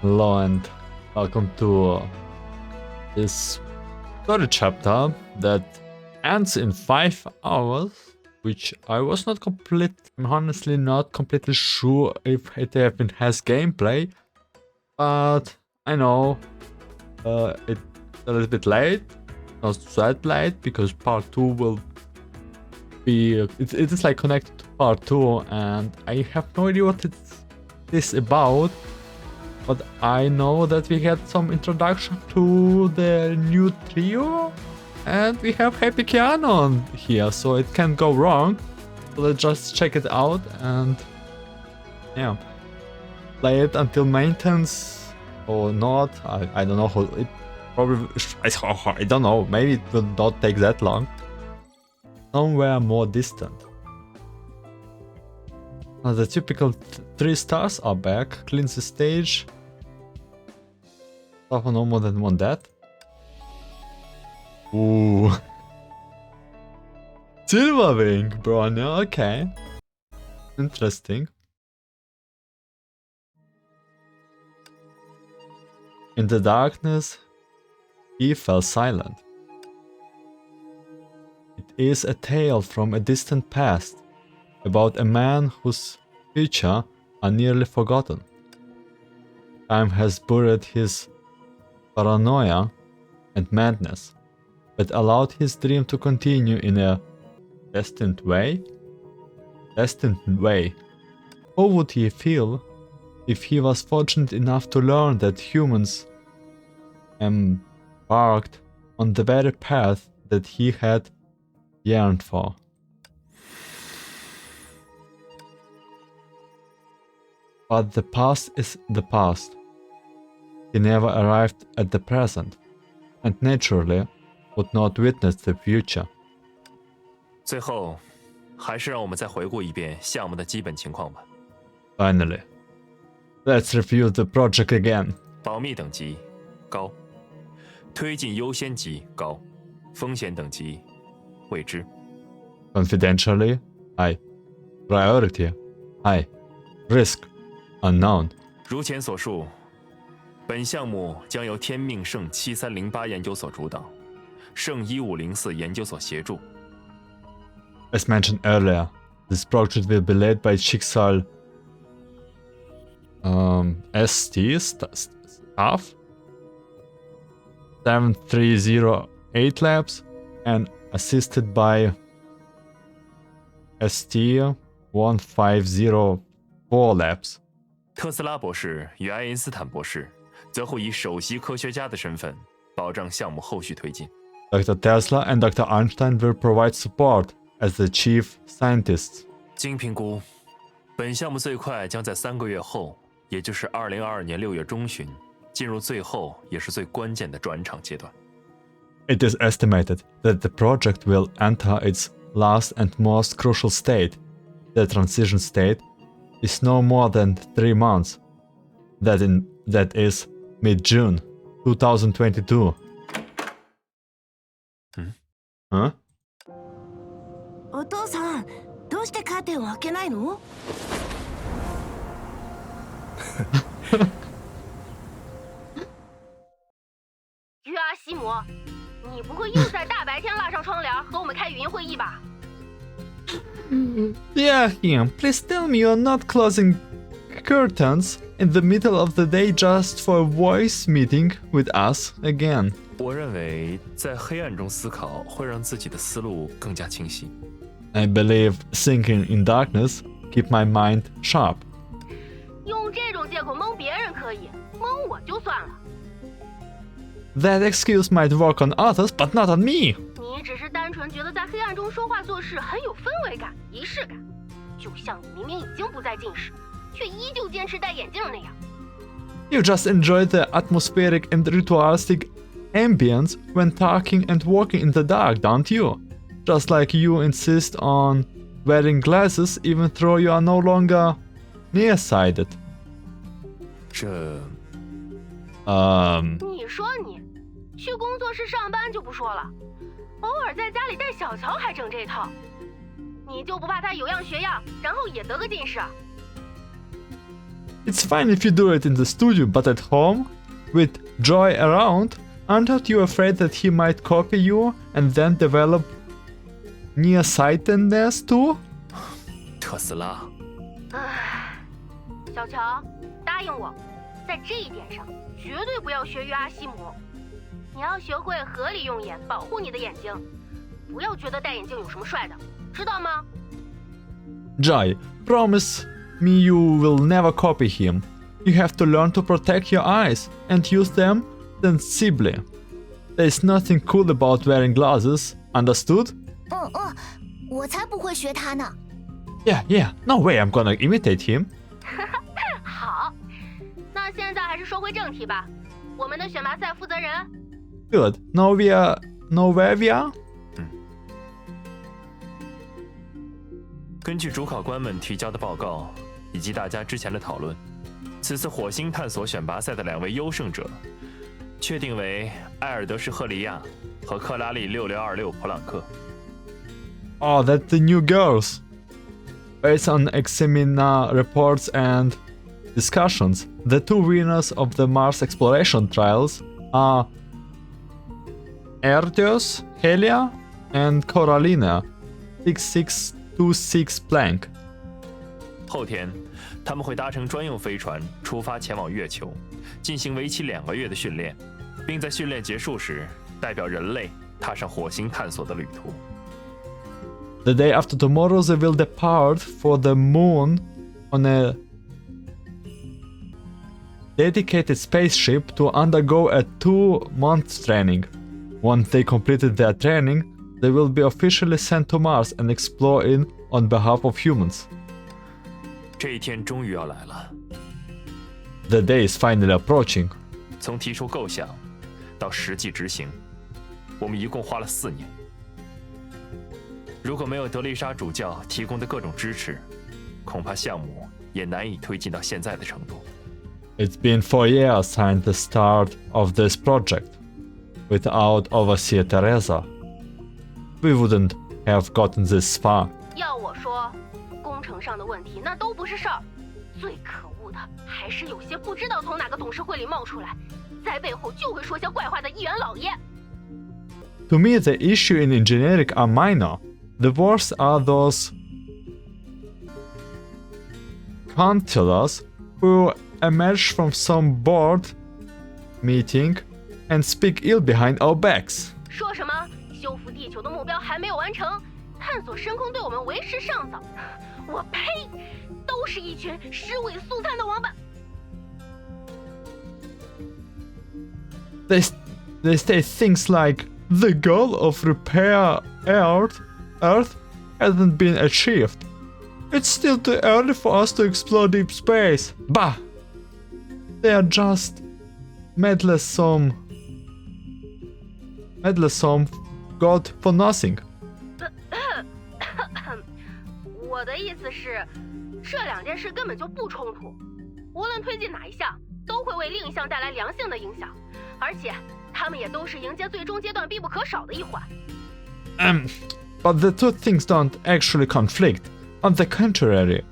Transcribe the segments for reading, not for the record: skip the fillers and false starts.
Hello and welcome to this story chapter that ends in 5 hours, which I was not I'm honestly not completely sure if it even has gameplay, but I know it's a little bit late, not that late, because part 2 will be, it is like connected to part 2, and I have no idea what it's about. But I know that we had some introduction to the new trio, and we have Happy Kiana on here, so it can't go wrong. So let's just check it out and yeah, play it until maintenance or not. I don't know how it probably. I don't know. Maybe it will not take that long. Somewhere more distant. Now the typical 3 stars are back. Cleans the stage. Suffer no more than 1 death. Ooh. Silverwing, Bronya, okay. Interesting. In the darkness, he fell silent. It is a tale from a distant past, about a man whose future are nearly forgotten. Time has buried his paranoia and madness, but allowed his dream to continue in a destined way. How would he feel if he was fortunate enough to learn that humans embarked on the very path that he had yearned for? But the past is the past. He never arrived at the present, and naturally would not witness the future. 最后，还是让我们再回顾一遍项目的基本情况吧。Finally, let's review the project again. 保密等级高，推进优先级高，风险等级未知。Confidentially, high. Priority, high. Risk, unknown. 如前所述，本项目将由天命圣7308研究所主导，圣1504研究所协助。As mentioned earlier, this project will be led by Schicksal ST staff 7308 labs and assisted by ST 1504 labs. 特斯拉博士与爱因斯坦博士则会以首席科学家的身份保障项目后续推进。Dr. Tesla and Dr. Einstein will provide support as the chief scientists. 经评估，本项目最快将在3个月后，也就是2022年6月中旬，进入最后也是最关键的转场阶段。It is estimated that the project will enter its last and most crucial state. The transition state is no more than 3 months. That is mid-June 2022. Huh? お父さん、どうしてカーテンを開けないの？约阿西姆，你不会又在大白天拉上窗帘和我们开语音会议吧？ Yeah, him. Please tell me you're not closing curtains in the middle of the day just for a voice meeting with us again. 我认为在黑暗中思考会让自己的思路更加清晰。I believe thinking in darkness keep my mind sharp. 用这种借口蒙别人可以，蒙我就算了。 That excuse might work on others, but not on me. 你只是单纯觉得在黑暗中说话做事很有氛围感、仪式感，就像你明明已经不再近视，却依旧坚持戴眼镜那样。 You just enjoy the atmospheric and ritualistic ambience when talking and walking in the dark, don't you? Just like you insist on wearing glasses even though you are no longer nearsighted. 这，你说你去工作室上班就不说了，偶尔在家里带小乔还整这套，你就不怕他有样学样，然后也得个近视啊？ It's fine if you do it in the studio, but at home, with Joy around, aren't you afraid that he might copy you and then develop nearsightedness too? 特斯拉，唉，小乔，答应我，在这一点上绝对不要学于阿西姆。你要学会合理用眼，保护你的眼睛，不要觉得戴眼镜有什么帅的，知道吗？ Joy, promise me you will never copy him. You have to learn to protect your eyes and use them sensibly. There's nothing cool about wearing glasses, understood? 我才不会学他呢。Yeah, no way I'm gonna imitate him. 好，那现在还是说回正题吧。我们的选拔赛负责人 Good, now we know where we are? 根据主考官们提交的报告以及大家之前的讨论，此次火星探索选拔赛的2位优胜者，确定为埃尔德士·赫利亚和克拉利6626普朗克。Oh, that's the new girls. Based on examiner reports and discussions, the 2 winners of the Mars exploration trials are Erdios, Helia, and Coralie 6626 Planck. 后天，他们会搭乘专用飞船出发前往月球，进行为期2个月的训练，并在训练结束时，代表人类踏上火星探索的旅途。The day after tomorrow, they will depart for the moon on a dedicated spaceship to undergo a 2-month training. Once they completed their training, they will be officially sent to Mars and explore it on behalf of humans. 这一天终于要来了。 The day is finally approaching. 从提出构想到实际执行，我们一共花了4年。如果没有德丽莎主教提供的各种支持，恐怕项目也难以推进到现在的程度。 It's been 4 years since the start of this project. Without Overseer Teresa, we wouldn't have gotten this far. 要我说，工程上的问题那都不是事儿，最可恶的还是有些不知道从哪个董事会里冒出来，在背后就会说些怪话的议员老爷。 To me, the issue in engineering are minor. The worst are those councillors who emerge from some board meeting and speak ill behind our backs. 说什么修复地球的目标还没有完成，探索深空对我们为时尚早。我呸！都是一群尸尾素餐的王八。They say things like the goal of repair Earth hasn't been achieved. It's still too early for us to explore deep space. Bah! They are just meddlesome god for nothing. 我的意思是，这2件事根本就不冲突，无论推进哪一项，都会为另一项带来良性的影响，而且他们也都是迎接最终阶段必不可少的一环。But the 2 things don't actually conflict. On the contrary,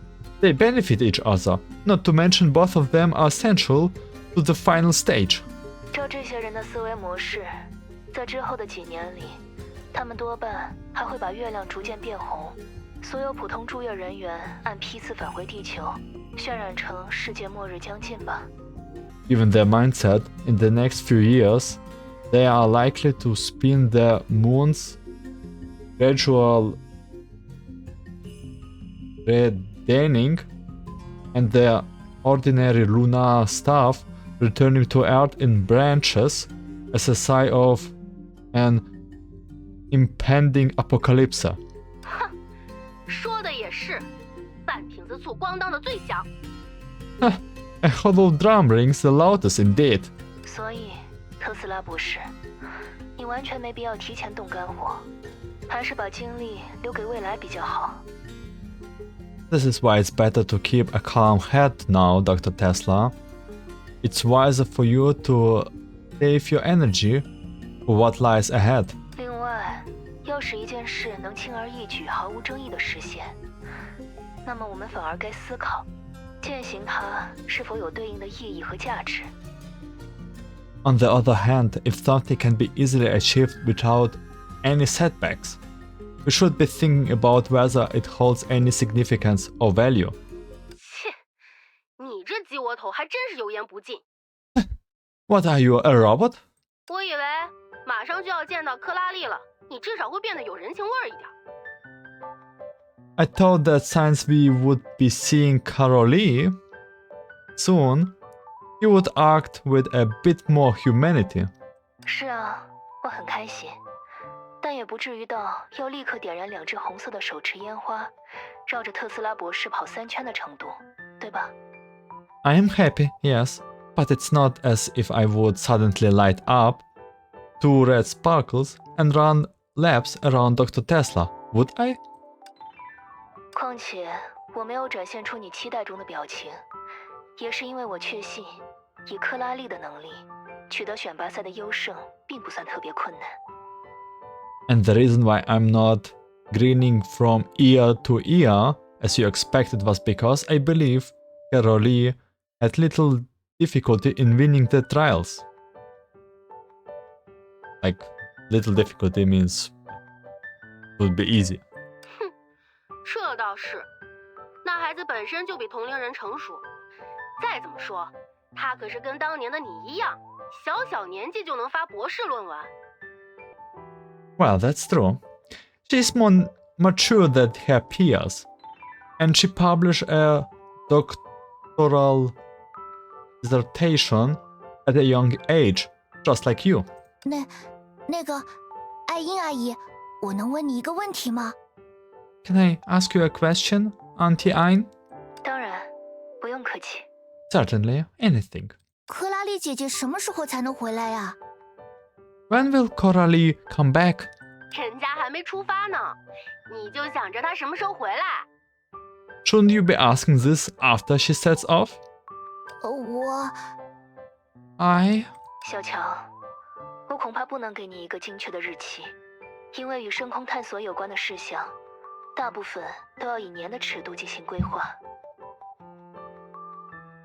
they benefit each other. Not to mention both of them are essential to the final stage. 照这些人的思维模式，在之后的几年里，他们多半还会把月亮逐渐变红，所有普通驻月人员按批次返回地球，渲染成世界末日将近吧。 Given their mindset, in the next few years, they are likely to spin their moons gradual reddening and their ordinary lunar staff returning to Earth in branches as a sign of an impending apocalypse. 哼，说的也是，半瓶子醋咣当的最响。A hollow drum rings the loudest indeed. 所以，特斯拉博士，你完全没必要提前动肝火，还是把精力留给未来比较好。This is why it's better to keep a calm head now, Dr. Tesla. It's wiser for you to save your energy for what lies ahead. 另外，要使一件事能轻而易举、毫无争议的实现，那么我们反而该思考，践行它是否有对应的意义和价值。On the other hand, if something can be easily achieved without any setbacks, we should be thinking about whether it holds any significance or value. 切，你这鸡窝头还真是油盐不进。What are you, a robot? 我以为马上就要见到克拉丽了，你至少会变得有人情味儿一点。I thought that since we would be seeing Coralie soon, you would act with a bit more humanity. 是啊，我很开心，但也不至于到要立刻点燃2只红色的手持烟花，绕着特斯拉博士跑3圈的程度，对吧？ I am happy, yes, but it's not as if I would suddenly light up 2 red sparkles and run laps around Dr. Tesla, would I? 况且我没有展现出你期待中的表情，也是因为我确信，以克拉丽的能力，取得选拔赛的优胜并不算特别困难。And the reason why I'm not grinning from ear to ear, as you expected, was because I believe Coralie had little difficulty in winning the trials. Like, little difficulty means it would be easy. 这倒是，那孩子本身就比同龄人成熟。再怎么说，他可是跟当年的你一样，小年纪就能发博士论文。Well, that's true. She's more mature than her peers, and she published a doctoral dissertation at a young age, just like you. 那个，爱英阿姨，我能问你一个问题吗？ Can I ask you a question, Auntie Ain? 当然，不用客气。 Certainly, anything. 克拉丽姐姐什么时候才能回来呀？ When will Coralie come back? 人家还没出发呢，你就想着她什么时候回来？ Shouldn't you be asking this after she sets off? 小乔，我恐怕不能给你一个精确的日期，因为与深空探索有关的事项，大部分都要以年的尺度进行规划。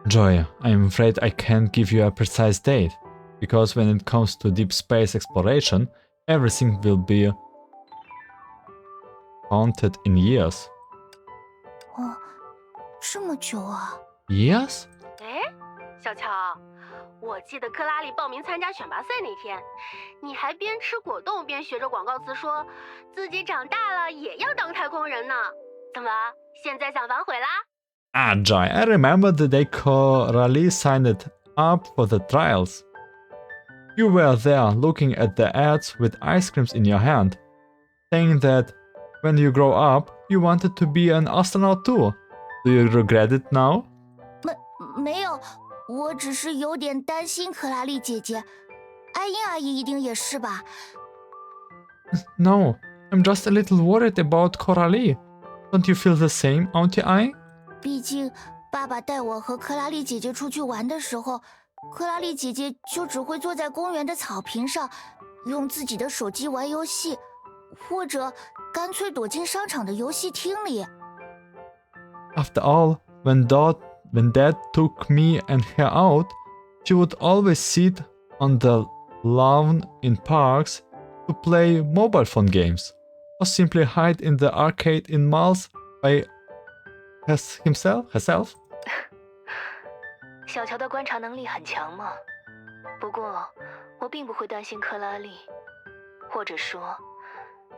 Joy, I'm afraid I can't give you a precise date, because when it comes to deep space exploration, everything will be counted in years. 哦，这么久啊！ Years? 哎，小乔，我记得克拉丽报名参加选拔赛那天，你还边吃果冻边学着广告词说自己长大了也要当太空人呢。怎么，现在想反悔啦？ Ah, Joy, I remember the day Coralie signed it up for the trials. You were there looking at the ads with ice creams in your hand, saying that when you grow up, you wanted to be an astronaut too. Do you regret it now? 没有，我只是有点担心克拉丽姐姐。爱英阿姨一定也是吧？ No, I'm just a little worried about Coralie. Don't you feel the same, Auntie Ai? 毕竟爸爸带我和克拉丽姐姐出去玩的时候，克拉丽姐姐就只会坐在公园的草坪上，用自己的手机玩游戏，或者干脆躲进商场的游戏厅里。 After all, when Dad took me and her out, she would always sit on the lawn in parks to play mobile phone games, or simply hide in the arcade in malls by herself. 小乔的观察能力很强嘛，不过我并不会担心克拉丽，或者说，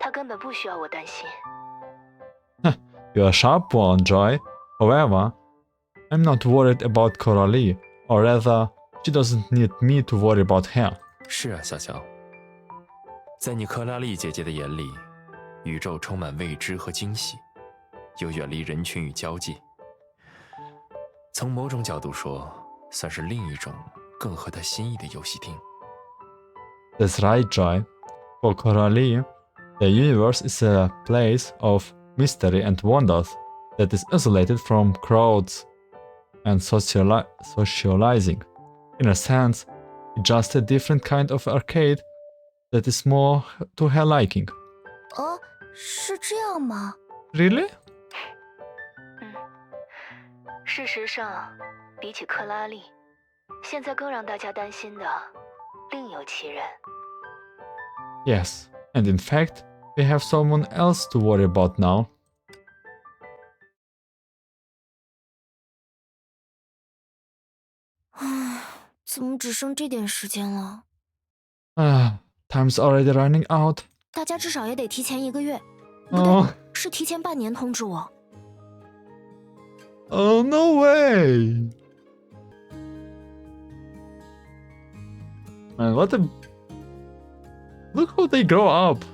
她根本不需要我担心。You're a sharp one, Joy. However, I'm not worried about Coralie, or rather, she doesn't need me to worry about her. 是啊，小乔，在你克拉丽姐姐的眼里，宇宙充满未知和惊喜，又远离人群与交际。从某种角度说，算是另一种更合她心意的游戏厅。 That's right, Joy. For Coralie, the universe is a place of mystery and wonders that is isolated from crowds and socializing. In a sense, it's just a different kind of arcade that is more to her liking. 哦，是这样吗？ Really? 是事实上，比起克拉丽，现在更让大家担心的另有其人。Yes, and in fact, we have someone else to worry about now. 唉，怎么只剩这点时间了？ Time's already running out. 大家至少也得提前1个月，不对， Oh, 是提前半年通知我。 oh no way! Man, what a... Look how they grow up.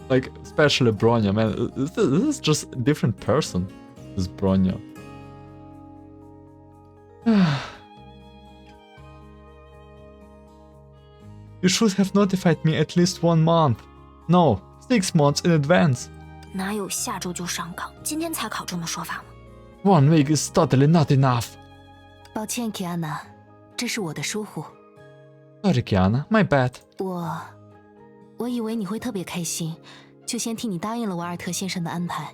Like, especially Bronya, man. This is just a different person. This Bronya. You should have notified me at least 1 month. No, 6 months in advance. 哪有下周就上岗，今天才考证的说法吗？ 1 week is totally not enough. 抱歉 ，Kiana， 这是我的疏忽。 Sorry, Kiana, my bad. 我以为你会特别开心，就先替你答应了瓦尔特先生的安排。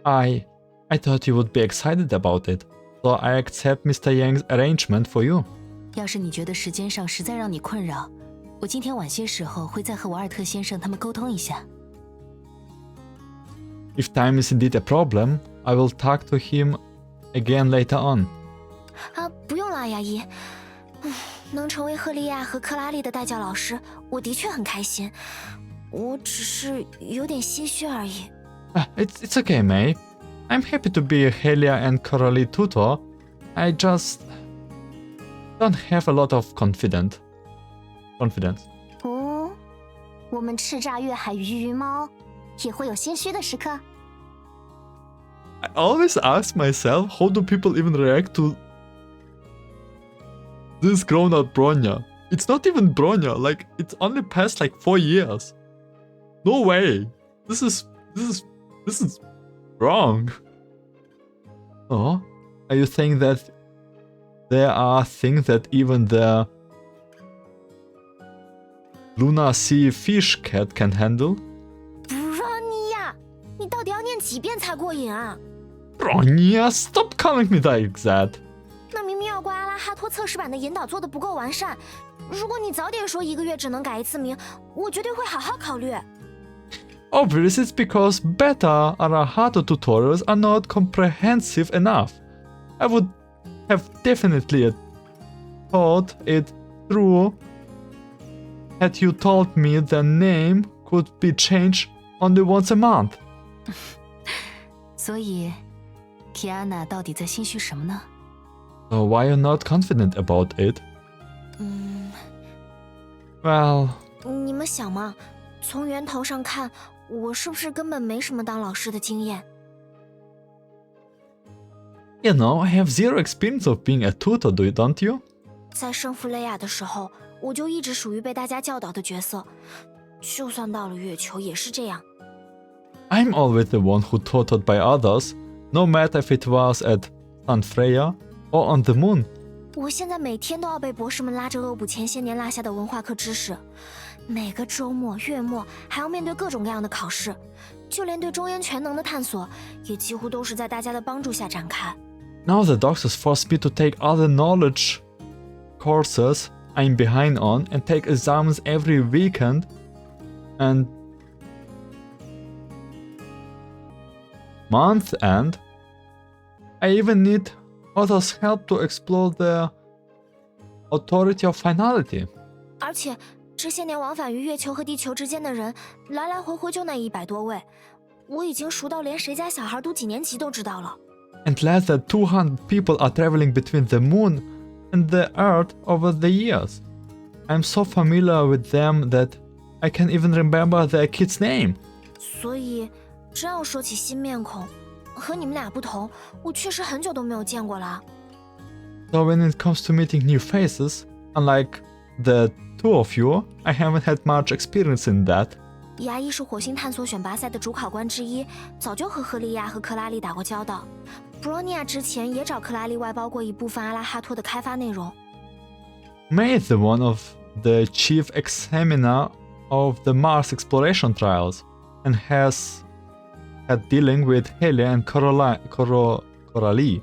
I thought you would be excited about it, so I accept Mr. Yang's arrangement for you. 要是你觉得时间上实在让你困扰，我今天晚些时候会再和瓦尔特先生他们沟通一下。 If time is indeed a problem, I will talk to him again later on. 啊，不用了，牙医。能成为赫利亚和克拉丽的代教老师，我的确很开心。我只是有点唏嘘而已。It's okay, May. I'm happy to be Helia and Coralie tutor. I just don't have a lot of confidence. 哦，我们叱咤越海鱼猫也会有心虚的时刻。 I always ask myself, how do people even react to this grown-up Bronya? It's not even Bronya, like, it's only past like 4 years. No way. This is wrong. Oh, are you saying that there are things that even the Luna Sea fish cat can handle? Bronya，你到底要念几遍才过瘾啊？ Bronya, stop calling me like that. 那明明要怪阿拉哈托测试版的引导做的不够完善。如果你早点说1个月只能改1次名，我绝对会好好考虑。 Obviously, it's because beta Arahato tutorials are not comprehensive enough. I would have definitely thought it through had you told me the name could be changed only once a month. 所以 ，Kiana 到底在心虚什么呢？ So why you're not confident about it? Well, 你们想嘛，从源头上看，我是不是根本没什么当老师的经验？ you know, I have zero experience of being a tutor, don't you? 在圣弗雷亚的时候，我就一直属于被大家教导的角色，就算到了月球也是这样。 I'm always the one who tutored by others, no matter if it was at San Freya or on the moon. 我现在每天都要被博士们拉着恶补前些年落下的文化课知识，每个周末、月末还要面对各种各样的考试，就连对中烟全能的探索，也几乎都是在大家的帮助下展开。 Now the doctors force me to take other knowledge courses I'm behind on and take exams every weekend and month end. I even need others' help to explore the authority of finality. 而且这些年往返于月球和地球之间的人，来来回回就那100多位，我已经熟到连谁家小孩读几年级都知道了。 And less than 200 people are traveling between the moon and the earth over the years. I'm so familiar with them that I can't even remember their kid's name. 所以，真要说起新面孔，和你们俩不同，我确实很久都没有见过了。 So when it comes to meeting new faces, unlike the two of you, I haven't had much experience in that. 牙医是火星探索选拔赛的主考官之一，早就和赫利亚和克拉丽打过交道。Bronya 之前也找克拉丽外包过一部分阿拉哈托的开发内容。 May is the one of the chief examiner of the Mars exploration trials and has had dealing with Helia and Coralie.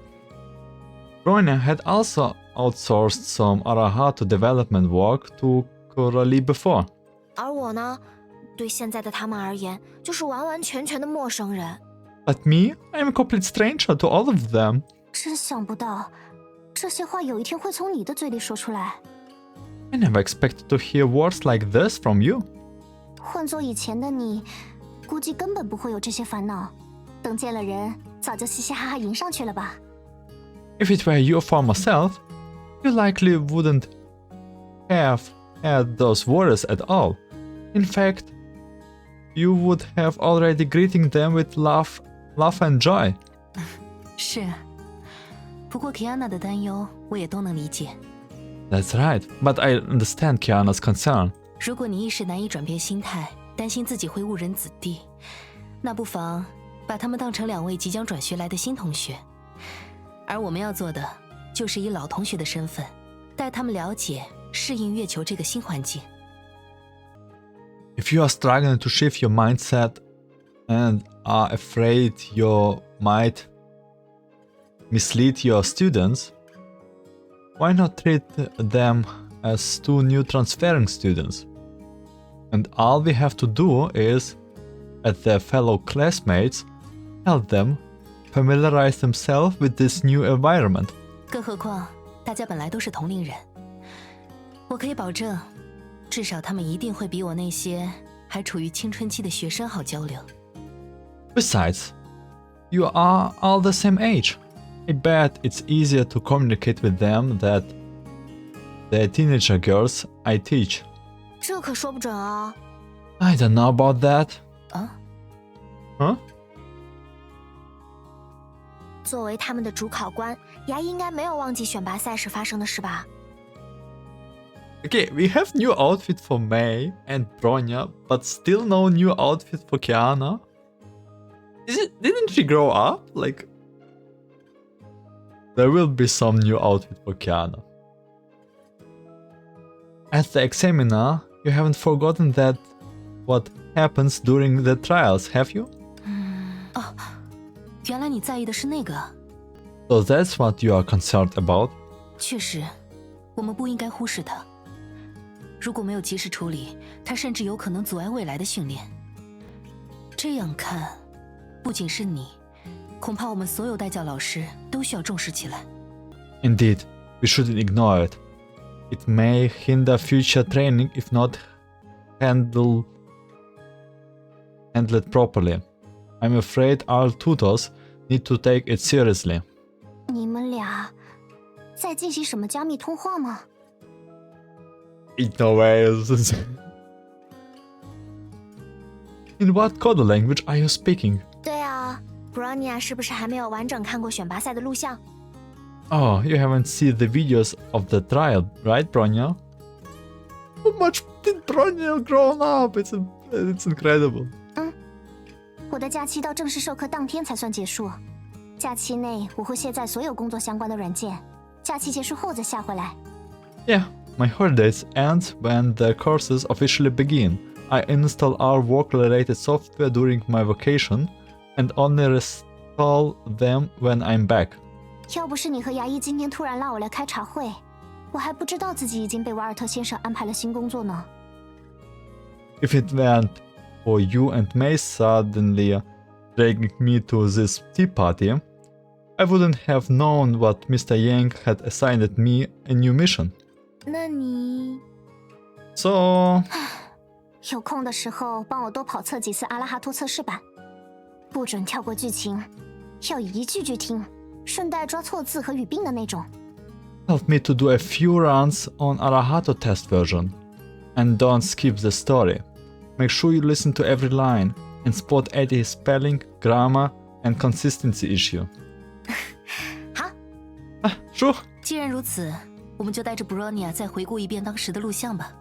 Bronya had also outsourced some Arahato development work to Coralie before. 而我呢，对现在的他们而言，就是完完全全的陌生人。 But me, I'm a complete stranger to all of them. 真想不到，这些话有一天会从你的嘴里说出来。 I never expected to hear words like this from you. 换做以前的你，估计根本不会有这些烦恼。等见了人，早就嘻嘻哈哈迎上去了吧。 If it were your former self, you likely wouldn't have had those worries at all. In fact, you would have already greeting them with love and joy. 是，不过 Kiana 的担忧我也都能理解。 That's right, but I understand Kiana's concern. 如果你一时难以转变心态，担心自己会误人子弟，那不妨把他们当成2位即将转学来的新同学。而我们要做的，就是以老同学的身份，带他们了解、适应月球这个新环境。 If you are struggling to shift your mindset and are afraid you might mislead your students, why not treat them as 2 new transferring students? And all we have to do is, as their fellow classmates, help them familiarize themselves with this new environment. 更何况，大家本来都是同龄人，我可以保证，至少他们一定会比我那些还处于青春期的学生好交流。 Besides, you are all the same age. I bet it's easier to communicate with them than the teenager girls I teach. 这可说不准啊。 I don't know about that. 啊？ Huh? 作为他们的主考官，牙应该没有忘记选拔赛时发生的事吧？ Okay, we have new outfit for May and Bronya, but still no new outfit for Kiana. Didn't she grow up? Like, there will be some new outfit for Kiana. As the examiner, you haven't forgotten that what happens during the trials, have you? 哦，原来你在意的是那个。 So that's what you are concerned about? 确实，我们不应该忽视它。如果没有及时处理，它甚至有可能阻碍未来的训练。这样看，不仅是你，恐怕我们所有代教老师都需要重视起来。 Indeed, we shouldn't ignore it. It may hinder future training if not handled properly. I'm afraid our tutors need to take it seriously. 你们俩在进行什么加密通话吗？ No way. In what code language are you speaking? 对啊 ，Bronya 是不是还没有完整看过选拔赛的录像？ Oh, you haven't seen the videos of the trial, right, Bronya? How much did Bronya grow up? It's incredible. 我的假期到正式授课当天才算结束。假期内我会卸载所有工作相关的软件，假期结束后再下回来。 Yeah, my holidays end when the courses officially begin. I install our work-related software during my vacation and only reinstall them when I'm back. 要不是你和牙医今天突然拉我来开茶会，我还不知道自己已经被瓦尔特先生安排了新工作呢。 If it weren't for you and May suddenly dragging me to this tea party, I wouldn't have known what Mr. Yang had assigned me a new mission. 那你 So, 有空的时候帮我多跑测几次阿拉哈托测试版，不准跳过剧情，要一句句听，顺带抓错字和语病的那种。 help me to do a few runs on Arahato test version. And don't skip the story. Make sure you listen to every line and spot any spelling, grammar, and consistency issue. 好， Sure. 既然如此，我们就带着 Bronya 再回顾一遍当时的录像吧。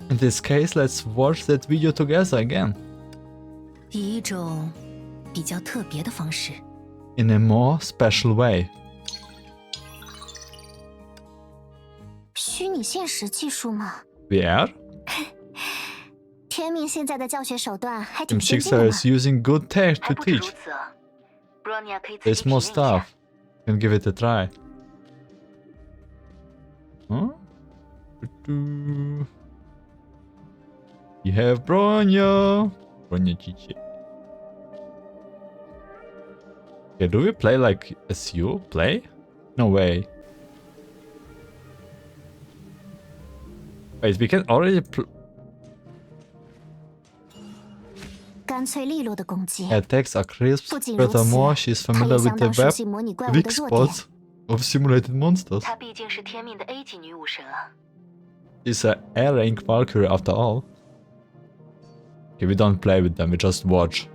In this case, let's watch that video together again. 以一种比较特别的方式。 In a more special way. 虚拟现实技术吗？ Where? 天命现在的教学手段还挺先进 M6 的嘛。 is using good tech 还 to 不止如 teach. 此，Bronya 可以自己 There's 体 more 验一下 stuff. You can give it a try. Huh? We have Bronya. Bronya GG. Okay, do we play like as you play? No way. Wait, we can already 干脆利落的攻击， attacks are crisp. 不仅如此， Furthermore, she's 他 familiar 也相 with the 当熟悉模拟怪物 weak 的弱点。 spots of simulated monsters. 她毕竟是天命的 A 级女武神啊。 She's an A rank Valkyrie after all. Okay, we don't play with them, we just watch. "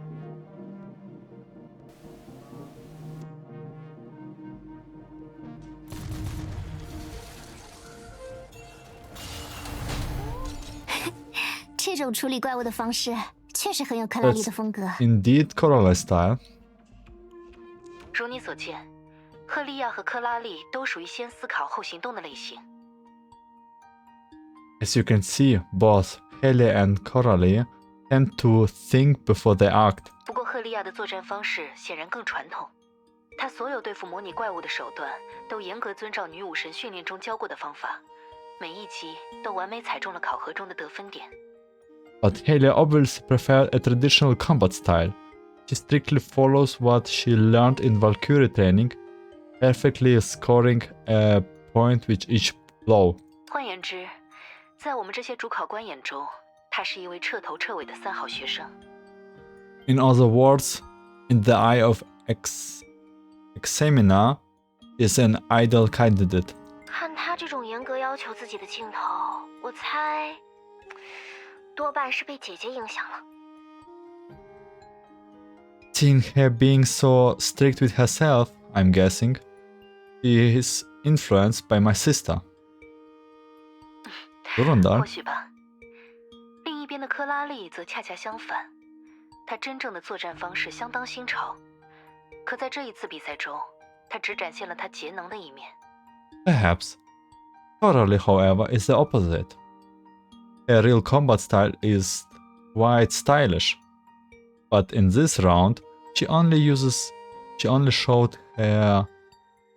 这种处理怪物的方式确实很有克拉丽的风格。 Indeed, Coralie style. 如你所见，赫利亚和克拉丽都属于先思考后行动的类型。 As you can see, both Helia and Coralie tend to think before they act. 不过赫利亚的作战方式显然更传统，她所有对付模拟怪物的手段都严格遵照女武神训练中教过的方法，每一击都完美踩中了考核中的得分点。 But Helia obviously preferred a traditional combat style. She strictly follows what she learned in Valkyrie training, perfectly scoring a point with each blow. 换言之，在我们这些主考官眼中，她是一位彻头彻尾的3好学生。 In other words, in the eye of Examina, is an ideal candidate. 看他这种严格要求自己的劲头，我猜多半是被姐姐影响了。 Seeing her being so strict with herself, I'm guessing, she is influenced by my sister. Durandal. 或许吧。另一边的克拉丽则恰恰相反，她真正的作战方式相当新潮，可在这一次比赛中，她只展现了她节能的一面。 Perhaps. Coralie, however, is the opposite. Her real combat style is quite stylish. But in this round, she only showed her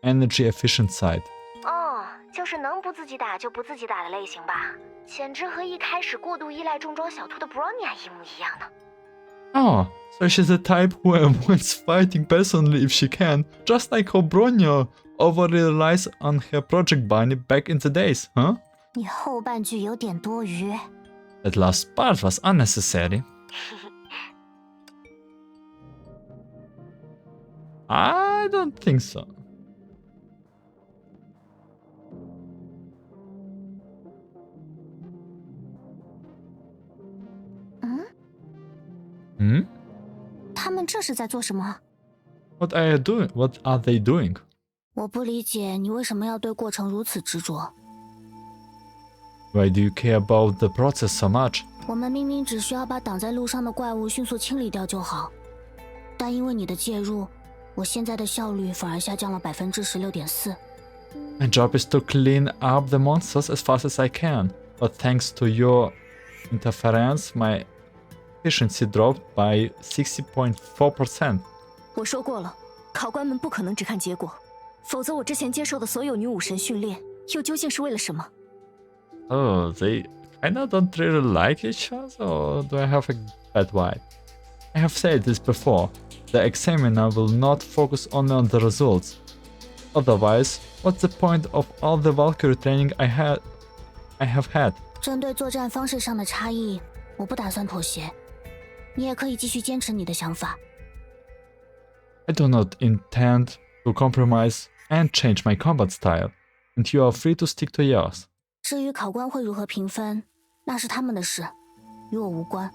energy efficient side. 哦，就是能不自己打就不自己打的类型吧，简直和一开始过度依赖重装小兔的 Bronya 一模一样呢。 Oh, so she's the type who avoids fighting personally if she can, just like how Bronya overly relies on her Project Bunny back in the days, huh? 你后半句有点多余。 That last part was unnecessary. I don't think so. Hmm? 他们这是在做什么？ What are you doing? What are they doing? 我不理解你为什么要对过程如此执着。 Why do you care about the process so much? 我们明明只需要把挡在路上的怪物迅速清理掉就好，但因为你的介入，我现在的效率反而下降了16.4%。 My job is to clean up the monsters as fast as I can, but thanks to your interference, my efficiency dropped by 60.4%. 我说过了，考官们不可能只看结果，否则我之前接受的所有女武神训练，又究竟是为了什么？ Oh, they kinda don't really like each other, or do I have a bad vibe? I have said this before, the examiner will not focus only on the results. Otherwise, what's the point of all the Valkyrie training I have had? 针对作战方式上的差异，我不打算妥协。你也可以继续坚持你的想法。 I do not intend to compromise and change my combat style, and you are free to stick to yours. 至于考官会如何评分，那是他们的事，与我无关。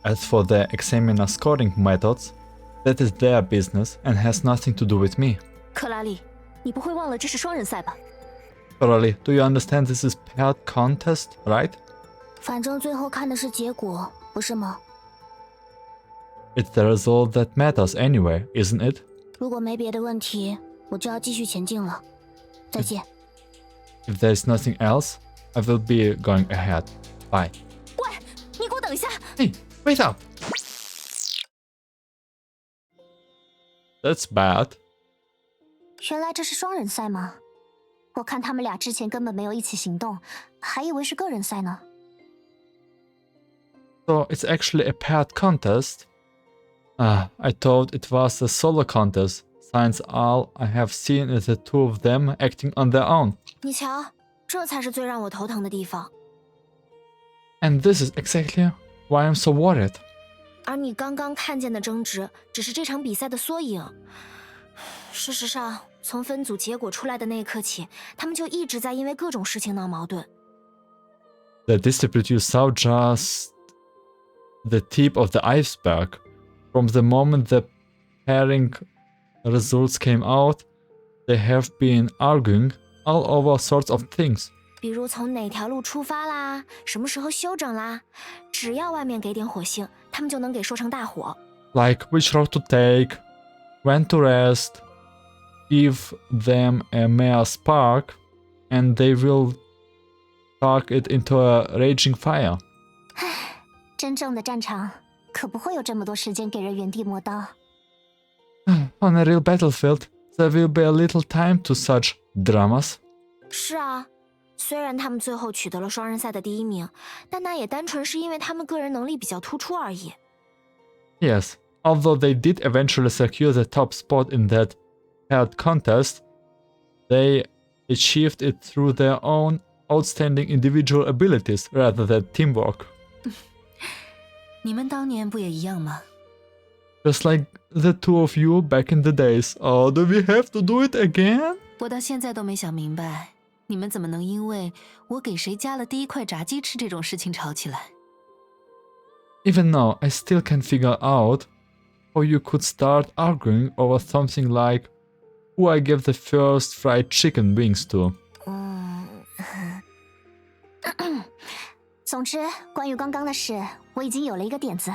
As for the examiner scoring methods, that is their business and has nothing to do with me. 克拉丽，你不会忘了这是双人赛吧？ Coralie, do you understand this is paired contest, right? 反正最后看的是结果，不是吗？ It's the result that matters anyway, isn't it? 如果没别的问题，我就要继续前进了。再见。 If there's nothing else, I will be going ahead. Bye. 喂，你给我等一下！ Hey, wait up! That's bad. 原来这是双人赛吗？我看他们俩之前根本没有一起行动，还以为是个人赛呢。So it's actually a paired contest? I thought it was a solo contest, since all I have seen is the two of them acting on their own. 你瞧，这才是最让我头疼的地方。And this is exactly why I'm so worried. 而你刚刚看见的争执，只是这场比赛的缩影。事实上，从分组结果出来的那一刻起，他们就一直在因为各种事情闹矛盾。The dispute you saw just the tip of the iceberg. From the moment the pairing results came out, they have been arguing all over sorts of things. 比如从哪条路出发啦，什么时候休整啦，只要外面给点火星，他们就能给说成大火。Like which route to take, when to rest, give them a mere spark, and they will spark it into a raging fire. 真正的战场可不会有这么多时间给人原地磨刀。On a real battlefield, there will be a little time to such dramas. 是啊，虽然他们最后取得了双人赛的第1名，但那也单纯是因为他们个人能力比较突出而已。Yes, although they did eventually secure the top spot in that paired contest, they achieved it through their own outstanding individual abilities rather than teamwork. 你们当年不也一样吗？ Just like the two of you back in the days. Oh, do we have to do it again? 我到现在都没想明白，你们怎么能因为我给谁夹了第1块炸鸡吃这种事情吵起来？ Even now, I still can't figure out how you could start arguing over something like who I gave the first fried chicken wings to. 总之，关于刚刚的事，我已经有了一个点子，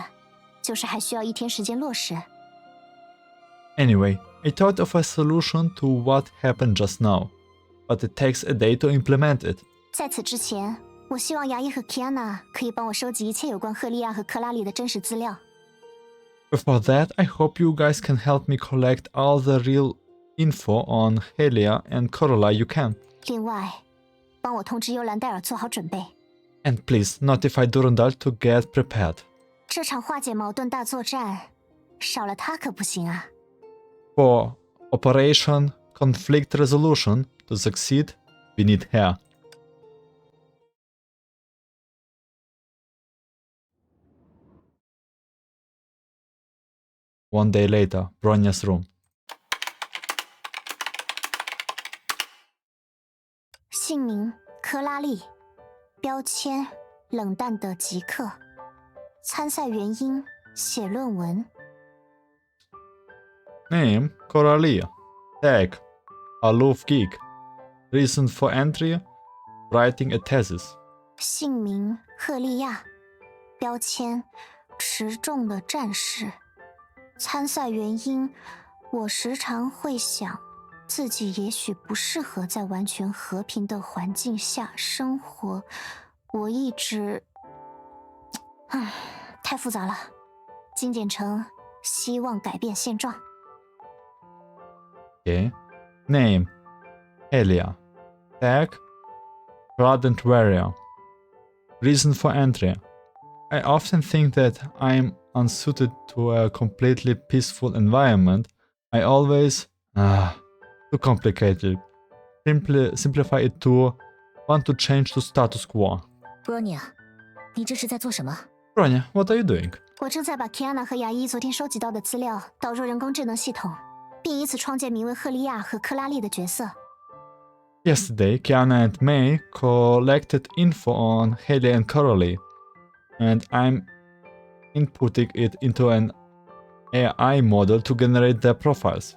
就是还需要1天时间落实。Anyway, I thought of a solution to what happened just now, but it takes a day to implement it. 在此之前，我希望牙医和 Kiana 可以帮我收集一切有关赫利亚和克拉里的真实资料。Before that, I hope you guys can help me collect all the real info on Helia and Coralie you can. 另外，帮我通知幽兰戴尔做好准备。And please notify Durandal to get prepared. 这场化解矛盾大作战，少了他可不行啊。For Operation Conflict Resolution to succeed, we need her. One day later, Bronya's room. 姓名：科拉利，标签：冷淡的极客，参赛原因：写论文。Name: Coralie. Tag: Aloof Geek. Reason for entry: writing a thesis. 姓名：赫利亚，标签：持重的战士。参赛原因：我时常会想，自己也许不适合在完全和平的环境下生活。我一直……太复杂了，精简成希望改变现状。Okay. Name: Helia. Tag: Ardent Warrior. Reason for entry: I often think that I'm unsuited to a completely peaceful environment. I always... too complicated. Simplify it to want to change to status quo. Bronya， 你这是在做什么？ Bronya, what are you doing? 我正在把 Kiana 和牙医昨天收集到的资料导入人工智能系统，并以此创建名为赫利亚和克拉利的角色。Yesterday, Kiana and May collected info on Helia and Coralie, and I'm inputting it into an AI model to generate their profiles.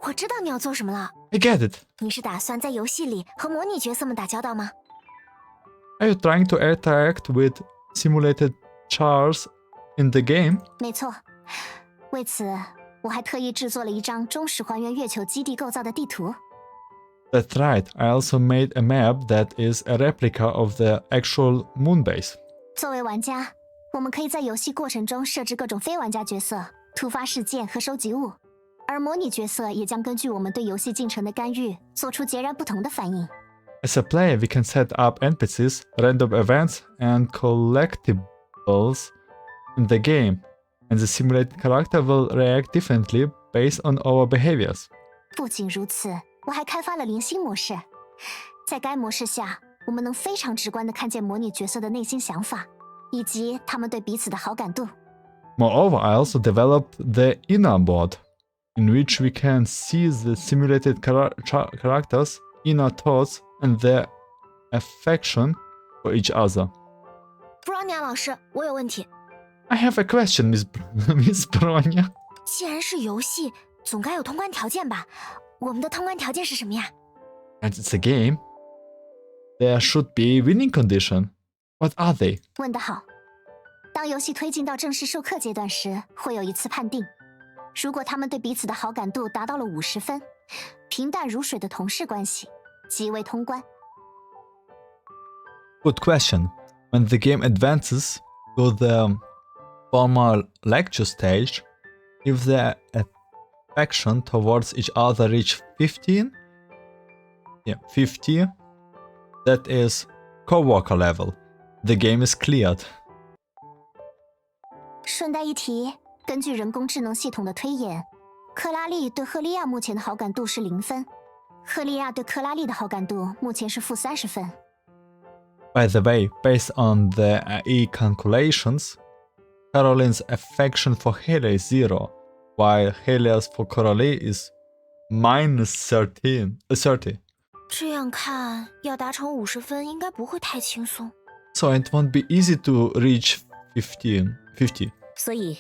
我知道你要做什么了。 I get it. 你是打算在游戏里和模拟角色们打交道吗？ Are you trying to interact with simulated chars in the game? 没错，为此我还特意制作了一张忠实还原月球基地构造的地图。 That's right. I also made a map that is a replica of the actual moon base. 作为玩家，我们可以在游戏过程中设置各种非玩家角色、突发事件和收集物。而模拟角色也将根据我们对游戏进程的干预，做出截然不同的反应。As a player, we can set up NPCs, random events, and collectibles in the game, and the simulated character will react differently based on our behaviors. 不仅如此，我还开发了零星模式，在该模式下，我们能非常直观地看见模拟角色的内心想法，以及他们对彼此的好感度。Moreover, I also developed the inner mode, in which we can see the simulated characters' inner thoughts and their affection for each other. Bronya 老师，我有问题。I have a question, Miss Bronya. 既然是游戏，总该有通关条件吧？我们的通关条件是什么呀？ And it's a game. There should be winning condition. What are they? 问得好。当游戏推进到正式授课阶段时，会有一次判定。如果他们对彼此的好感度达到了50分，平淡如水的同事关系，即为通关。Good question. When the game advances to the formal lecture stage, if the affection towards each other reach 50, that is coworker level, the game is cleared. 顺带一提，根据人工智能系统的推演，克拉丽对赫利亚目前的好感度是0分，赫利亚对克拉丽的好感度目前是-30分。By the way, based on the AI calculations, Caroline's affection for Helia is 0, while Helia's for Coralie is -30. 这样看，要达成50分应该不会太轻松。So it won't be easy to reach 50. 所以，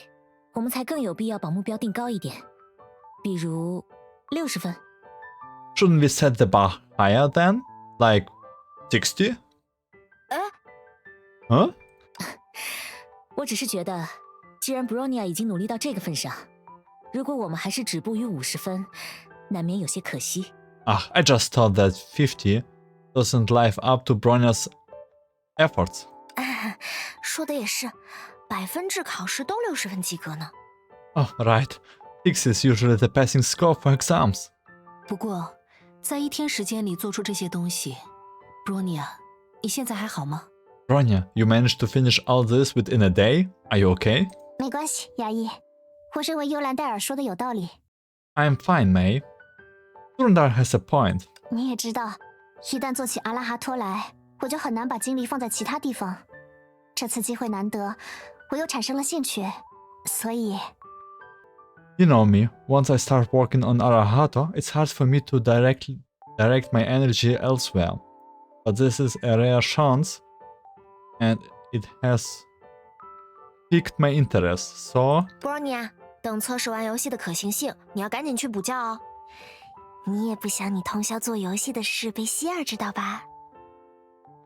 我们才更有必要把目标定高一点，比如60分。Shouldn't we set the bar higher then? Like 60? huh? 我只是觉得，既然 Bronya 已经努力到这个份上，如果我们还是止步于50分，难免有些可惜。I just thought that 50 doesn't live up to Bronya's efforts. 说的也是，百分制考试都60分及格呢。Oh, right. 6 is usually the passing score for exams. 不过，在1天时间里做出这些东西 ，Bronya， 你现在还好吗？ Bronya, you managed to finish all this within a day? Are you okay? 没关系，牙医，我认为尤兰戴尔说的有道理。 I'm fine, May. Durandal has a point. 你也知道，一旦做起阿拉哈托来，我就很难把精力放在其他地方。这次机会难得，我又产生了兴趣，所以。You know me, once I start working on Arahato, it's hard for me to direct my energy elsewhere. But this is a rare chance, and it has piqued my interest, so... Bronya， 等测试完游戏的可行性，你要赶紧去补觉哦。你也不想你通宵做游戏的事被希尔知道吧？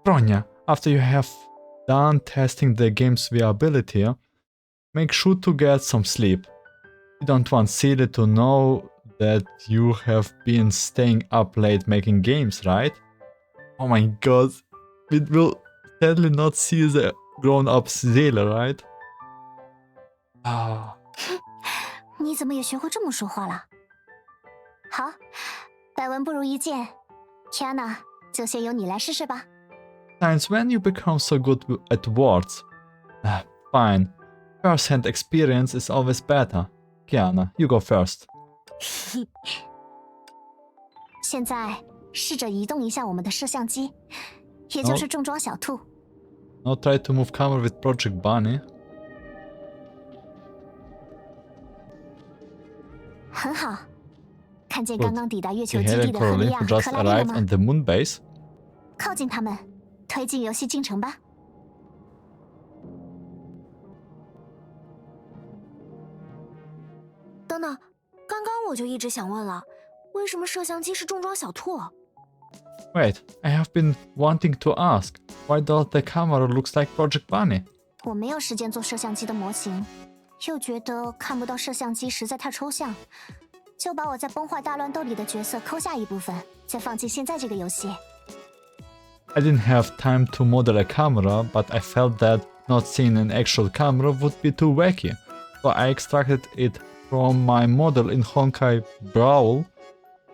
Bronya, after you have done testing the game's viability, make sure to get some sleep. You don't want Celia to know that you have been staying up late making games, right? Oh my god, we will sadly not see the grown-up Celia, right? 你怎么也学会这么说话了？好，百闻不如一见 ，Kiana， 就先由你来试试吧。Since when you become so good at words? Fine. First-hand experience is always better. Kiana, you go first. 现在试着移动一下我们的摄像机，也就是重装小兔。Now try to move camera with Project Bunny. 很好，看见刚刚抵达月球 We 基 had 地 a 的赫 Coralie 利亚 who 和 just 克拉丽了 arrived 吗？ on the moon base. 靠近他们，推进游戏进程吧。等等，刚刚我就一直想问了，为什么摄像机是重装小兔？ Wait, I have been wanting to ask, why does the camera looks like Project Bunny? 我没有时间做摄像机的模型，又觉得看不到摄像机实在太抽象，就把我在崩坏大乱斗里的角色抠下一部分，再放进现在这个游戏。I didn't have time to model a camera, but I felt that not seeing an actual camera would be too wacky, so I extracted it from my model in Honkai Brawl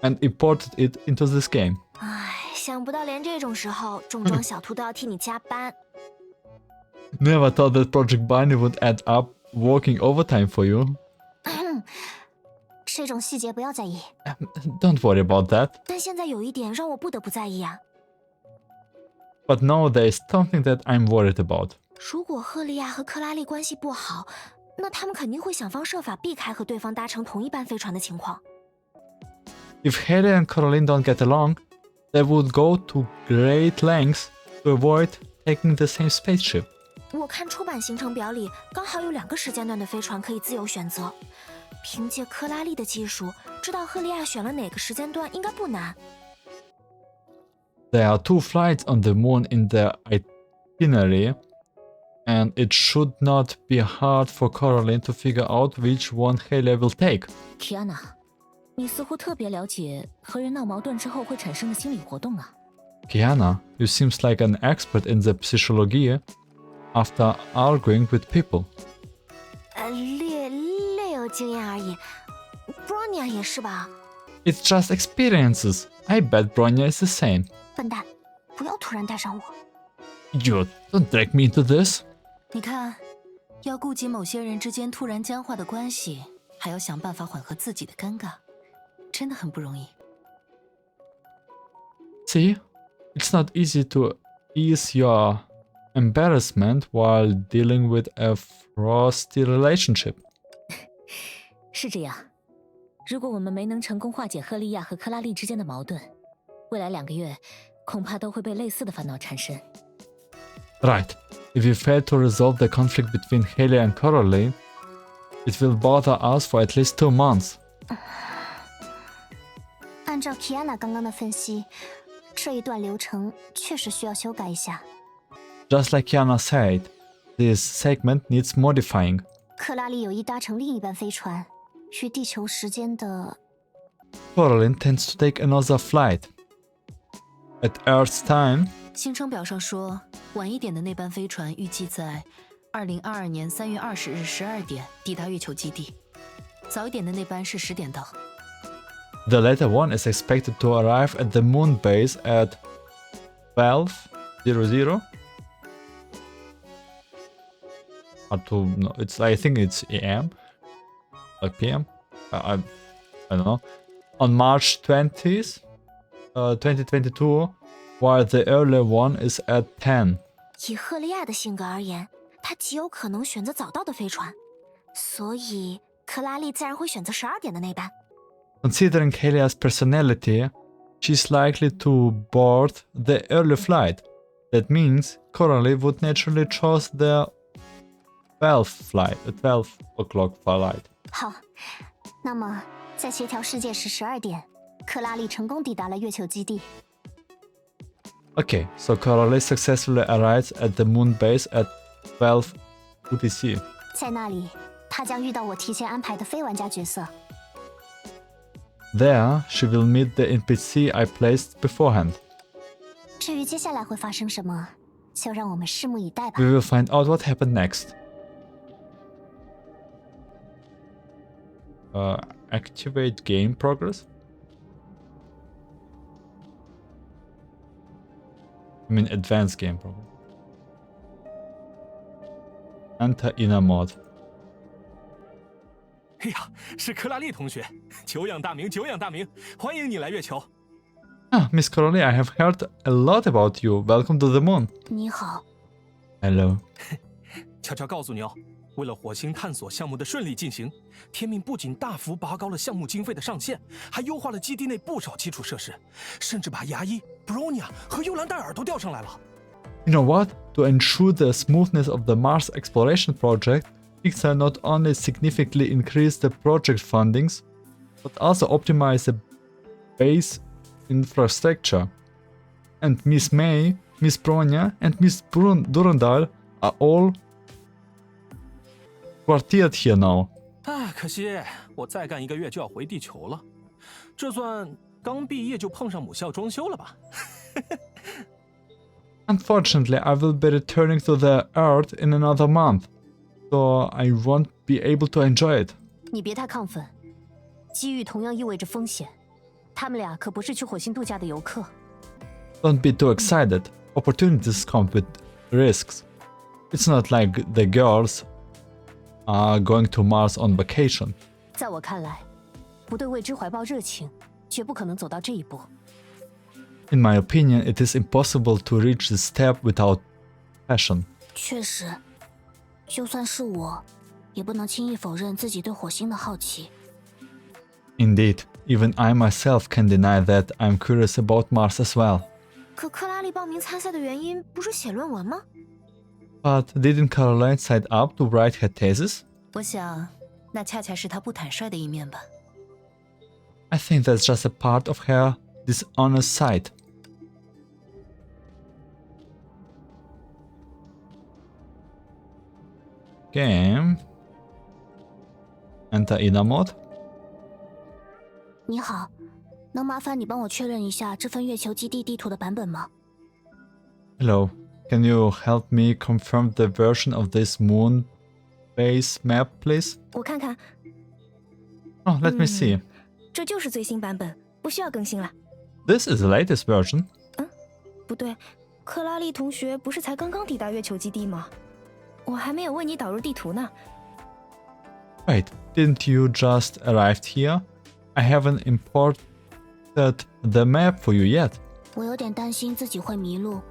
and imported it into this game. 唉，想不到连这种时候，重装小兔都要替你加班。Never thought that Project Bunny would end up working overtime for you. 这种细节不要在意。Don't worry about that. 但现在有一点让我不得不在意啊。But now there is something that I'm worried about. 如果赫利亚和克拉丽关系不好，那他们肯定会想方设法避开和对方搭乘同一班飞船的情况。If Helia and Coralie don't get along, they would go to great lengths to avoid taking the same spaceship. 我看出版行程表里刚好有2个时间段的飞船可以自由选择。凭借克拉丽的技术，知道赫利亚选了哪个时间段应该不难。There are 2 flights on the moon in their itinerary, and it should not be hard for Coralie to figure out which one Helia will take. Kiana， 你似乎特别了解和人闹矛盾之后会产生的心理活动啊。Kiana, you seems like an expert in the psychology after arguing with people. 略有经验而已。Bronya 也是吧？ It's just experiences. I bet Bronya is the same. 笨蛋，不要突然带上我。You don't drag me into this. 你看，要顾及某些人之间突然僵化的关系，还要想办法缓和自己的尴尬，真的很不容易。See, it's not easy to ease your embarrassment while dealing with a frosty relationship. 是这样，如果我们没能成功化解赫利亚和克拉丽之间的矛盾，未来2个月恐怕都会被类似的烦恼缠身。Right. If you fail to resolve the conflict between Helia and Coralie, it will bother us for at least 2 months. 按照 Kiana 刚刚的分析，这一段流程确实需要修改一下。Just like Kiana said, this segment needs modifying. 克拉丽有意搭乘另一班飞船，与地球时间的 Coralie intends to take another flight. At Earth's time, 行程表上说，晚一点的那班飞船预计在2022年3月20日12点抵达月球基地，早一点的那班是10点到。the latter one is expected to arrive at the moon base at 12:00. No, I think it's AM, like PM. I don't know. On March 20th, 2022, while the earlier one is at 10. 以赫利亚的性格而言，她极有可能选择早到的飞船，所以克拉丽自然会选择12点的那班。Considering Helia's personality, she's likely to board the early flight. That means Coralie would naturally choose the 12 o'clock flight. 好，那么在协调世界时12点，克拉丽成功抵达了月球基地。Okay, so Coralie successfully arrives at the moon base at 12 UTC. 在那里，她将遇到我提前安排的非玩家角色。There, she will meet the NPC I placed beforehand. 至于接下来会发生什么，就让我们拭目以待吧。 We will find out what happened next. Activate game progress? I mean advanced game progress. Enter inner mode. 哎呀，是克拉丽同学，久仰大名，久仰大名，欢迎你来月球。Ah, Miss Coralie, I have heard a lot about you. Welcome to the moon. 你好， Hello. 悄悄告诉你哦，为了火星探索项目的顺利进行，天命不仅大幅拔高了项目经费的上限，还优化了基地内不少基础设施，甚至把牙医 Bronya 和幽兰戴尔都调上来了。You know what? To ensure the smoothness of the Mars exploration project, Pixar not only significantly increased the project fundings, but also optimized the base infrastructure. And Miss May, Miss Bronya, and Miss Durandal are all quartered here now. 啊，可惜我再干1个月就要回地球了，这算刚毕业就碰上母校装修了吧？ Unfortunately, I will be returning to the Earth in another month, so I won't be able to enjoy it. 你别太亢奋，机遇同样意味着风险。他们俩可不是去火星度假的游客。Don't be too excited. Opportunities come with risks. It's not like the girls are going to Mars on vacation. 在我看来，不对未知怀抱热情，绝不可能走到这一步。In my opinion, it is impossible to reach this step without passion. 确实，就算是我，也不能轻易否认自己对火星的好奇。Indeed, even I myself can deny that I'm curious about Mars as well. 可克拉丽报名参赛的原因不是写论文吗？ But didn't Caroline sign up to write her thesis? 我想，那恰恰是她不坦率的一面吧。I think that's just a part of her dishonest side. Game. Enter Ina mode. 你好，能麻烦你帮我确认一下这份月球基地地图的版本吗？ Hello. Can you help me confirm the version of this moon base map, please? 我看看， Oh, let me see. 这就是最新版本，不需要更新了。 This is the latest version. 不对，克拉丽同学不是才刚刚抵达月球基地吗？我还没有为你导入地图呢。 Wait, didn't you just arrived here? I haven't imported the map for you yet. 我有点担心自己会迷路，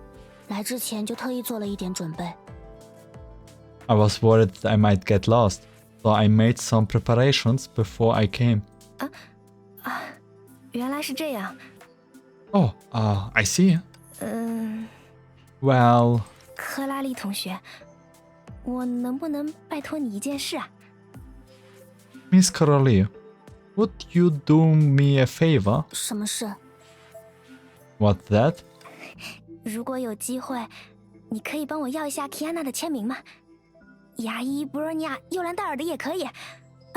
来之前就特意做了一点准备。 I was worried that I might get lost, so I made some preparations before I came. 原来是这样。 Oh, I see. 嗯， Well, 克拉丽同学，我能不能拜托你一件事啊？ Miss Coralie, would you do me a favor? 什么事？ What's that? 如果有机会，你可以帮我要一下 Kiana 的签名吗？牙医 Bronya 尤兰戴尔的也可以。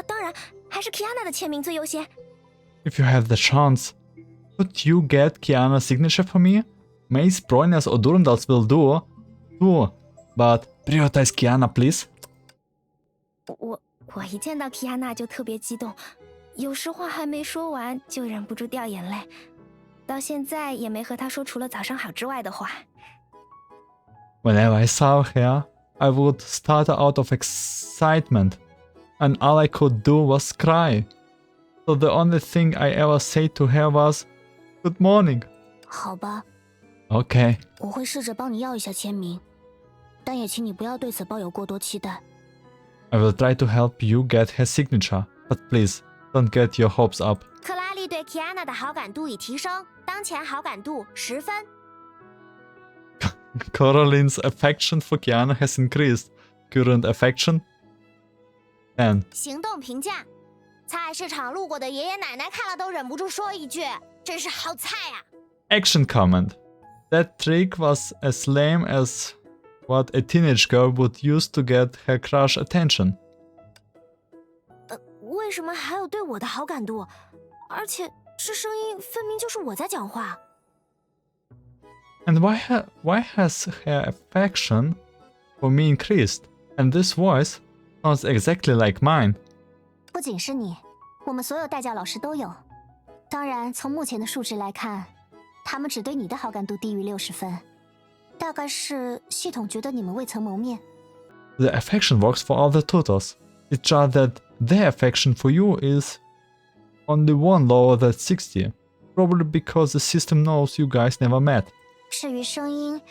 当然，还是 Kiana 的签名最优先。 If you have the chance, could you get Kiana's signature for me? May's, Bronyas or Durandal's will do, too. But prioritize Kiana, please. 我一见到 Kiana 就特别激动，有时话还没说完就忍不住掉眼泪，到现在也没和她说除了早上好之外的话。 Whenever I saw her, I would stutter out of excitement, and all I could do was cry. So the only thing I ever said to her was, "Good morning." 好吧， Okay. 我会试着帮你要一下签名，但也请你不要对此抱有过多期待。 I will try to help you get her signature, but please don't get your hopes up. 克拉丽对 Kiana 的好感度已提升，当前好感度10分。 Coraline's affection for Kiana has increased. Current affection? 10. 行动评价：菜市场路过的爷爷奶奶看了都忍不住说一句：“真是好菜啊！” Action comment. That trick was as lame as what a teenage girl would use to get her crush attention. 为什么还有对我的好感度？而且这声音分明就是我在讲话。 And why has her affection for me increased? And this voice sounds exactly like mine. 不仅是你，我们所有代教老师都有。当然，从目前的数值来看，他们只对你的好感度低于60分，大概是系统觉得你们未曾谋面。 The affection works for all the tutors. It's just that their affection for you is only one lower than 60, probably because the system knows you guys never met. 至于声音，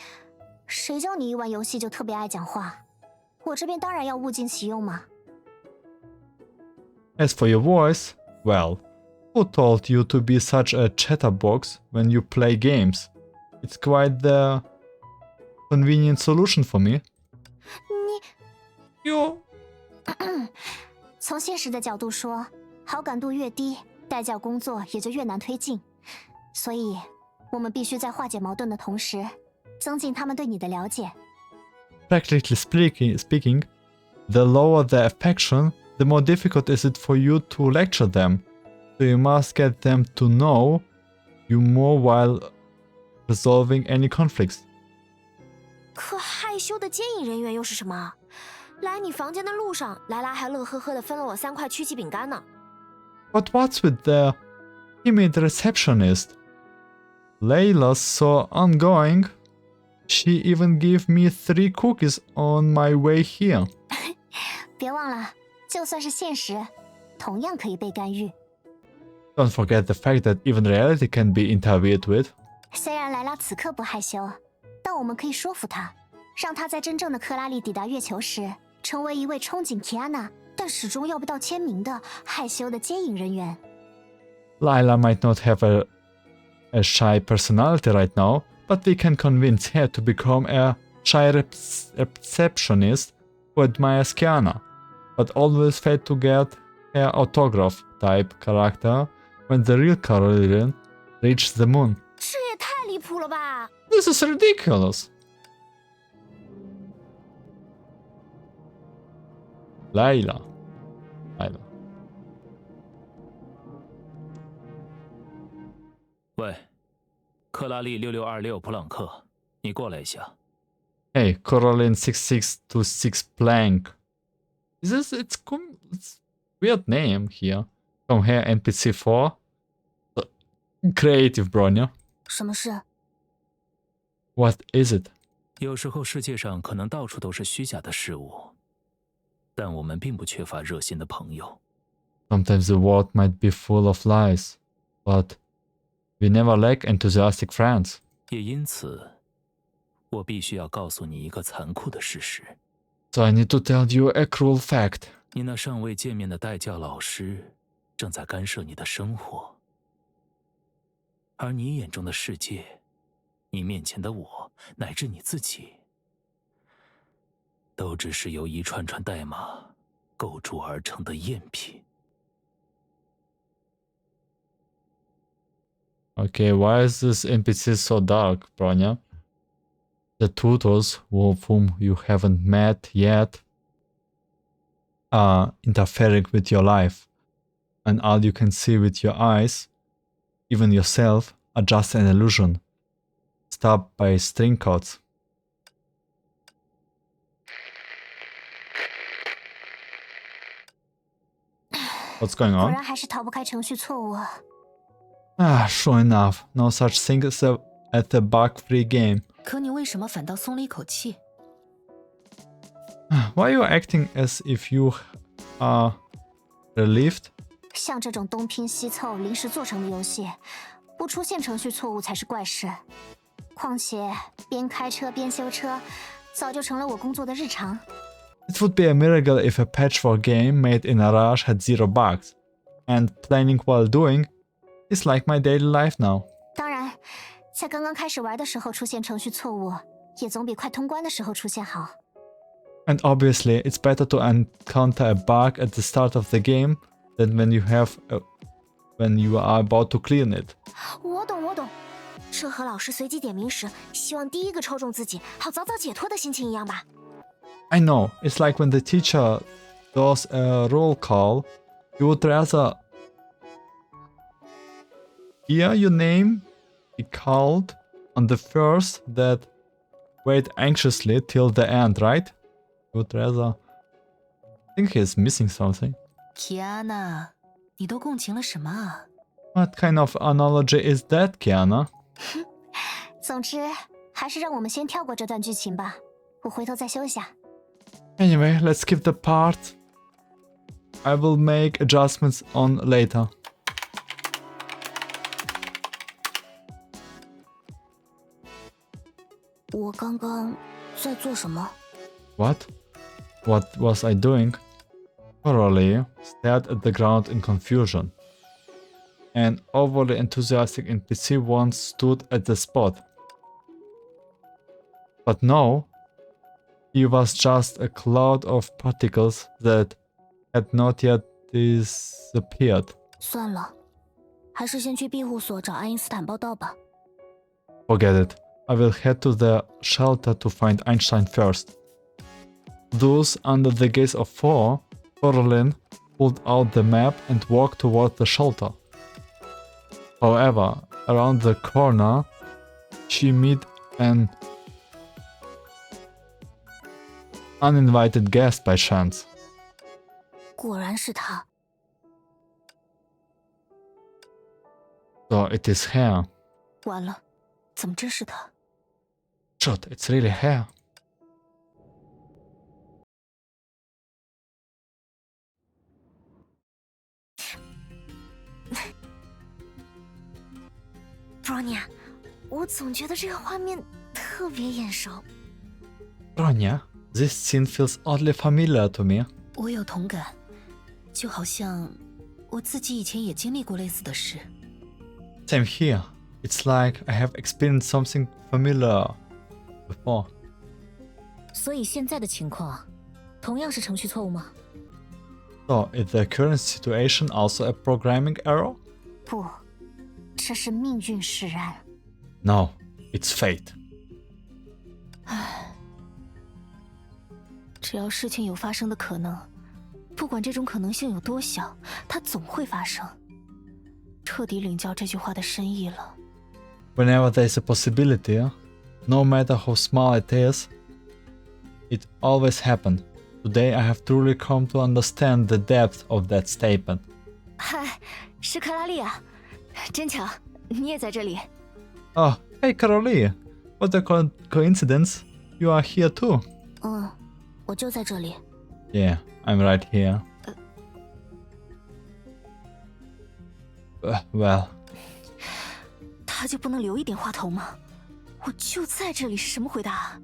谁叫你一玩游戏就特别爱讲话？我这边当然要物尽其用嘛。 As for your voice, well, who told you to be such a chatterbox when you play games? It's quite the convenient solution for me. 你，从现实的角度说，好感度越低，代教工作也就越难推进。所以，我们必须在化解矛盾的同时，增进他们对你的了解。 Practically speaking, the lower the affection, the more difficult is it for you to lecture them. So you must get them to know you more while resolving any conflicts. 可害羞的接引人员又是什么？来你房间的路上，莱拉还乐呵呵的分了我3块曲奇饼干呢。But what's with the timid receptionist? Layla's so ongoing. She even gave me 3 cookies on my way here. 别忘了，就算是现实，同样可以被干预。Don't forget the fact that even reality can be interfered with. 虽然莱拉此刻不害羞，但我们可以说服她，让她在真正的克拉丽抵达月球时，成为一位憧憬 Kiana 但始终要不到签名的害羞的接引人员。Layla might not have a shy personality right now, but we can convince her to become a shy receptionist who admires Kiana, but always failed to get her autograph type character when the real Coralie reached the moon. 这也太离谱了吧！ This is ridiculous. Layla. 喂，克拉丽6626普朗克，你过来一下。Hey, Coralie 6626 Plank. It's weird name here. Come here, NPC 4. Creative Bronya. 什么事？ What is it? 有时候世界上可能到处都是虚假的事物，但我们并不缺乏热心的朋友。Sometimes the world might be full of lies, but we never lack enthusiastic friends. 也因此，我必须要告诉你一个残酷的事实。 So I need to tell you a cruel fact. 你那尚未见面的代教老师正在干涉你的生活，而你眼中的世界，你面前的我，乃至你自己，都只是由一串串代码构筑而成的赝品。 Okay, why is this NPC so dark, Bronya? The tutors, with whom you haven't met yet, are interfering with your life, and all you can see with your eyes, even yourself, are just an illusion, stopped by string codes. What's going 果 on? 然还是逃不开程序错误。 Sure enough, no such thing as a bug-free game. 可你为什么反倒松了一口气？ Why are you acting as if you are relieved? 像这种东拼西凑、临时做成的游戏，不出现程序错误才是怪事。况且边开车边修车，早就成了我工作的日常。 It would be a miracle if a patchwork game made in a rush had 0 bugs, and planning while doing is like my daily life now. 当然，在刚刚开始玩的时候出现程序错误，也总比快通关的时候出现好。 And obviously, it's better to encounter a bug at the start of the game than when you are about to clean it. 我懂，这和老师随机点名时希望第一个抽中自己，好早早解脱的心情一样吧？ I know, it's like when the teacher does a roll call, you would rather hear your name be called on the first that wait anxiously till the end, right? You would rather... I think he's missing something. Kiana，你都共情了什么啊？ What kind of analogy is that, Kiana? 总之，还是让我们先跳过这段剧情吧，我回头再修一下。 Anyway, let's skip the part I will make adjustments on later. 我刚刚在做什么？ What? What was I doing? Coralie stared at the ground in confusion. An overly enthusiastic NPC once stood at the spot. But no, he was just a cloud of particles that had not yet disappeared. 算了，还是先去庇护所找爱因斯坦报道吧。 Forget it. I will head to the shelter to find Einstein first. Thus, under the gaze of 4, Coralie pulled out the map and walked toward the shelter. However, around the corner, she met an uninvited guest by chance. 果然是他。 So it is here. 完了，怎么真是他？ Shit, it's really here. Bronya，我总觉得这个画面特别眼熟。 Bronya, this scene feels oddly familiar to me. 我有同感，就好像我自己以前也经历过类似的事。 Same here. It's like I have experienced something familiar before. 所以现在的情况，同样是程序错误吗？ So is the current situation also a programming error? 不，这是命运使然。 No, it's fate. 只要事情有发生的可能，不管这种可能性有多小，它总会发生。彻底领教这句话的深意了。 Whenever there's a possibility, no matter how small it is, it always happens. Today I have truly come to understand the depth of that statement. 嗨，是克拉丽啊，真巧，你也在这里。 Oh, hey Coralie, what a coincidence. You are here too. 嗯，我就在这里。 Yeah, I'm right here. Well, 他就不能留一点话头吗？我就在这里是什么回答啊？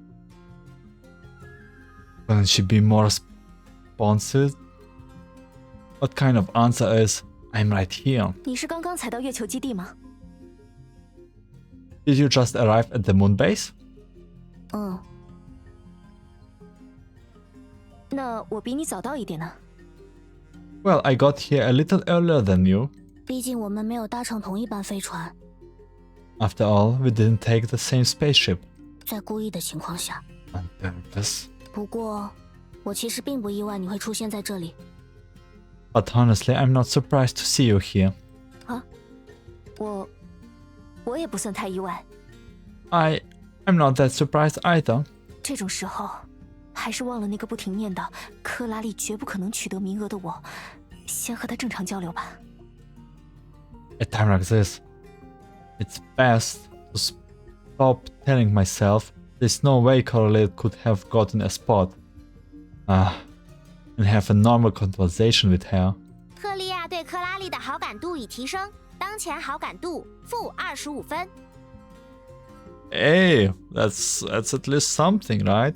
couldn't she be more responsive? What kind of answer is, I'm right here? 你是刚刚才到月球基地吗？ Did you just arrive at the moon base? 嗯。那我比你早到一点呢。 Well, I got here a little earlier than you. 毕竟我们没有搭乘同一班飞船， After all, we didn't take the same spaceship. 在故意的情况下。 On purpose. 不过，我其实并不意外你会出现在这里。 But honestly, I'm not surprised to see you here. 啊？我也不算太意外。 I'm not that surprised either. 这种时候，还是忘了那个不停念叨克拉丽绝不可能取得名额的我，先和他正常交流吧。 At time like this, it's best to stop telling myself there's no way Coralie could have gotten a spot. And have a normal conversation with her. 特利亚对克拉丽的好感度已提升，当前好感度-25分。 Hey, that's at least something, right?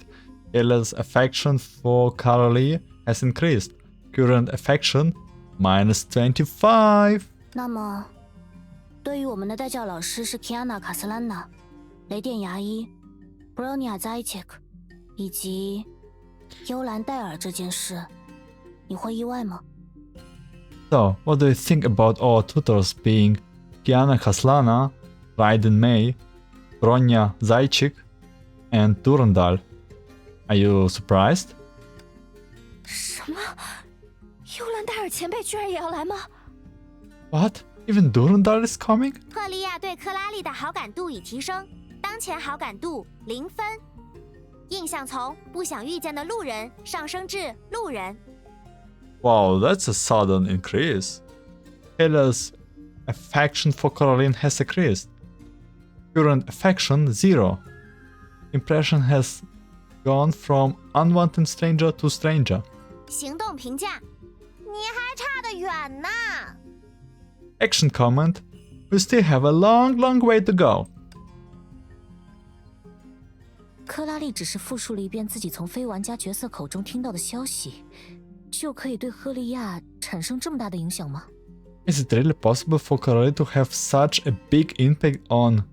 Helia's affection for Coralie has increased. Current affection -25. 那么，对于我们的代教老师是 Kiana 卡斯兰娜、雷电牙医、Bronya Zaitchik 以及幽兰戴尔这件事，你会意外吗？ So, what do you think about our tutors being Kiana Kaslana, Raiden May, Bronya Zaitchik, and Durandal? Are you surprised? 什么？幽兰戴尔前辈居然也要来吗？ What? Even Durandal is coming? 特利亚对克拉丽的好感度已提升，当前好感度0分，印象从不想遇见的路人上升至路人。 Wow, that's a sudden increase. Helia's affection for Coralie has increased. Current affection 0. Impression has gone from unwanted stranger to stranger. 行动评价，你还差得远呢。 Action comment, we still have a long way to go. 克拉丽只是复述了一遍自己从非玩家角色口中听到的消息，就可以对赫利亚产生这么大的影响吗？ Is it really possible for Coralie to have such a big impact on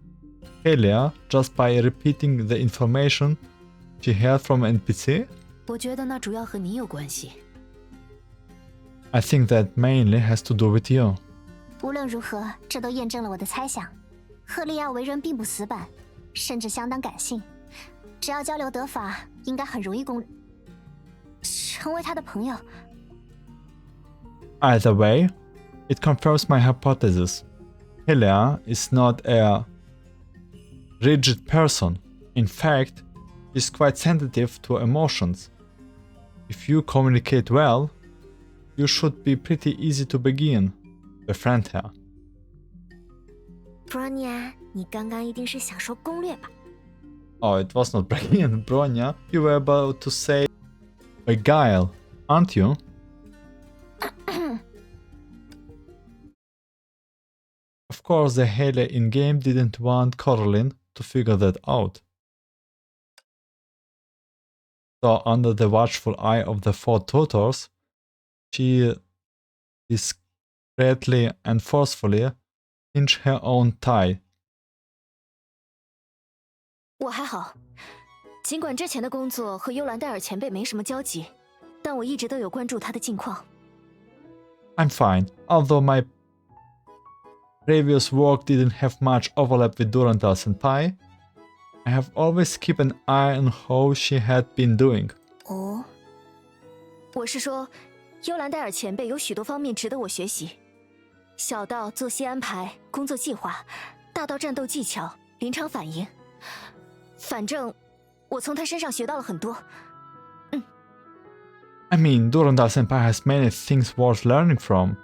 Helia just by repeating the information she heard from an NPC? 我觉得那主要和你有关系。 I think that mainly has to do with you. 无论如何，这都验证了我的猜想。赫利亚为人并不死板，甚至相当感性。只要交流得法，应该很容易成为他的朋友。 Either way, it confirms my hypothesis. Helia is not a rigid person. In fact, she's quite sensitive to emotions. If you communicate well, you should be pretty easy to begin. Befriend her. Bronya，你刚刚一定是想说攻略吧？ Oh, it was not brilliant, Bronya. You were about to say beguile, aren't you? Of course, the Helia in-game didn't want Coralie to figure that out. So, under the watchful eye of the 4 tutors, she discreetly and forcefully pinched her own thigh. 我还好，尽管之前的工作和幽兰戴尔前辈没什么交集，但我一直都有关注他的近况。I'm fine, although my previous work didn't have much overlap with Durandal Senpai. I have always kept an eye on how she had been doing. 哦，我是说，幽兰戴尔前辈有许多方面值得我学习，小到作息安排、工作计划，大到战斗技巧、临场反应，反正我从他身上学到了很多。I mean, Durandal Senpai has many things worth learning from.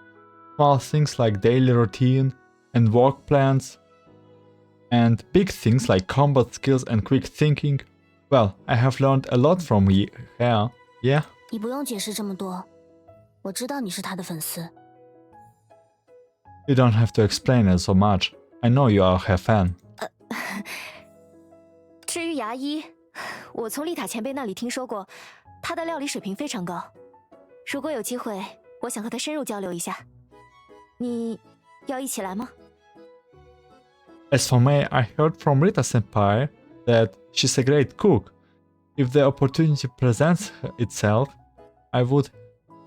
Small things like daily routine and work plans, and big things like combat skills and quick thinking. Well, I have learned a lot from her, yeah? 你不用解释这么多，我知道你是他的粉丝。You don't have to explain it so much. I know you are her fan. 至于牙医，我从丽塔前辈那里听说过，他的料理水平非常高。如果有机会，我想和他深入交流一下。你要一起来吗？ As for me, I heard from Rita Senpai that she's a great cook. If the opportunity presents itself, I would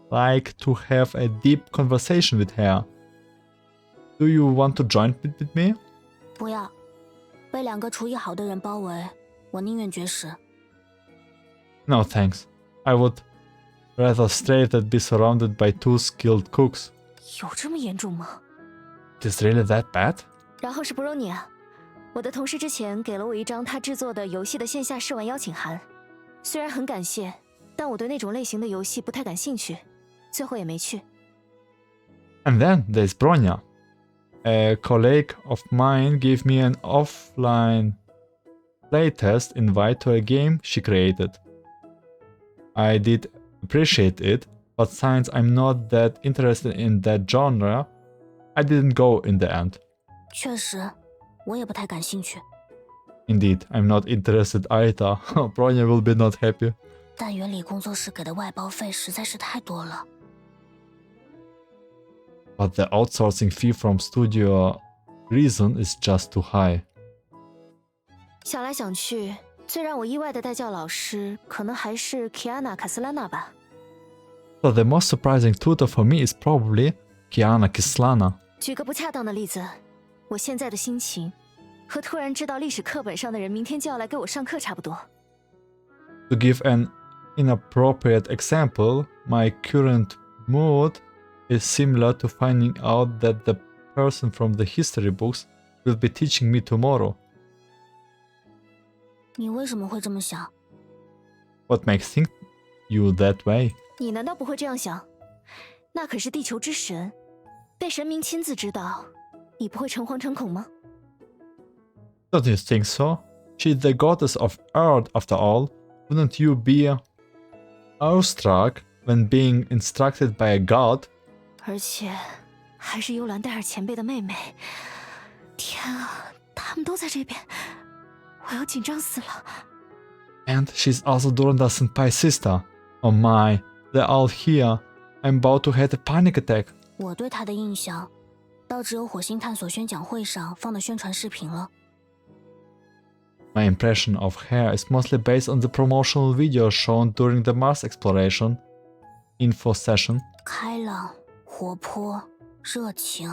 like to have a deep conversation with her. Do you want to join with me? 不要，被2个厨艺好的人包围，我宁愿绝食。No thanks. I would rather stray than be surrounded by 2 skilled cooks. 有这么严重吗？ Is it really that bad? 然后是 Bronya， 我的同事之前给了我一张他制作的游戏的线下试玩邀请函，虽然很感谢，但我对那种类型的游戏不太感兴趣，最后也没去。And then there's Bronya. A colleague of mine gave me an offline playtest invite to a game she created. I did appreciate it, but since I'm not that interested in that genre, I didn't go in the end. 确实，我也不太感兴趣。 Indeed, I'm not interested either. Bronya will be not happy. 但原理工作室给的外包费实在是太多了。 But the outsourcing fee from Studio Reason is just too high. 想来想去，最让我意外的带教老师，可能还是 Kiana 卡斯拉娜吧。 So the most surprising tutor for me is probably Kiana Kislana. 举个不恰当的例子，我现在的心情，和突然知道历史课本上的人明天就要来给我上课差不多。 To give an inappropriate example, my current mood is similar to finding out that the person from the history books will be teaching me tomorrow. 你为什么会这么想？ What makes you that way? 你难道不会这样想？那可是地球之神，被神明亲自指导，你不会诚惶诚恐吗？ Don't you think so? She's the goddess of Earth after all. Wouldn't you be awestruck when being instructed by a god? 而且还是幽兰戴尔前辈的妹妹。天啊，他们都在这边，我要紧张死了。 And she's also Durandal Senpai's sister. Oh my, they're all here. I'm about to have a panic attack. 我对他的印象，倒只有火星探索宣讲会上放的宣传视频了。 My impression of her is mostly based on the promotional video shown during the Mars exploration info session. 开朗、活泼、热情，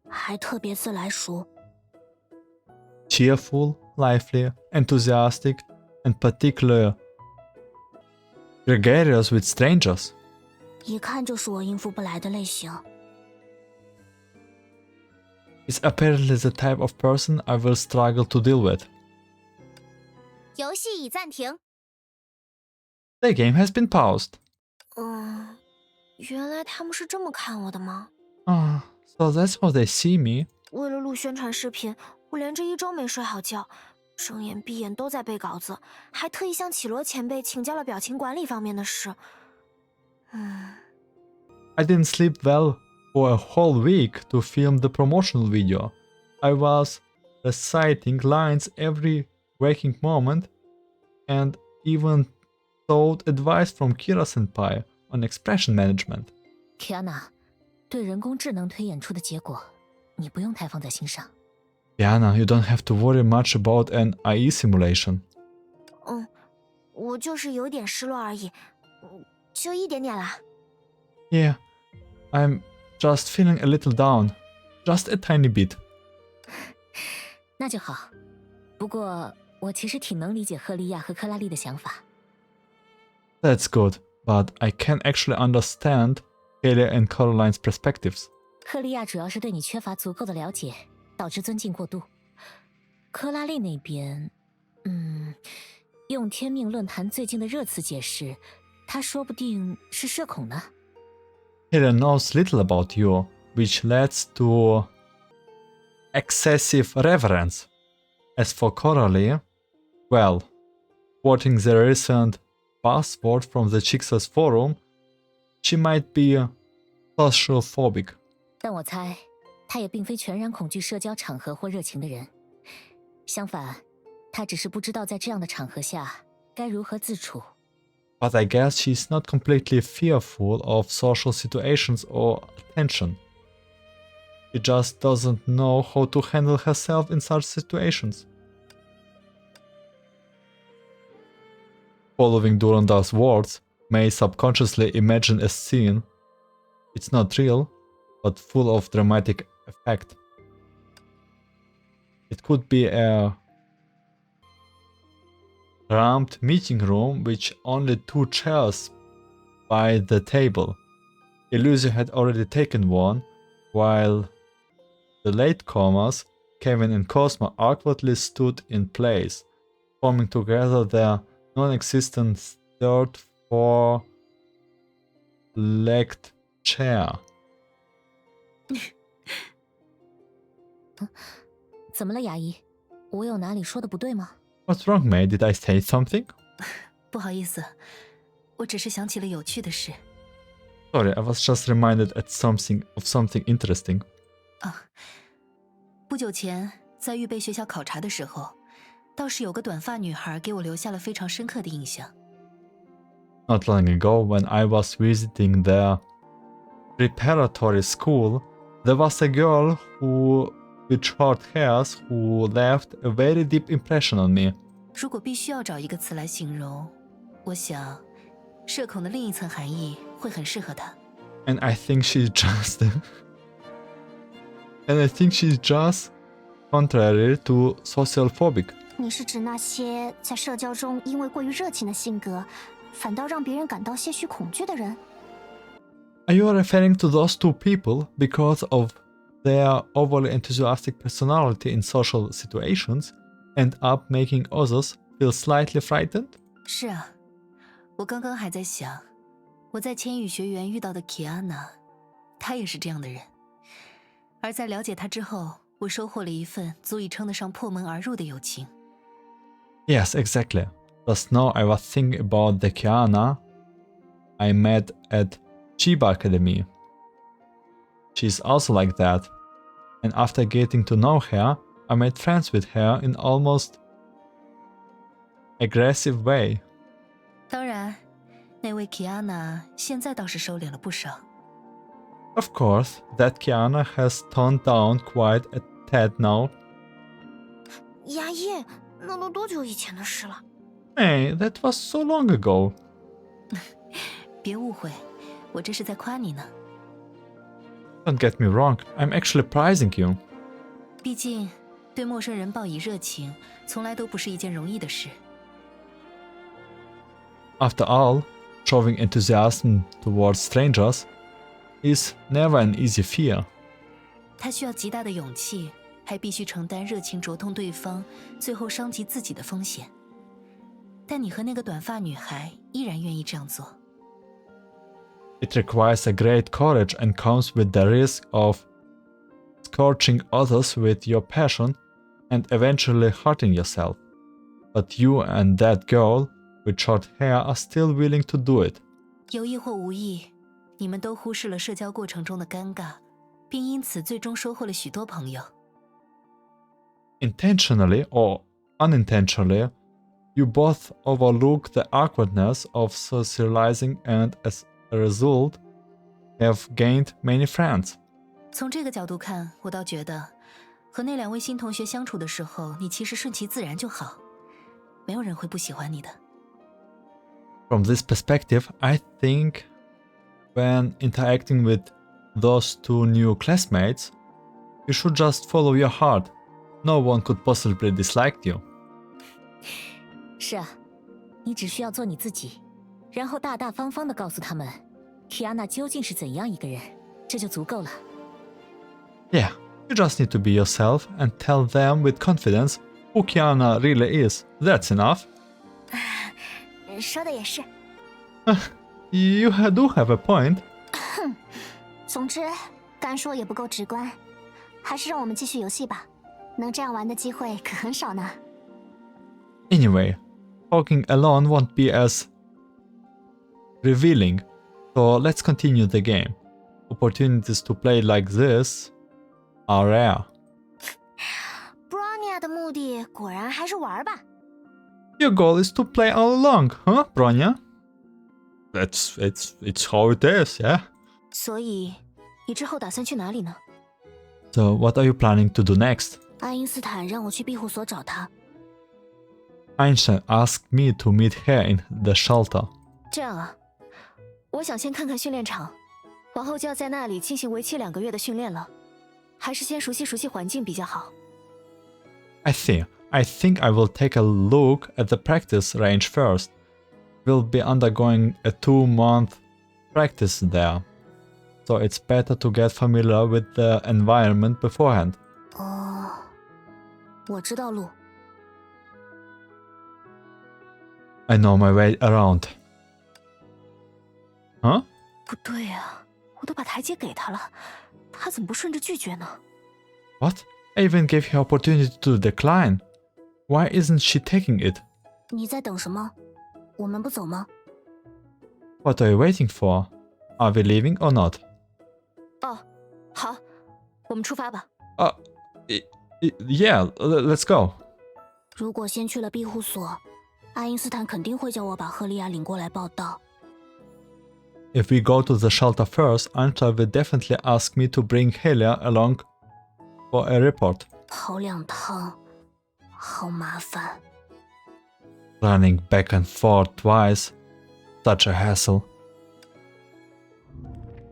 还特别自来熟。 Cheerful, lively, enthusiastic, and particularly gregarious with strangers. 一看就是我应付不来的类型。 Is apparently the type of person I will struggle to deal with. 游戏已暂停。The game has been paused. 原来他们是这么看我的吗？ So that's how they see me. 为了录宣传视频，我连着1周没睡好觉，睁眼闭眼都在背稿子，还特意向绮罗前辈请教了表情管理方面的事。I didn't sleep well for a whole week to film the promotional video. I was reciting lines every waking moment and even sought advice from Kira-senpai on expression management. Kiana， 对人工智能推演出的结果，你不用太放在心上。Kiana, you don't have to worry much about an IE simulation. 我就是有点失落而已，就一点点啦。Yeah, I'm just feeling a little down. Just a tiny bit. 那就好。不过我其实挺能理解赫利亚和克拉丽的想法。That's good, but I can't actually understand Helia and Coraline's perspectives. 赫利亚主要是对你缺乏足够的了解，导致尊敬过度。克拉丽那边，用天命论坛最近的热词解释，他说不定是社恐呢。Helia knows little about you, which leads to excessive reverence. As for Coralie, well, quoting the recent password from the Chixas forum, she might be sociophobic. 但我猜，他也并非全然恐惧社交场合或热情的人。相反，他只是不知道在这样的场合下该如何自处。But I guess she's not completely fearful of social situations or attention. She just doesn't know how to handle herself in such situations. Following Durandal's words, May subconsciously imagine a scene. It's not real, but full of dramatic effect. It could be a cramped meeting room with only 2 chairs by the table. Illusia had already taken one, while the latecomers, Kevin and Cosmo, awkwardly stood in place, forming together their non-existent third four-legged chair. 怎么了，牙医？我有哪里说的不对吗？ What's wrong, May? Did I say something? 不好意思，我只是想起了有趣的事。Sorry, I was just reminded of something interesting. 不久前，在预备学校考察的时候，倒是有个短发女孩给我留下了非常深刻的印象。Not long ago, when I was visiting their preparatory school, there was a girl with short hairs who left a very deep impression on me. 如果必须要找一个词来形容，我想，社恐的另一层含义会很适合她。And I think she's just contrary to sociophobic. 你是指那些在社交中因为过于热情的性格，反倒让别人感到些许恐惧的人？ Are you referring to those 2 people because of their overly enthusiastic personality in social situations end up making others feel slightly frightened? 是啊，我刚刚还在想，我在千羽学园遇到的 Kiana， 她也是这样的人。而在了解她之后，我收获了一份足以称得上破门而入的友情。Yes, exactly. Just now I was thinking about the Kiana I met at Chiba Academy. She's also like that. And after getting to know her, I made friends with her in almost aggressive way. 当然，那位 Kiana 现在倒是收敛了不少。Of course, that Kiana has toned down quite a tad now. 牙医，那都多久以前的事了？ Hey, that was so long ago. 别误会，我这是在夸你呢。Don't get me wrong, I'm actually praising you. 毕竟，对陌生人报以热情，从来都不是一件容易的事。After all, showing enthusiasm towards strangers is never an easy fear. 他需要极大的勇气，还必须承担热情灼痛对方，最后伤及自己的风险。但你和那个短发女孩依然愿意这样做。It requires a great courage and comes with the risk of scorching others with your passion and eventually hurting yourself. But you and that girl with short hair are still willing to do it. 有意或无意，你们都忽视了社交过程中的尴尬，并因此最终收获了许多朋友。Intentionally or unintentionally, you both overlook the awkwardness of socializing and as a result, have gained many friends. 从这个角度看，我倒觉得和那2位新同学相处的时候，你其实顺其自然就好，没有人会不喜欢你的。From this perspective, I think when interacting with those 2 new classmates, you should just follow your heart. No one could possibly dislike you. 是啊，你只需要做你自己，然后大大方方地告诉他们 ，Kiana 究竟是怎样一个人，这就足够了。Yeah, you just need to be yourself and tell them with confidence who Kiana really is. That's enough. 说的也是。You do have a point. 总之，干说也不够直观，还是让我们继续游戏吧。能这样玩的机会可很少呢。Anyway, talking alone won't be as revealing, so let's continue the game. Opportunities to play like this are rare. Bronya 的目的果然还是玩吧。Your goal is to play all along, huh, Bronya? It's how it is, yeah? 所以，你之后打算去哪里呢？ So what are you planning to do next? 爱因斯坦让我去庇护所找他。Einstein asked me to meet her in the shelter. 这样啊，我想先看看训练场，往后就要在那里进行为期2个月的训练了，还是先熟悉熟悉环境比较好。I think I will take a look at the practice range first. We'll be undergoing a 2-month practice there, so it's better to get familiar with the environment beforehand. 我知道路。I know my way around. Huh? 不对啊，我都把台阶给他了，他怎么不顺着拒绝呢？ What? I even gave her opportunity to decline. Why isn't she taking it? 你在等什么？我们不走吗？ What are you waiting for? Are we leaving or not? 哦，好，我们出发吧。Yeah, let's go. 如果先去了庇护所，爱因斯坦肯定会叫我把赫利亚领过来报道。If we go to the shelter first, Einstein will definitely ask me to bring Helia along for a report. 跑2趟，好麻烦。Running back and forth twice, such a hassle.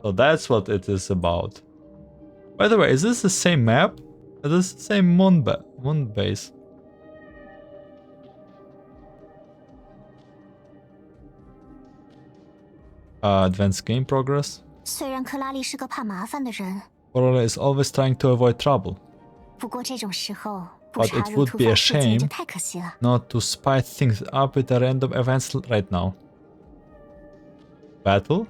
So that's what it is about. By the way, is this the same map? Is this the same moon base? Advanced game progress. 虽然克拉丽是个怕麻烦的人， Coralie is always trying to avoid trouble. 不过这种时候不 But 插 it 入 would 突 be 发 a 事件 shame 就太可惜了。 not to spice things up with the random events right now. Battle?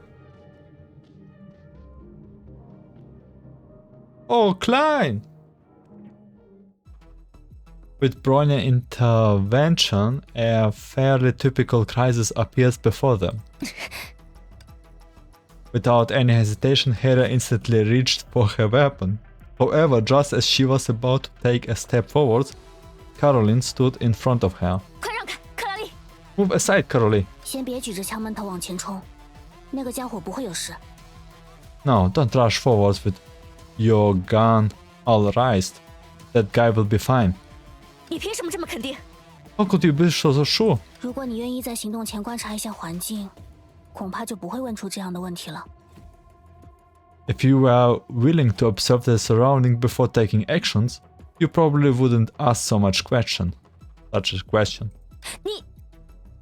Oh, Klein! With Bronya intervention, a fairly typical crisis appears before them. Without any hesitation, Helia instantly reached for her weapon. However, just as she was about to take a step forwards, Caroline stood in front of her. 快让开，克拉丽！ Move aside, Coralie. 先别举着枪闷头往前冲，那个家伙不会有事。 No, don't rush forwards with your gun all raised. That guy will be fine. 你凭什么这么肯定？ How could you be so sure? 如果你愿意在行动前观察一下环境，恐怕就不会问出这样的问题了。 If you were willing to observe the surrounding before taking actions, you probably wouldn't ask such a question. 你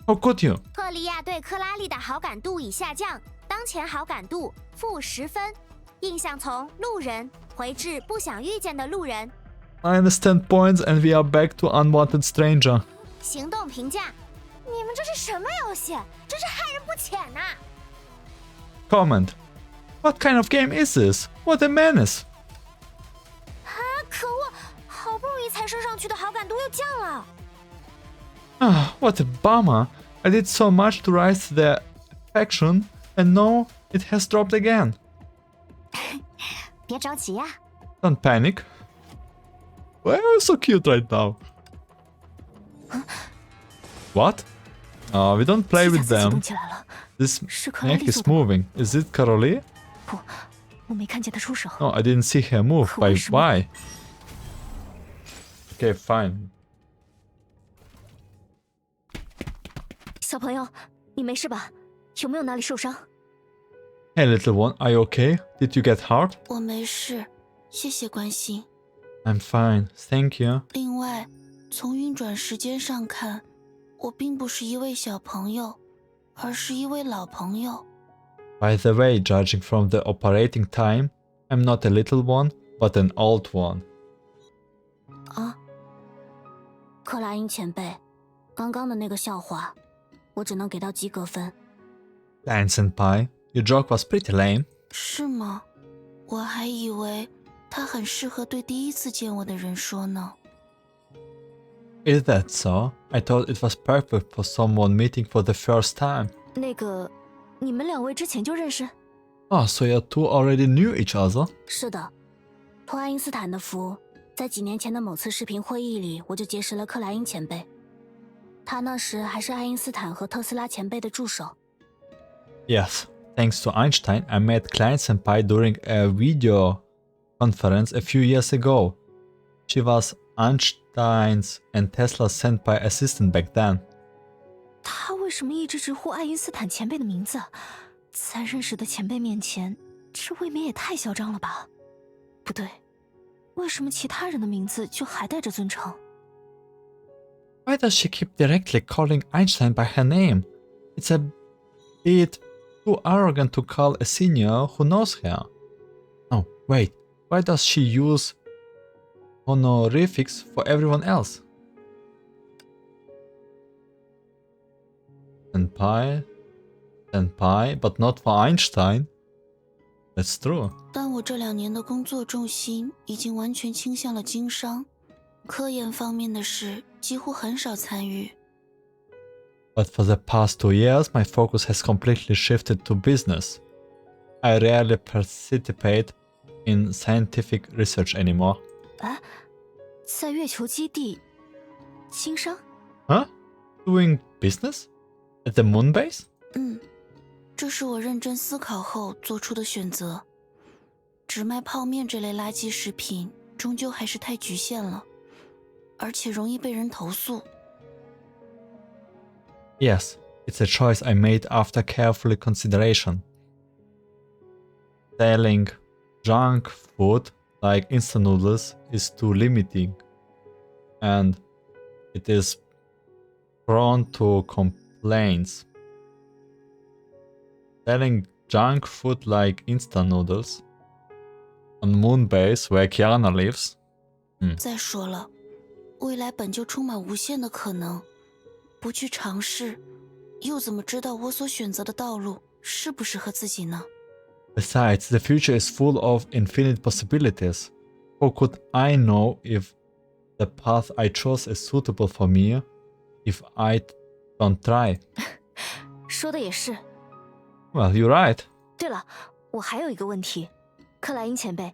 How could you? 赫利亚对克拉丽的好感度已下降，当前好感度-10分，印象从路人回至不想遇见的路人。 I understand points and we are back to unwanted stranger. 行动评价你们这是什么游戏？真是害人不浅呐Comment. What kind of game is this? What a menace! 可恶，好不容易才升上去的好感度又降了。Ah, what a bummer. I did so much to rise the affection, and now it has dropped again. 别着急呀、Don't panic. Why are you so cute right now? What? We don't play 机甲 with 自己 them. 动起来了。 This 是克拉丽 neck is 做的吗？ moving. Is it Coralie? 不，我没看见他出手。 No, I didn't see her move. 可为什么？ Why? Okay, fine. 小朋友，你没事吧？有没有哪里受伤？ Hey, little one, are you okay? Did you get hurt? 我没事，谢谢关心。 I'm fine, thank you. 另外，从运转时间上看，我并不是一位小朋友，而是一位老朋友。 By the way, judging from the operating time, I'm not a little one, but an old one. 啊，克莱因前辈，刚刚的那个笑话，我只能给到及格分。 Lion Senpai, your joke was pretty lame. 是吗？我还以为他很适合对第一次见我的人说呢。 Is that so? I thought it was perfect for someone meeting for the first time. 那个，你们两位之前就认识？ Oh, so you two already knew each other? 是的，托爱因斯坦的福，在几年前的某次视频会议里，我就结识了克莱因前辈。他那时还是爱因斯坦和特斯拉前辈的助手。 Yes, thanks to Einstein, I met Klein Senpai during a video conference a few years ago. She was Einstein's and Tesla's senpai assistant back then. 他为什么一直直呼爱因斯坦前辈的名字？在认识的前辈面前，这未免也太嚣张了吧？不对，为什么其他人的名字就还带着尊称？ Why does she keep directly calling Einstein by her name? It's a bit too arrogant to call a senior who knows her. Oh, wait, why does she use honorifics for everyone else? Senpai, but not for Einstein. That's true. 但我这2年的工作重心已经完全倾向了经商，科研方面的事几乎很少参与。 But for the past 2 years, my focus has completely shifted to business. I rarely participate in scientific research anymore. 啊，在月球基地经商？ Huh? Doing business? At the moon base? 这是我认真思考后做出的选择。只卖泡面这类垃圾食品，终究还是太局限了，而且容易被人投诉。 Yes, it's a choice I made after careful consideration. Selling junk food like instant noodles is too limiting, and it is prone to complaints. Selling junk food like instant noodles on moon base where Kiana lives. 再说了，未来本就充满无限的可能，不去尝试，又怎么知道我所选择的道路适不适合自己呢？ Besides, the future is full of infinite possibilities. How could I know if the path I chose is suitable for me if I don't try? 说的也是。 Well, you're right. 对了，我还有一个问题，克莱因前辈，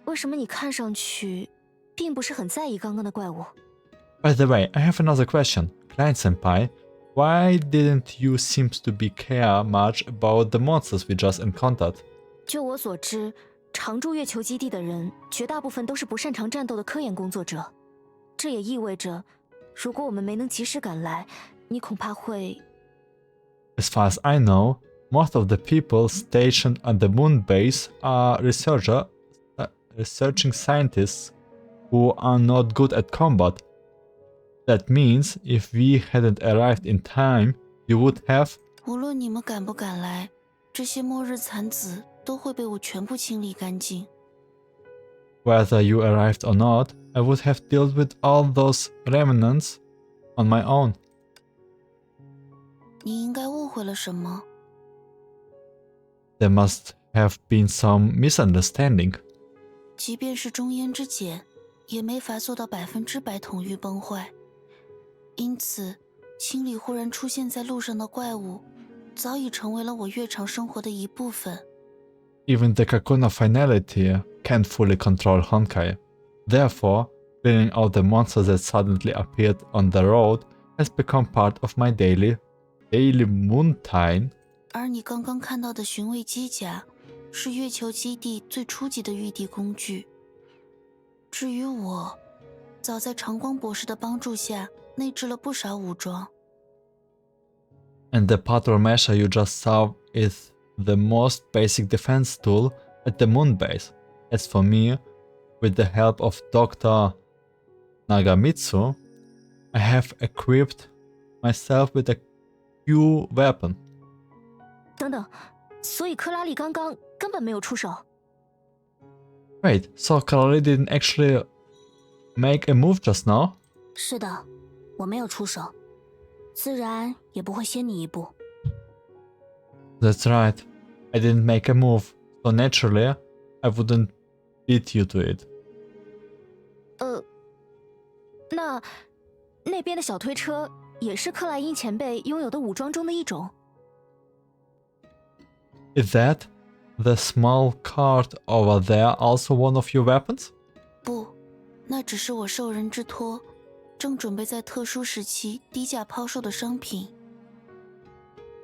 为什么你看上去并不是很在意刚刚的怪物？ By the way, I have another question. Klein Senpai, why didn't you seem to be care much about the monsters we just encountered? 就我所知，常驻月球基地的人绝大部分都是不擅长战斗的科研工作者，这也意味着，如果我们没能及时赶来，你恐怕会…… As far as I know, most of the people stationed at the moon base are researching scientists who are not good at combat. That means if we hadn't arrived in time, you would have... 无论你们赶不赶来，这些末日残子都会被我全部清理干净。 Whether you arrived or not, I would have dealt with all those remnants on my own. 你应该误会了什么。There must have been some misunderstanding. 即便是中烟之碱，也没法做到100%统御崩坏。因此，清理忽然出现在路上的怪物，早已成为了我日常生活的一部分。Even the Cocoon of Finality can't fully control Honkai. Therefore, cleaning out the monsters that suddenly appeared on the road has become part of my daily routine. 而你刚刚看到的寻味机甲，是月球基地最初级的御敌工具。至于我，早在长光博士的帮助下，内置了不少武装。And the patrol measure you just saw is the most basic defense tool at the moon base. As for me, with the help of Dr. Nagamitsu, I have equipped myself with a Q weapon. 等等，所以克拉丽刚刚根本没有出手。Wait, so Coralie didn't actually make a move just now? 是的，我没有出手，自然也不会先你一步。That's right. I didn't make a move, so naturally, I wouldn't beat you to it. 那边的小推车也是克莱因前辈拥有的武装中的一种。Is that the small cart over there also one of your weapons? 不，那只是我受人之托，正准备在特殊时期低价抛售的商品。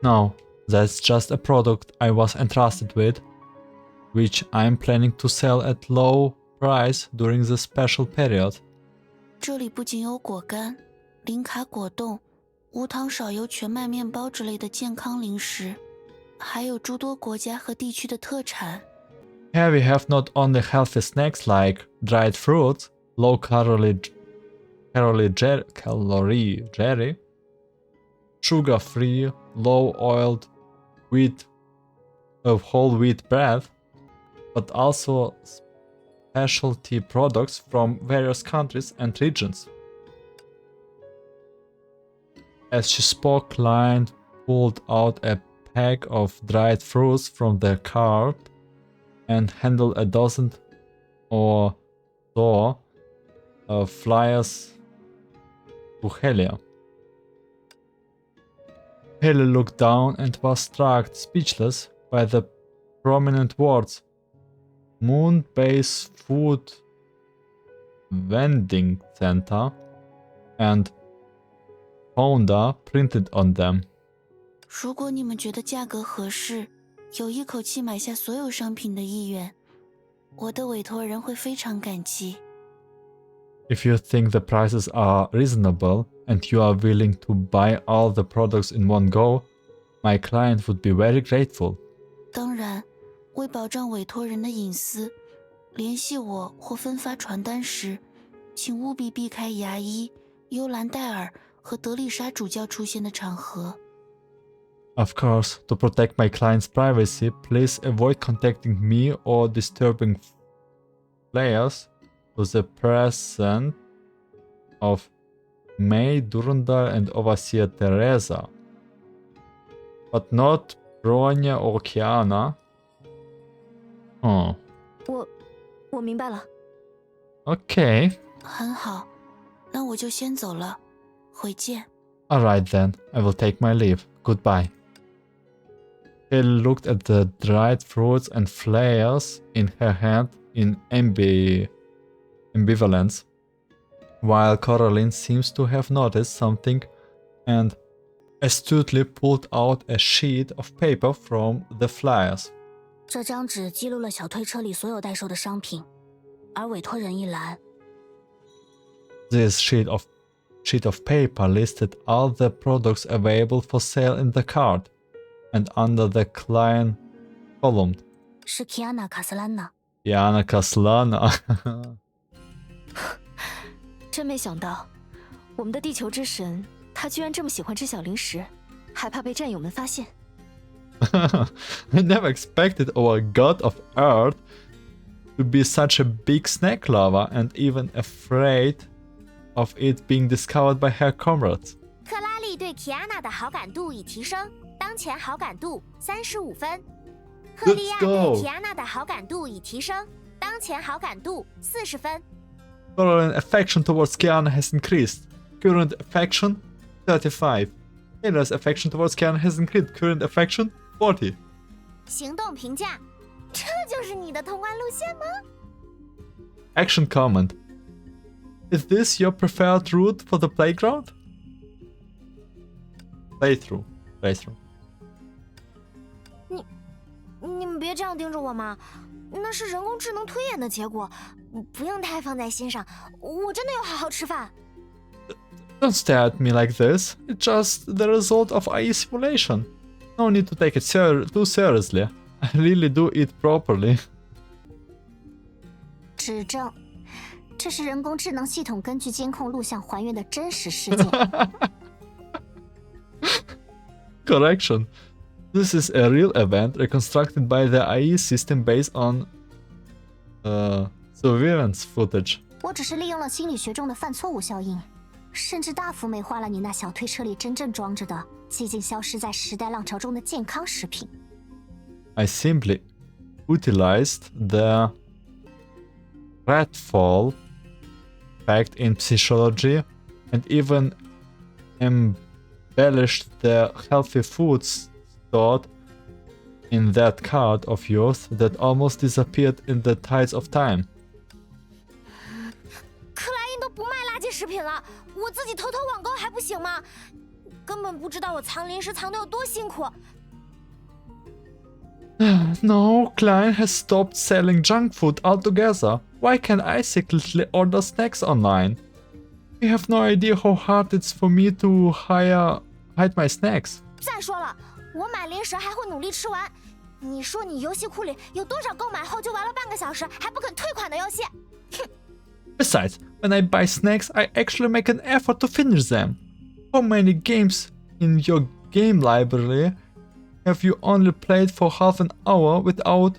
No, that's just a product I was entrusted with, which I'm planning to sell at low price during the special period. 这里不仅有果干、零卡果冻、无糖少油全麦面包之类的健康零食，还有诸多国家和地区的特产。Here we have not only healthy snacks like dried fruits, low calorie jelly, sugar-free, low-oiled whole wheat bread, but also specialty products from various countries and regions. As she spoke, Klein pulled out a pack of dried fruits from the cart and handed a dozen or so flyers to Helia. Helia looked down and was struck speechless by the prominent words Moon Base Food Vending Center and Founder printed on them. 如果你们觉得价格合适，有一口气买下所有商品的意愿，我的委托人会非常感激。If you think the prices are reasonable and you are willing to buy all the products in one go, my client would be very grateful. 当然，为保障委托人的隐私，联系我或分发传单时，请务必避开牙医、幽兰戴尔和德丽莎主教出现的场合。Of course, to protect my client's privacy, please avoid contacting me or disturbing players to the presence of May, Durandal, and Overseer Teresa. But not Bronya or Kiana. Oh. 我明白了。Okay. 很好，那我就先走了，回见。 Alright then, I will take my leave. Goodbye. He looked at the dried fruits and flowers in her hand in ambivalence, while Coraline seems to have noticed something and astutely pulled out a sheet of paper from the flyers. 这张纸记录了小推车里所有待售的商品，而委托人一栏。This sheet of paper listed all the products available for sale in the cart, and under the client column. 是 Kiana 卡斯兰娜。Kiana Kaslana. 真没想到，我们的地球之神，他居然这么喜欢吃小零食，还怕被战友们发现。I never expected our god of earth to be such a big snack lover and even afraid of it being discovered by her comrades. 克拉丽，莉对 Kiana 的好感度已提升，当前好感度35分。赫利亚对 Kiana 的好感度已提升，当前好感度40分。Coralie affection towards Kiana has increased. Current affection 35. Helia's affection towards Kiana has increased. Current affection 40. 行动评价，这就是你的通关路线吗？ Action comment. Is this your preferred route for the playground? Playthrough. 你们别这样盯着我嘛，那是人工智能推演的结果，不用太放在心上。我真的要好好吃饭。Don't stare at me like this. It's just the result of IE simulation. No need to take it too seriously. I really do it properly. 指正，这是人工智能系统根据监控录像还原的真实事件。Correction. This is a real event reconstructed by the IE system based on surveillance footage. 我只是利用了心理学中的犯错误效应，甚至大幅美化了你那小推车里真正装着的几近消失在时代浪潮中的健康食品。I simply utilized the ratfall fact in psychology and even embellished the healthy foods stored in that card of yours that almost disappeared in the tides of time. 克莱因都不卖垃圾食品了，我自己偷偷网购还不行吗？根本不知道我藏零食藏得有多辛苦。No, Klein has stopped selling junk food altogether. Why can't I secretly order snacks online? You have no idea how hard it's for me to hide my snacks. 再说了，我买零食还会努力吃完。你说你游戏库里有多少购买后就玩了半个小时还不肯退款的游戏？哼！ Besides, when I buy snacks, I actually make an effort to finish them. How many games in your game library have you only played for half an hour without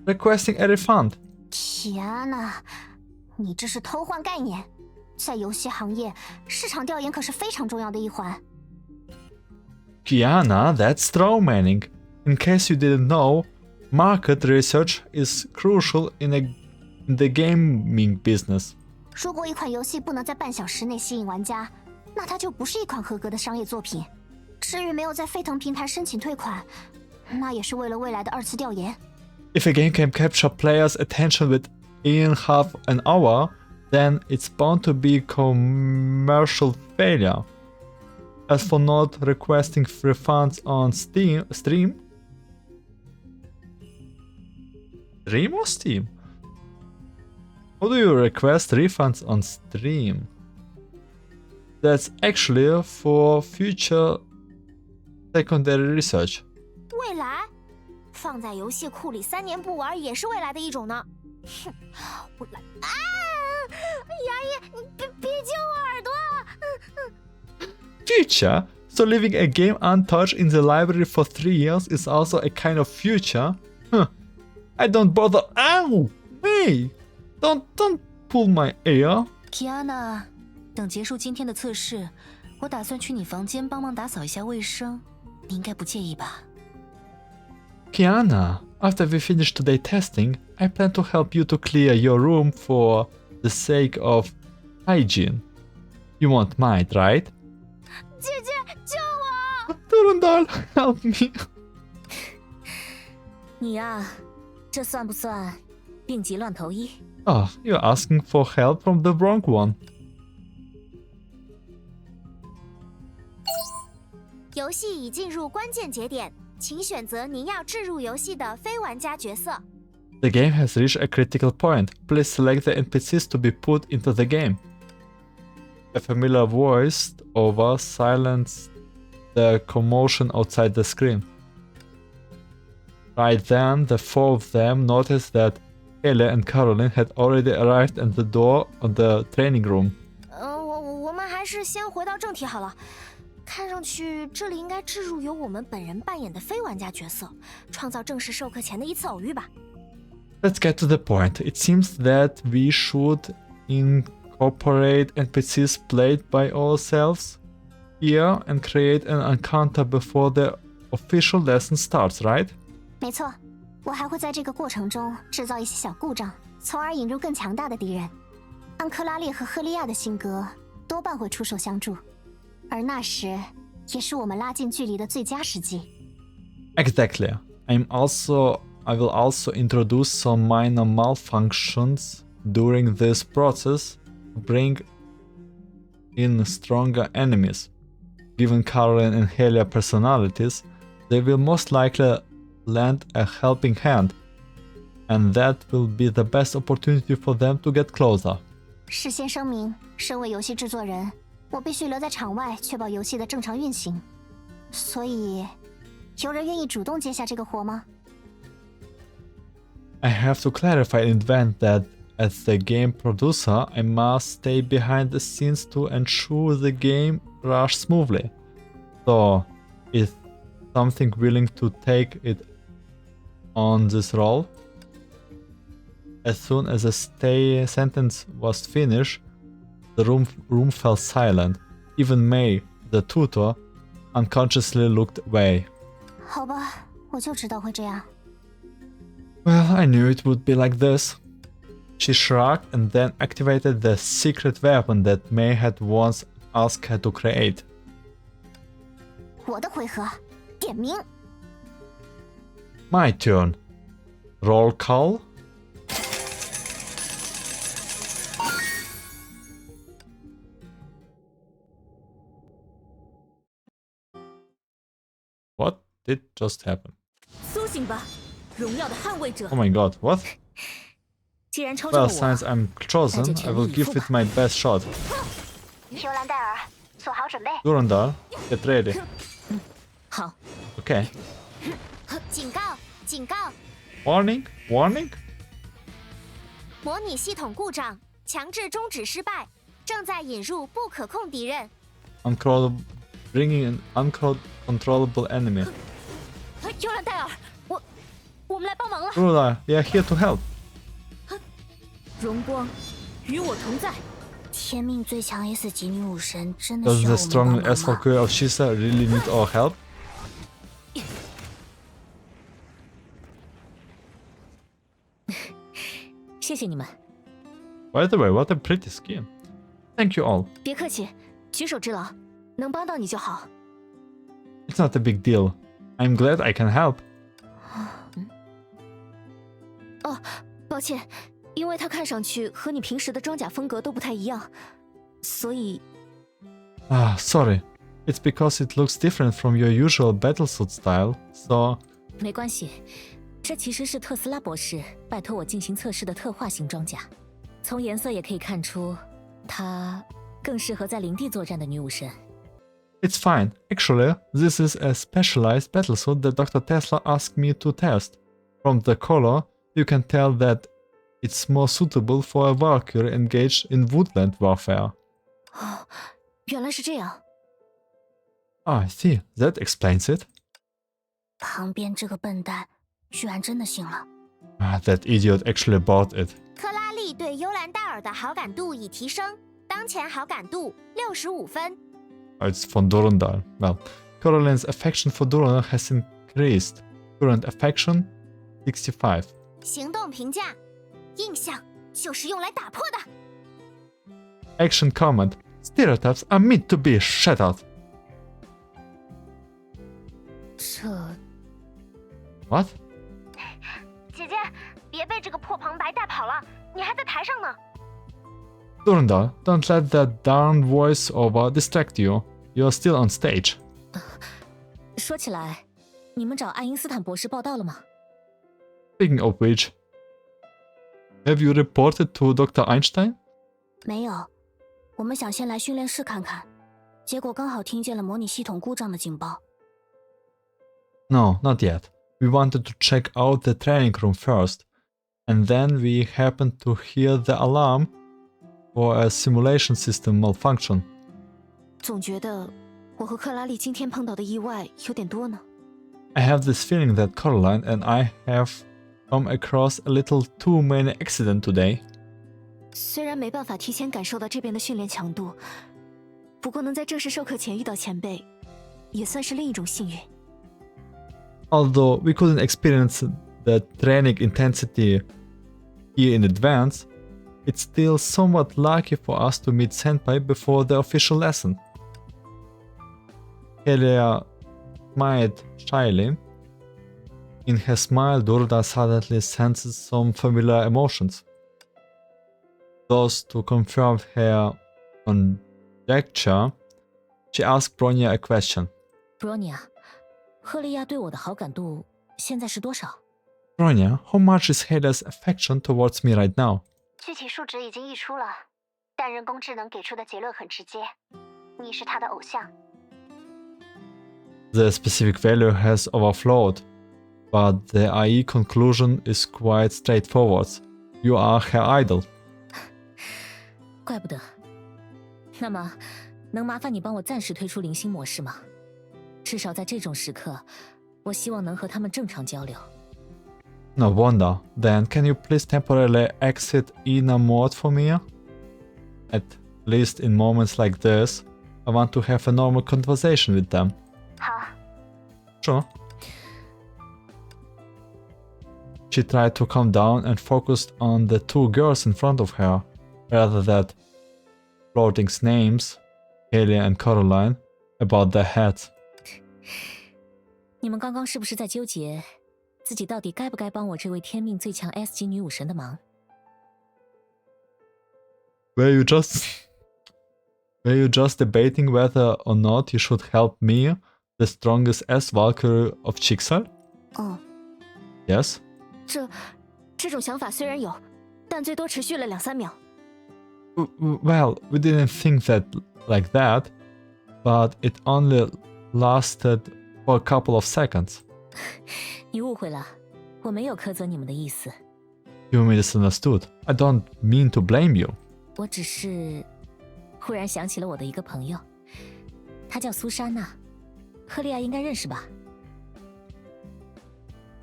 requesting a refund? Kiana，你这是偷换概念。在游戏行业，市场调研可是非常重要的一环。Kiana, that's strawmanning. In case you didn't know, market research is crucial in the gaming business. 如果一款游戏不能在半小时内吸引玩家，那它就不是一款合格的商业作品。至于没有在沸腾平台申请退款，那也是为了未来的二次调研。If a game can capture players' attention within half an hour, then it's bound to be commercial failure. As for not requesting refunds on Stream or Steam? How do you request refunds on Stream? That's actually for future secondary research. 未来放在游戏库里3年不玩也是未来的一种呢。哼，我来啊！牙医，你别揪我耳朵！Future? So leaving a game untouched in the library for 3 years is also a kind of future? Huh. I don't bother. Ow! Hey! Don't pull my ear. Kiana，等结束今天的测试，我打算去你房间帮忙打扫一下卫生，你应该不介意吧？ Kiana, after we finish today's testing, I plan to help you to clear your room for the sake of hygiene. You won't mind, right? 姐姐，救我！ Durandal, help me. 你呀，这算不算病急乱投医？ Oh, you're asking for help from the wrong one. 游戏已进入关键节点，请选择您要置入游戏的非玩家角色。 The game has reached a critical point. Please select the NPCs to be put into the game. A familiar voice over silenced the commotion outside the screen. Right then, the 4 of them noticed that Helia and Coralie had already arrived at the door of the training room. 我们还是先回到正题好了。看上去这里应该置入由我们本人扮演的非玩家角色，创造正式授课前的一次偶遇吧。 Let's get to the point. It seems that we should incorporate NPCs played by ourselves. here and create an encounter before the official lesson starts, right? 没错，我还会在这个过程中制造一些小故障，从而引入更强大的敌人。按克拉丽和赫利亚的性格，多半会出手相助，而那时也是我们拉近距离的最佳时机。Exactly. I will also introduce some minor malfunctions during this process to bring in stronger enemies. Given Coralie and Helia personalities, they will most likely lend a helping hand, and that will be the best opportunity for them to get closer. 事先声明，身为游戏制作人，我必须留在场外确保游戏的正常运行。所以，有人愿意主动接下这个活吗？ I have to clarify in advance that as the game producer, I must stay behind the scenes to ensure the game runs smoothly. So, is something willing to take it on this role? As soon as the sentence was finished, the room fell silent. Even May, the tutor, unconsciously looked away. 好吧，我就知道会这样。Well, I knew it would be like this. She shrugged and then activated the secret weapon that May had once asked her to create. 我的回合，点名。My turn. Roll call. What did just happen? 苏醒吧，荣耀的捍卫者。 Oh my god, what? 既然抽中 Well, 了 since 我， I'm chosen, I will give it my best shot. 尤兰戴尔，做好准备。 Durandal, get ready. 好， Okay. 警告！警告！ Warning? Warning? 模拟系统故障，强制终止失败，正在引入不可控敌人。 Bringing an uncontrollable enemy. 尤兰戴尔，我们来帮忙了。 Durandal, we are here to help. 荣光与我同在。天命最强 S 级女武神真的 Does 需要 the 我们 strong 帮 and 忙 S4 吗？ girl of Shisa really need our help? Thank 谢谢你们。 By the way, what a pretty skin. Thank you all. 别客气，举手之劳，能帮到你就好。 It's not a big deal. I'm glad I can help. 哦，抱歉，因为它看上去和你平时的装甲风格都不太一样，所以 Ah, sorry. It's because it looks different from your usual battlesuit style, so... 没关系。这其实是特斯拉博士拜托我进行测试的特化型装甲，从颜色也可以看出，它更适合在林地作战的女武神。 It's fine. Actually, this is a specialized battlesuit that Dr. Tesla asked me to test. From the color, you can tell that it's more suitable for a Valkyrie engaged in woodland warfare. 哦，原来是这样。 Ah, I see. That explains it. 旁边这个笨蛋居然真的信了。 Ah, that idiot actually bought it. 克拉丽对幽兰戴尔的好感度已提升，当前好感度65分。 It's from Durandal. Well, Coraline's affection for Durandal has increased. Current affection, 65. 行动评价：印象就是用来打破的。 Action comment. Stereotypes are meant to be shattered. 这 What? 姐姐，别被这个破旁白带跑了，你还在台上呢。 Durandal, don't let that darn voiceover distract you. You're still on stage. 说起来，你们找爱因斯坦博士报道了吗？ Speaking of which, have you reported to Dr. Einstein? 没有，我们想先来训练室看看，结果刚好听见了模拟系统故障的警报。 No, not yet. We wanted to check out the training room first, and then we happened to hear the alarm for a simulation system malfunction. 总觉得我和克拉丽今天碰到的意外有点多呢。 I have this feeling that Coraline and I have come across a little too many accidents today. 虽然没办法提前感受到这边的训练强度，不过能在正式授课前遇到前辈，也算是另一种幸运。Although we couldn't experience the training intensity here in advance, it's still somewhat lucky for us to meet Senpai before the official lesson. Helia smiled shyly. In her smile, Durandal suddenly senses some familiar emotions. Thus, to confirm her conjecture, she asked Bronya a question. Bronya，赫利亚对我的好感度现在是多少？ Bronya, how much is Helia's affection towards me right now? 具体数值已经溢出了，但人工智能给出的结论很直接，你是他的偶像。The specific value has overflowed, but the IE conclusion is quite straightforward. You are her idol. 怪不得。那么，能麻烦你帮我暂时退出零星模式吗？至少在这种时刻，我希望能和他们正常交流。No wonder. Then can you please temporarily exit Ina mode for me? At least in moments like this, I want to have a normal conversation with them. 好， Sure. She tried to calm down and focused on the two girls in front of her, rather than floating names, Helia and Coralie, about their heads. 你们刚刚是不是在纠结自己到底该不该帮我这位天命最强 S 级女武神的忙？ Were you just debating whether or not you should help me, the strongest S Valkyrie of Chixar? 嗯， Yes. 这种想法虽然有，但最多持续了2-3秒。Well, we didn't think that like that, but it only lasted for a couple of seconds. 你误会了，我没有苛责你们的意思。 You misunderstood. I don't mean to blame you. 我只是忽然想起了我的一个朋友，她叫苏珊娜，赫利亚应该认识吧？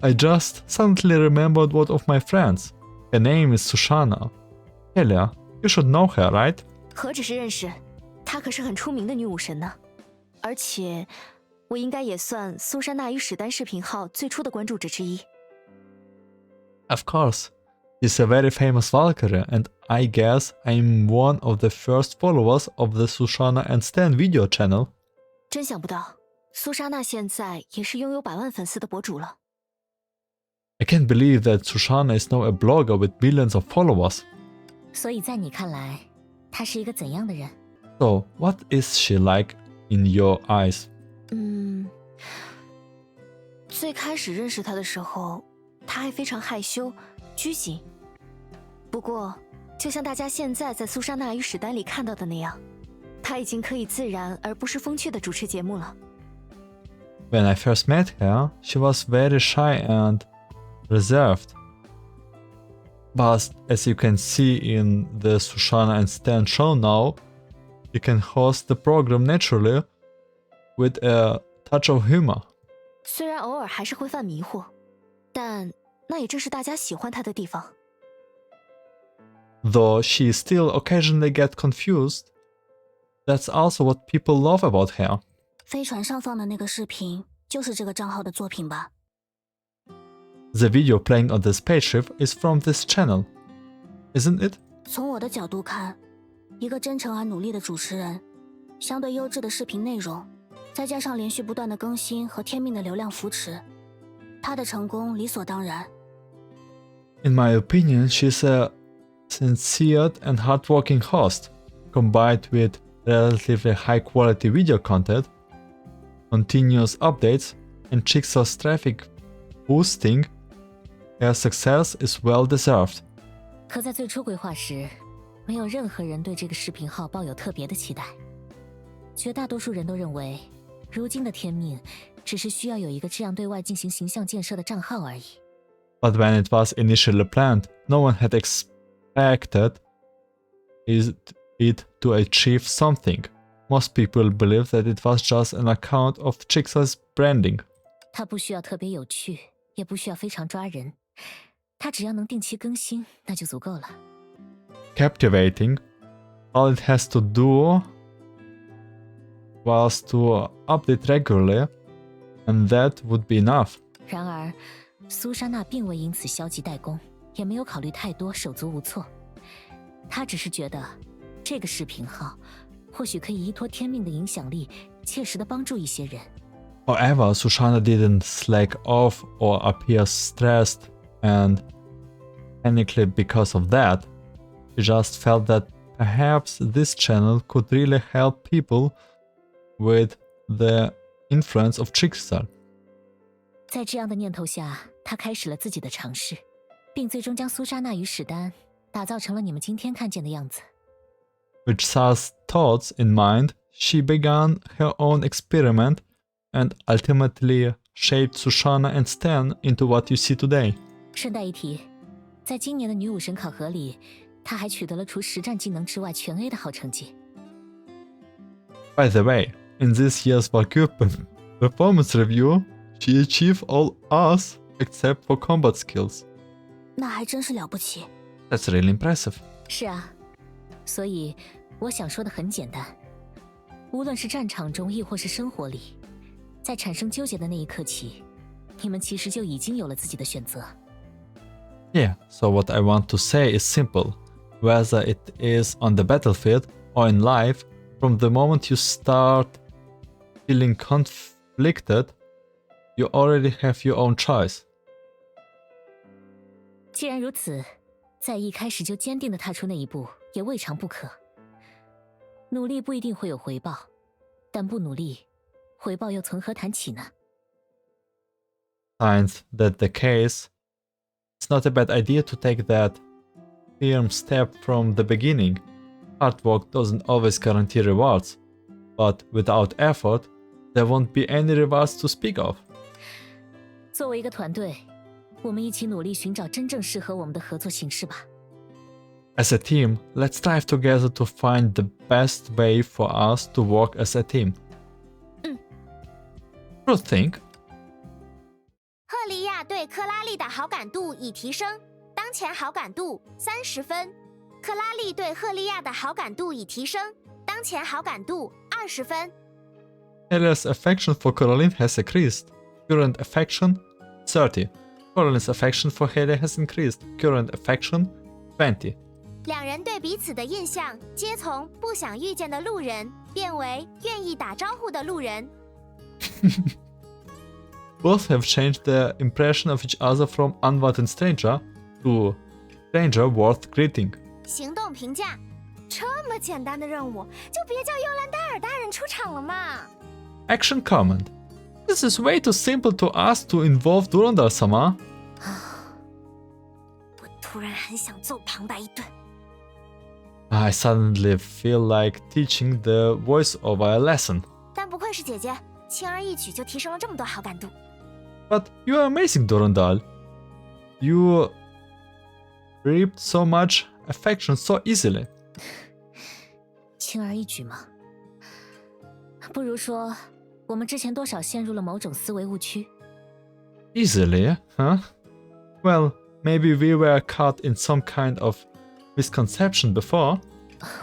I just suddenly remembered one of my friends. Her name is Sushana. Helia, you should know her, right? 何止是认识，她可是很出名的女武神呢。而且，我应该也算苏珊娜与史丹视频号最初的关注者之一。Of course. She's a very famous Valkyrie, and I guess I'm one of the first followers of the Sushana and Stan video channel. 真想不到，苏莎娜现在也是拥有100万粉丝的博主了。 I can't believe that Sushana is now a blogger with millions of followers. 所以在你看来，她是一个怎样的人？ So, what is she like in your eyes? 最开始认识她的时候，她还非常害羞、拘谨。不过，就像大家现在在苏莎娜与史丹里看到的那样，她已经可以自然而不失风趣地主持节目了。 When I first met her, she was very shy and reserved. But as you can see in the Sushana and Stan show now, you can host the program naturally with a touch of humor. 虽然偶尔还是会犯迷糊，但那也正是大家喜欢她的地方。 Though she still occasionally gets confused, that's also what people love about her. 飞船上放的那个视频就是这个账号的作品吧？ The video playing on the spaceship is from this channel, isn't it? 从我的角度看，一个真诚而努力的主持人，相对优质的视频内容，再加上连续不断的更新和天命的流量扶持，他的成功理所当然。 In my opinion, she's a sincere and hardworking host, combined with relatively high-quality video content, continuous updates, and Chixar's traffic boosting. Her success is well deserved. 可在最初规划时，没有任何人对这个视频号抱有特别的期待。绝大多数人都认为，如今的天命只是需要有一个这样对外进行形象建设的账号而已。 But when it was initially planned, no one had expected it to achieve something. Most people believed that it was just an account of Chixar's branding. 它不需要特别有趣，也不需要非常抓人，它只要能定期更新，那就足够了。 Captivating. All it has to do was to update regularly, and that would be enough. 然而，苏珊娜并未因此消极怠工，也没有考虑太多，手足无措。她只是觉得，这个视频号或许可以依托天命的影响力，切实的帮助一些人。However, Susanna didn't slack off or appear stressed and panically because of that. She just felt that perhaps this channel could really help people with the influence of Trickster. 在这样的念头下，她开始了自己的尝试，并最终将苏珊娜与史丹打造成了你们今天看见的样子。With such thoughts in mind, she began her own experiment and ultimately shaped Susanna and Stan into what you see today. 顺带一提，在今年的女武神考核里，她还取得了除实战技能之外全 A 的好成绩。By the way, in this year's Valkyrie performance review, she achieved all R's except for combat skills. 那还真是了不起。 That's really impressive. 是啊，所以我想说的很简单，无论是战场中亦或是生活里，在产生纠结的那一刻起，你们其实就已经有了自己的选择。Yeah, so what I want to say is simple. Whether it is on the battlefield or in life, from the moment you start feeling conflicted, you already have your own choice. 既然如此，在一开始就坚定地踏出那一步，也未尝不可。努力不一定会有回报，但不努力，回报又从何谈起呢？ Since that's the case, it's not a bad idea to take that firm step from the beginning. Hard work doesn't always guarantee rewards, but without effort, there won't be any rewards to speak of. 作为一个团队，我们一起努力寻找真正适合我们的合作形式吧。As a team, let's strive together to find the best way for us to work as a team. Sure thing. 赫利亚对克拉丽的好感度已提升，当前好感度30分。克拉丽对赫利亚的好感度已提升，当前好感度20分。Helia's affection for Coralie has increased. Current affection 30. Coralie's affection for Helia has increased. Current affection 20. 两人对彼此的印象皆从不想遇见的路人变为愿意打招呼的路人。Both have changed their impression of each other from unwanted stranger to stranger worth greeting. 行动评价：这么简单的任务，就别叫尤兰达尔大人出场了嘛。Action comment. This is way too simple to ask to involve Durandal-sama. 我突然很想揍旁白一顿。I suddenly feel like teaching the voiceover a lesson. 但不愧是姐姐，轻而易举就提升了这么多好感度。But you are amazing, Durandal. You reaped so much affection so easily. 轻而易举吗？不如说，我们之前多少陷入了某种思维误区。Easily, huh? Well, maybe we were caught in some kind of misconception before.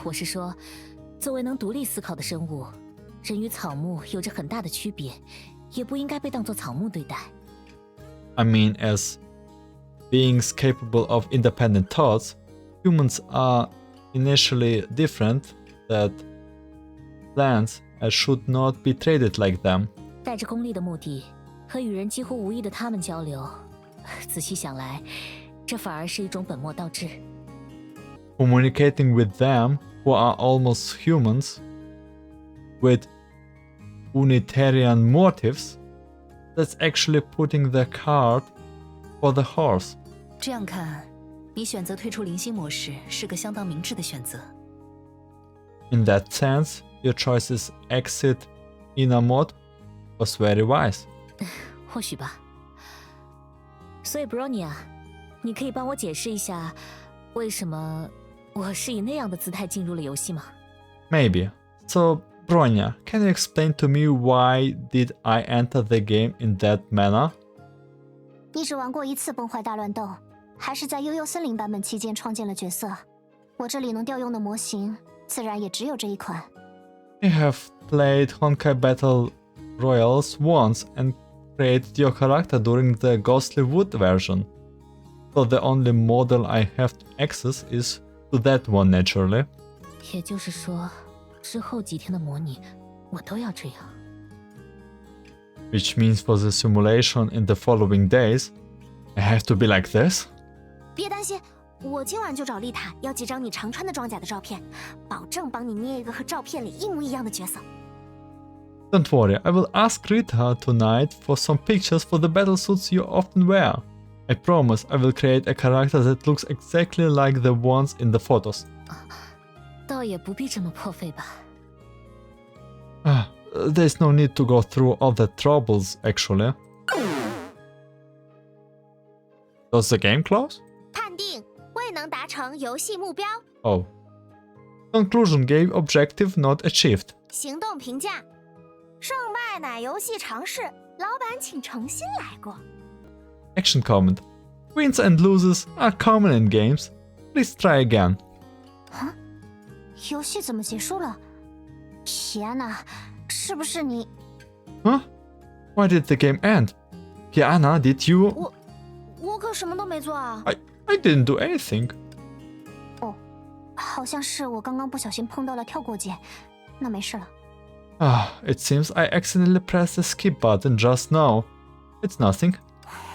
我是说，作为能独立思考的生物，人与草木有着很大的区别，也不应该被当作草木对待。I mean, as beings capable of independent thoughts, humans are initially different that plants should not be treated like them. 带着功利的目的和与人几乎无异的他们交流，仔细想来，这反而是一种本末倒置。Communicating with them who are almost humans with unitarian motives, that's actually putting the cart for the horse. 这样看，你选择退出零星模式是个相当明智的选择。In that sense, your choice's exit inner mode was very wise. 或许吧。所以 Bronya， 你可以帮我解释一下，为什么我是以那样的姿态进入了游戏吗？ Maybe. So, Bronya, can you explain to me why did I enter the game in that manner? 你只玩过一次崩坏大乱斗，还是在悠悠森林版本期间创建了角色。我这里能调用的模型，自然也只有这一款。I have played Honkai Battle Royals once and created your character during the Ghostly Wood version. So the only model I have access is to that one naturally. 也就是说，之后几天的模拟，我都要这样。Which means for the simulation in the following days, I have to be like this? 别担心，我今晚就找丽塔要几张你常穿的装甲的照片，保证帮你捏一个和照片里一模一样的角色。Don't worry, I will ask Rita tonight for some pictures for the battle suits you often wear. I promise I will create a character that looks exactly like the ones in the photos. 倒也不必这么破费吧。There's no need to go through all the troubles, actually. Does the game close? 判定未能达成游戏目标。Oh. Conclusion game objective not achieved. 行动评价：胜败乃游戏常事，老板请诚心来过。Action comment. Wins and loses are common in games. Please try again. 啊，游戏怎么结束了？天哪，是不是你？ Huh? Why did the game end? Kiana, did you? 我可什么都没做啊。I didn't do anything. 哦，好像是我刚刚不小心碰到了跳过键，那没事了。It seems I accidentally pressed the skip button just now. It's nothing.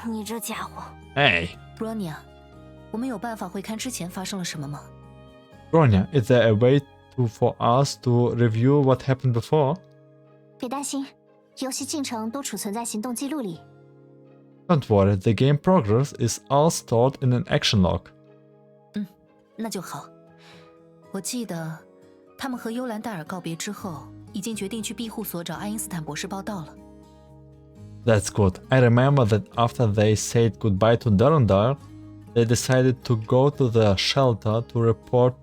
你这家伙。Hey. Bronya，我们有办法回看之前发生了什么吗？ Bronya, is there a way for us to review what happened before? 别担心，游戏进程都储存在行动记录里。Don't worry, the game progress is all stored in an action log. 那就好。我记得他们和幽兰戴尔告别之后，已经决定去庇护所找爱因斯坦博士报道了。That's good. I remember that after they said goodbye to Durandal, they decided to go to the shelter to report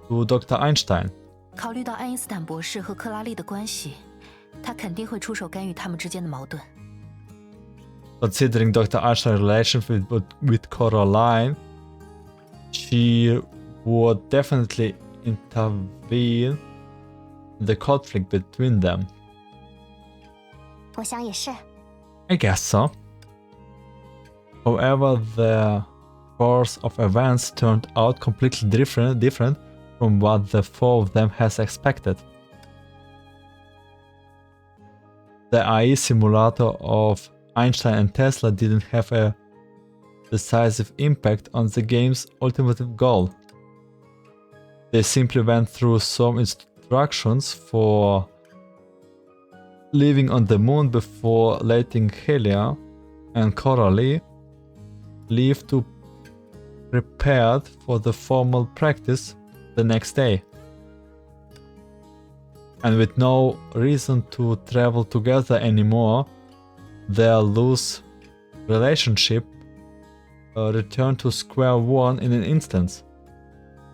to Dr. Einstein. 考虑到爱因斯坦博士和克拉丽的关系，他肯定会出手干预他们之間的矛盾。Considering Dr. Einstein's relationship with Coralie, she would definitely intervene in the conflict between them. 我想也是。 I guess so. However, the course of events turned out completely different from what the four of them has expected. The AI simulator of Einstein and Tesla didn't have a decisive impact on the game's ultimate goal. They simply went through some instructions for living on the moon before letting Helia and Coralie leave to prepared for the formal practice the next day. And with no reason to travel together anymore, their loose relationship returned to square one in an instant.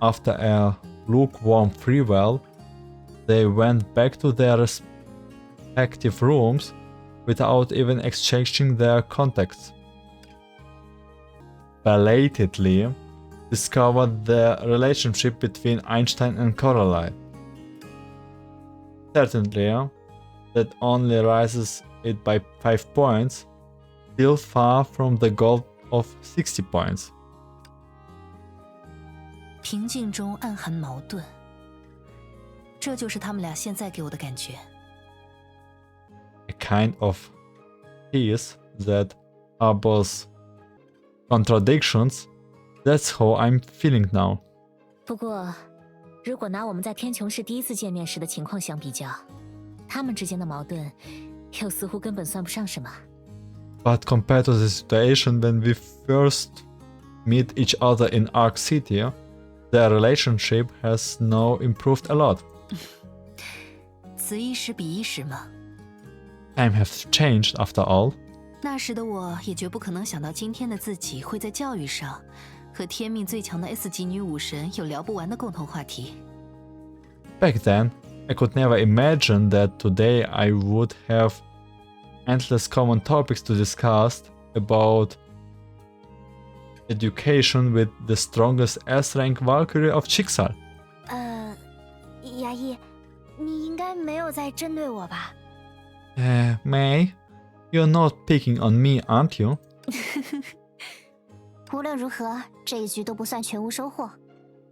After a lukewarm farewell, they went back to their respective rooms without even exchanging their contacts. Belatedly discovered the relationship between Einstein and Coralie. Certainly, that only rises it by 5 points, still far from the goal of 60 points. 平静中暗含矛盾，这就是他们俩现在给我的感觉。A kind of peace that harbors contradictions. That's how I'm feeling now. 不过，如果拿我们在天穹市第一次见面时的情况相比较，他们之间的矛盾又似乎根本算不上什么。But compared to the situation when we first meet each other in Ark City, their relationship has now improved a lot. 此一时彼一时嘛。Time has changed after all. 那时的我也绝不可能想到今天的自己会在教育上和天命最强的 S 级女武神有聊不完的共同话题。Back then, I could never imagine that today I would have endless common topics to discuss about education with the strongest S-rank Valkyrie of Chixal. 牙医，没有在针对我吧？May, you're not picking on me, aren't you? 无论如何，这一局都不算全无收获。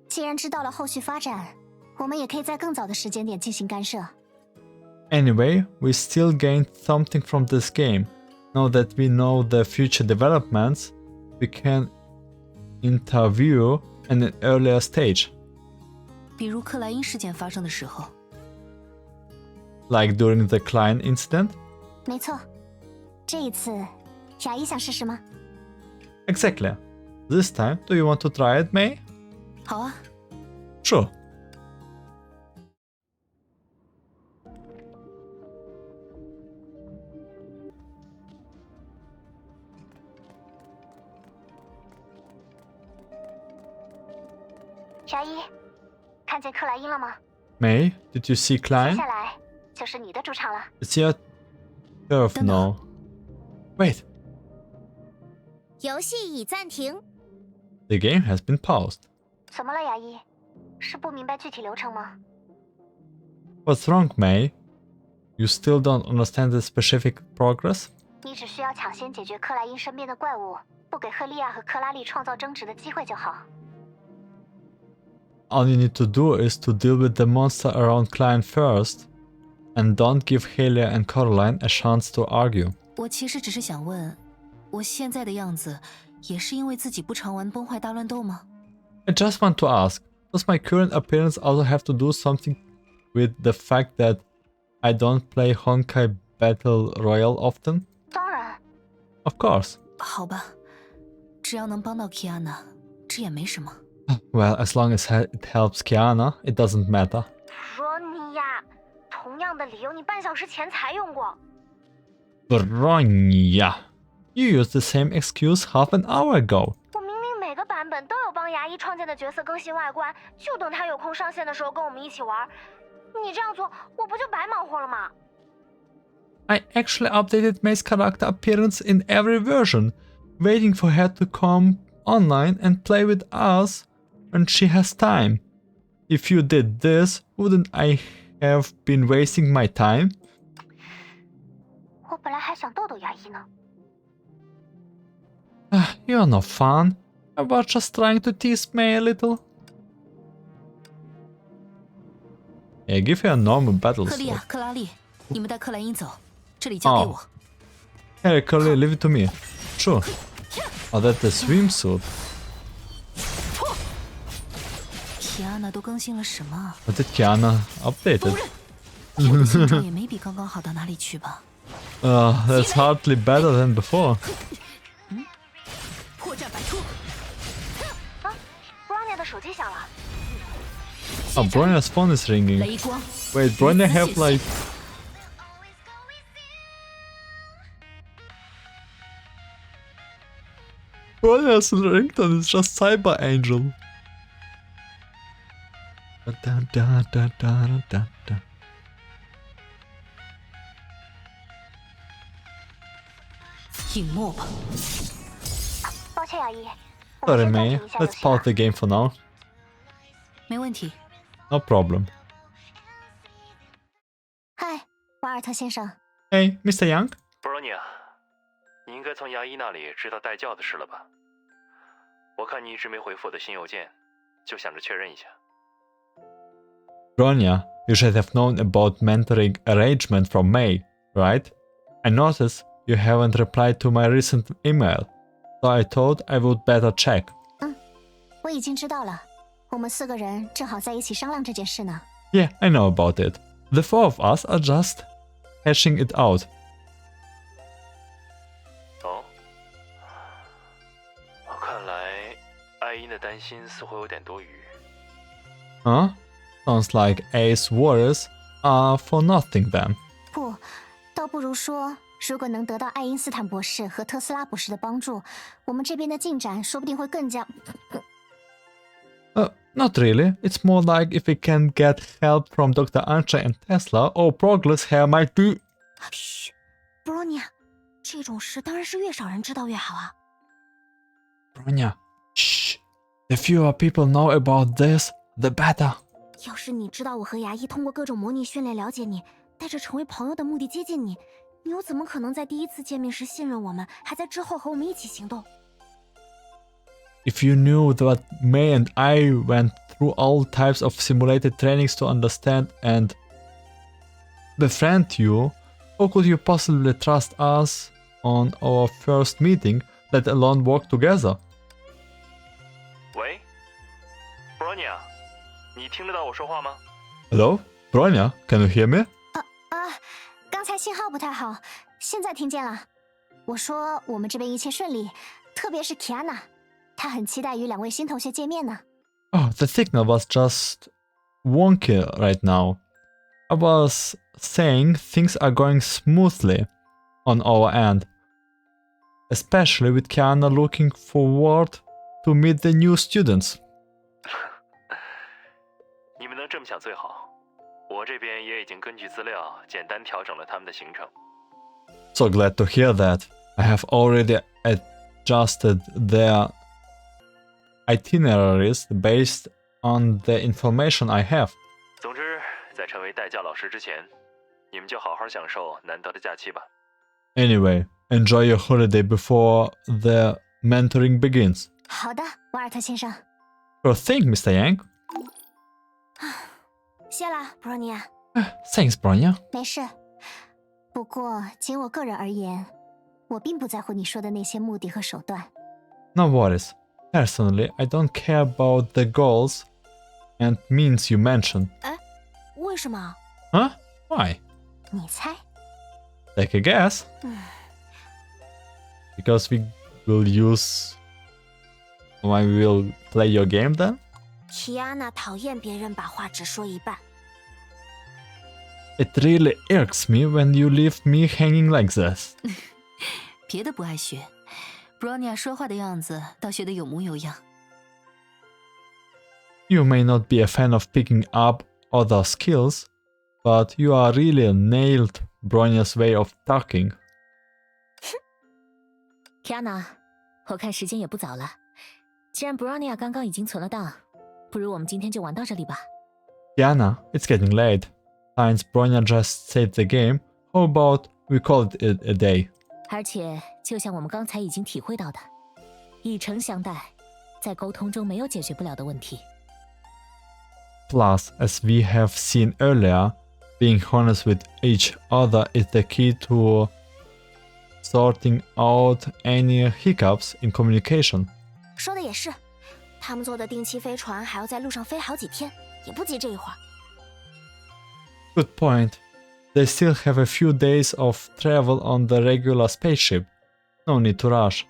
既然知道了后续发展，我们也可以在更早的时间点进行干涉。Anyway, we still gained something from this game. Now that we know the future developments, we can interview at an earlier stage. 比如克莱因事件发生的时候， Like during the client incident? 没错，这一次，牙医想试试吗？ Exactly. This time, do you want to try it, May? 好啊。 Sure.牙医，看见克莱因了吗？ May, did you see 接 Klein? 下来就是你的主场了。 It's your turf now. Wait, 游戏已暂停。 the game has been paused. 怎么了，牙医？是不明白具体流程吗？ What's wrong, May? You still don't understand the specific progress? 你只需要抢先解决克莱因身边的怪物，不给赫利亚和克拉丽创造争执的机会就好。 All you need to do is to deal with the monster around Klein first, and don't give Helia and Coraline a chance to argue. 我其实只是想问，我现在的样子，也是因为自己不常玩崩坏大乱斗吗？ I just want to ask, does my current appearance also have to do something with the fact that I don't play Honkai Battle Royale often? 当然， Of course. 好吧，只要能帮到 Kiana， 这也没什么。 Well, as long as it helps Kiana, it doesn't matter. 罗尼亚，同样的理由你半小时前才用过。 Bronya, you used the same excuse half an hour ago. 我明明每个版本都有帮牙医创建的角色更新外观，就等他有空上线的时候跟我们一起玩。你这样做，我不就白忙活了吗？ I actually updated May's character appearance in every version, waiting for her to come online and play with us when she has time. If you did this, wouldn't I have been wasting my time? 我本来还想逗逗牙医呢。 You're no fun. I was just trying to tease May a little. Yeah, give her a normal battle 赫利 sword. 亚、克拉丽，你们带克莱因走，这里交给我。 Hey, Coralie, leave it to me. Sure. Oh, that's the swimsuit. Kiana 都更新了什么？ What did Kiana updated? 我的形状也没比刚刚好到哪里去吧？ That's hardly better than before. 破绽百出。啊 ，Bronya 的手机响了。 Oh, Bronya's phone is ringing. 雷光。 Wait, Bronya have like... Bronya's ringtone is just Cyber Angel. Da, da, da, da, da, da. 隐没吧。抱歉，牙医。 Sorry, May. Let's pause the game for now. 没问题。 No problem. 嗨，瓦尔特先生。 Hey, Mr. Young? Bronya，你应该从牙医那里知道带教的事了吧？我看你一直没回复我的新邮件，就想着确认一下。 Bronya, you should have known about mentoring arrangement from May, right? I noticed you haven't replied to my recent email, so I thought I would better check. 我已经知道了，我们4个人正好在一起商量这件事呢。 Yeah, I know about it. The 4 of us are just hashing it out. 哦，看来艾因的担心似乎有点多余。 Huh? Sounds like Ace worries are for nothing then. 不，倒不如说，如果能得到爱因斯坦博士和特斯拉博士的帮助，我们这边的进展说不定会更加…… Not really. It's more like if we can get help from Dr. Einstein and Tesla, or progress here might be... 嘘 ，Bronya，这种事当然是越少人知道越好啊。 Bronya, shh. The fewer people know about this, the better. 要是你知道我和牙医通过各种模拟训练了解你，带着成为朋友的目的接近你，你又怎么可能在第一次见面时信任我们，还在之后和我们一起行动？ If you knew that May and I went through all types of simulated trainings to understand and befriend you, how could you possibly trust us on our first meeting, let alone work together? 喂 ，Bronya， 你听得到我说话吗？ Hello, Bronya, can you hear me? 刚才信号不太好，现在听见了。我说我们这边一切顺利，特别是 Kiana， 她很期待与两位新同学见面呢。Oh, the signal was just wonky right now. I was saying things are going smoothly on our end, especially with Kiana looking forward to meet the new students. 你们能这么想最好，我这边也已经根据资料简单调整了他们的行程。So glad to hear that. I have already adjusted their itineraries based on the information I have. 总之，在成为代教老师之前，你们就好好享受难得的假期吧。Anyway, enjoy your holiday before the mentoring begins. 好的，瓦尔特先生。 Sure thing, Mr. Yang. 谢了 ，Bronya。Thanks, Bronya. 没事。不过，仅我个人而言，我并不在乎你说的那些目的和手段。 No worries. Personally, I don't care about the goals and means you mentioned. 为什么？ Huh? Why? 你猜？ Take a guess. Because we will use... Why we will play your game then? Kiana 讨厌别人把话只说一半。 It really irks me when you leave me hanging like this. 别的不爱学，Bronya 说话的样子倒学得有模有样。 You may not be a fan of picking up other skills, but you are really nailed Bronya's way of talking. Kiana， 我看时间也不早了，既然 Bronya 刚刚已经存了档，不如我们今天就玩到这里吧。 Kiana, it's getting late. Since Bronya just saved the game, how about we call it a day? 而且，就像我们刚才已经体会到的，以诚相待，在沟通中没有解决不了的问题。 Plus, as we have seen earlier, being honest with each other is the key to sorting out any hiccups in communication. 说的也是，他们坐的定期飞船还要在路上飞好几天，也不急这一会儿。 Good point. They still have a few days of travel on the regular spaceship. No need to rush.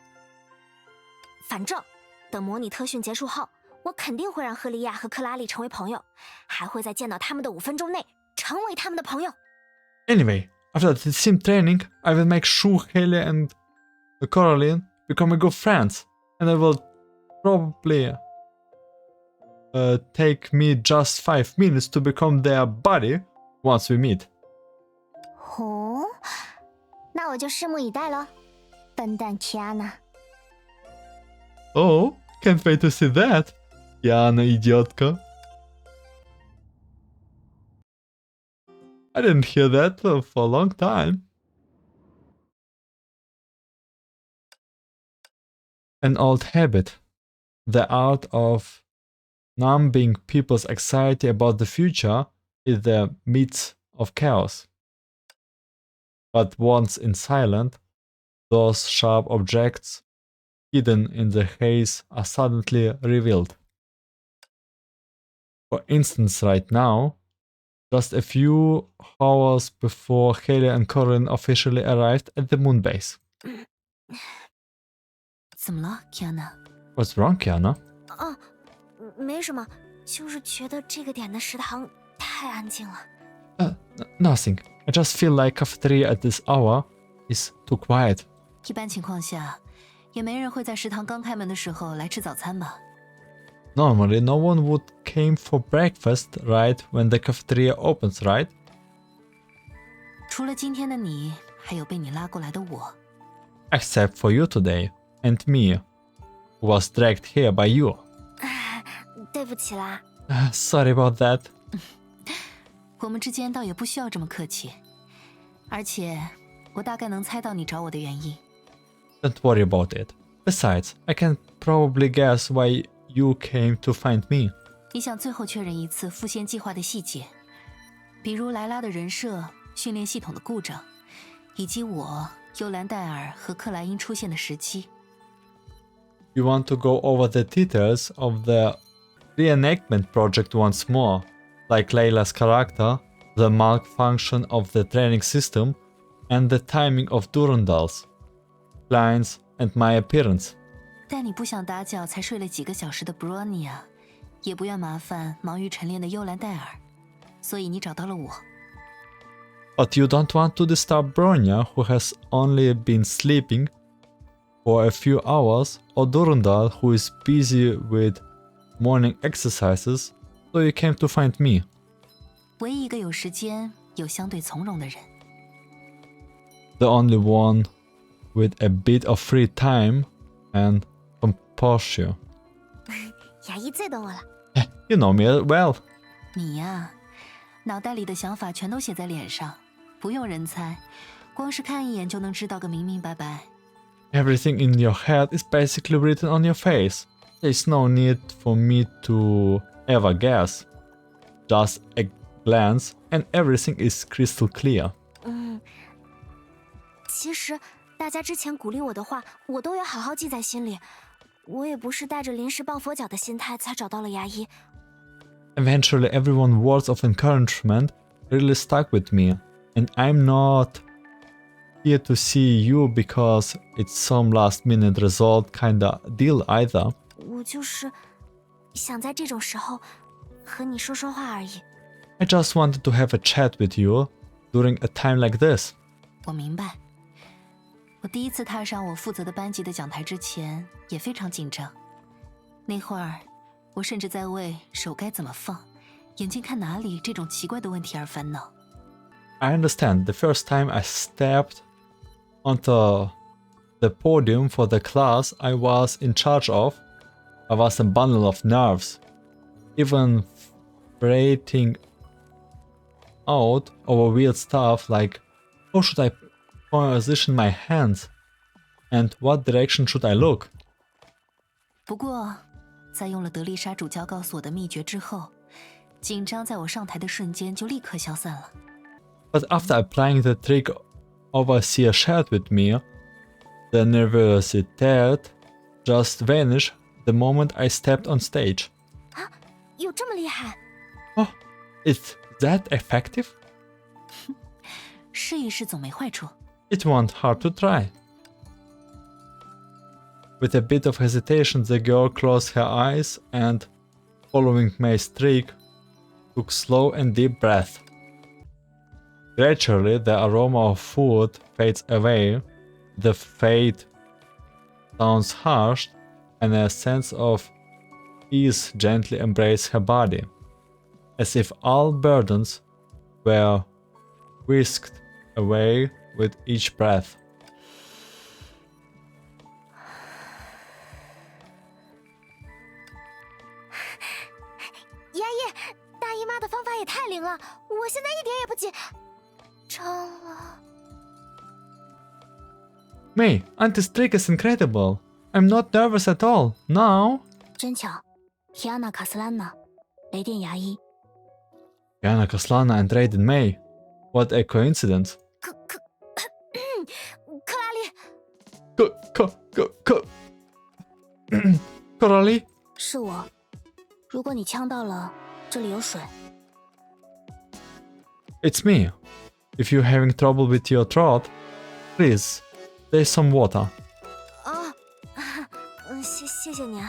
反正等模拟特训结束后，我肯定会让赫利亚和克拉丽成为朋友，还会在见到他们的5分钟内成为他们的朋友。 Anyway, after the sim training, I will make sure Helia and Coralie become a good friends, and it will probably take me just 5 minutes to become their buddy once we meet. 哦，那我就拭目以待喽，笨蛋 Kiana。 Oh, can't wait to see that. Kiana, idiotka. I didn't hear that for a long time. An old habit. The art of numbing people's anxiety about the future in the midst of chaos. But once in silence, those sharp objects hidden in the haze are suddenly revealed. For instance, right now, just a few hours before Helia and Coralie officially arrived at the moon base. 怎么了 ，Kiana？ What's wrong, Kiana? 没什么，就是觉得这个点的食堂太安静了。Nothing. I just feel like cafeteria at this hour is too quiet. 一般情况下，也没人会在食堂刚开门的时候来吃早餐吧？ Normally, no one would came for breakfast right when the cafeteria opens, right? 除了今天的你，还有被你拉过来的我。 Except for you today, and me, who was dragged here by you. 对不起啦。 Sorry about that. 我们之间倒也不需要这么客气。而且，我大概能猜到你找我的原因。Don't worry about it. Besides, I can probably guess why you came to find me. 你想最后确认一次复线计划的细节，比如莱拉的人设、训练系统的故障，以及我、幽兰戴尔和克莱因出现的时机。You want to go over the details of the reenactment project once more, like Layla's character, the malfunction of the training system, and the timing of Durandal's lines and my appearance. 但你不想打搅才睡了几个小时的 Bronya， 也不愿麻烦忙于晨练的幽兰戴尔，所以你找到了我。But you don't want to disturb Bronya, who has only been sleeping for a few hours, or Durandal, who is busy with morning exercises, so you came to find me. 唯一一个有时间又相对从容的人。The only one with a bit of free time and composure. 牙医最懂我了。You know me well. 你呀，脑袋里的想法全都写在脸上，不用人猜，光是看一眼就能知道个明明白白。Everything in your head is basically written on your face. There's no need for me to ever guess. Just a glance and everything is crystal clear. 其实大家之前鼓励我的话，我都有好好记在心里。我也不是带着临时抱佛脚的心态才找到了牙医。Eventually, everyone's words of encouragement really stuck with me, and I'm not here to see you because it's some last-minute result kinda deal either. 我就是想在这种时候和你说说话而已。I just wanted to have a chat with you during a time like this. 我明白。我第一次踏上我负责的班级的讲台之前，也非常紧张。那会儿，我甚至在为手该怎么放、眼睛看哪里这种奇怪的问题而烦恼。I understand. The first time I stepped onto the podium for the class I was in charge of, I was a bundle of nerves. Even freighting out over weird stuff like how should I position my hands and what direction should I look? 不过，在用了德丽莎主教告诉我的秘诀之后，紧张在我上台的瞬间就立刻消散了。But after applying the trick Overseer shared with me, the nervosity just vanished the moment I stepped on stage. 啊，有这么厉害？ Oh, is that effective? 试一试总没坏处。 It won't hurt to try. With a bit of hesitation, the girl closed her eyes and, following May's trick, took slow and deep breath. Gradually, the aroma of food fades away, the fade sounds hushed, and a sense of ease gently embraced her body, as if all burdens were whisked away with each breath. 爷爷，大姨妈的方法也太灵了，我现在一点也不紧张了。May, Auntie's trick is incredible. I'm not nervous at all. Now... 真巧 ，Kiana 卡斯兰娜，雷电牙医。Kiana, Kaslana and Raiden May. What a coincidence. 克拉丽， Coralie? 是我。如果你呛到了，这里有水。 It's me. If you're having trouble with your throat, please, there's some water. 啊，谢谢您。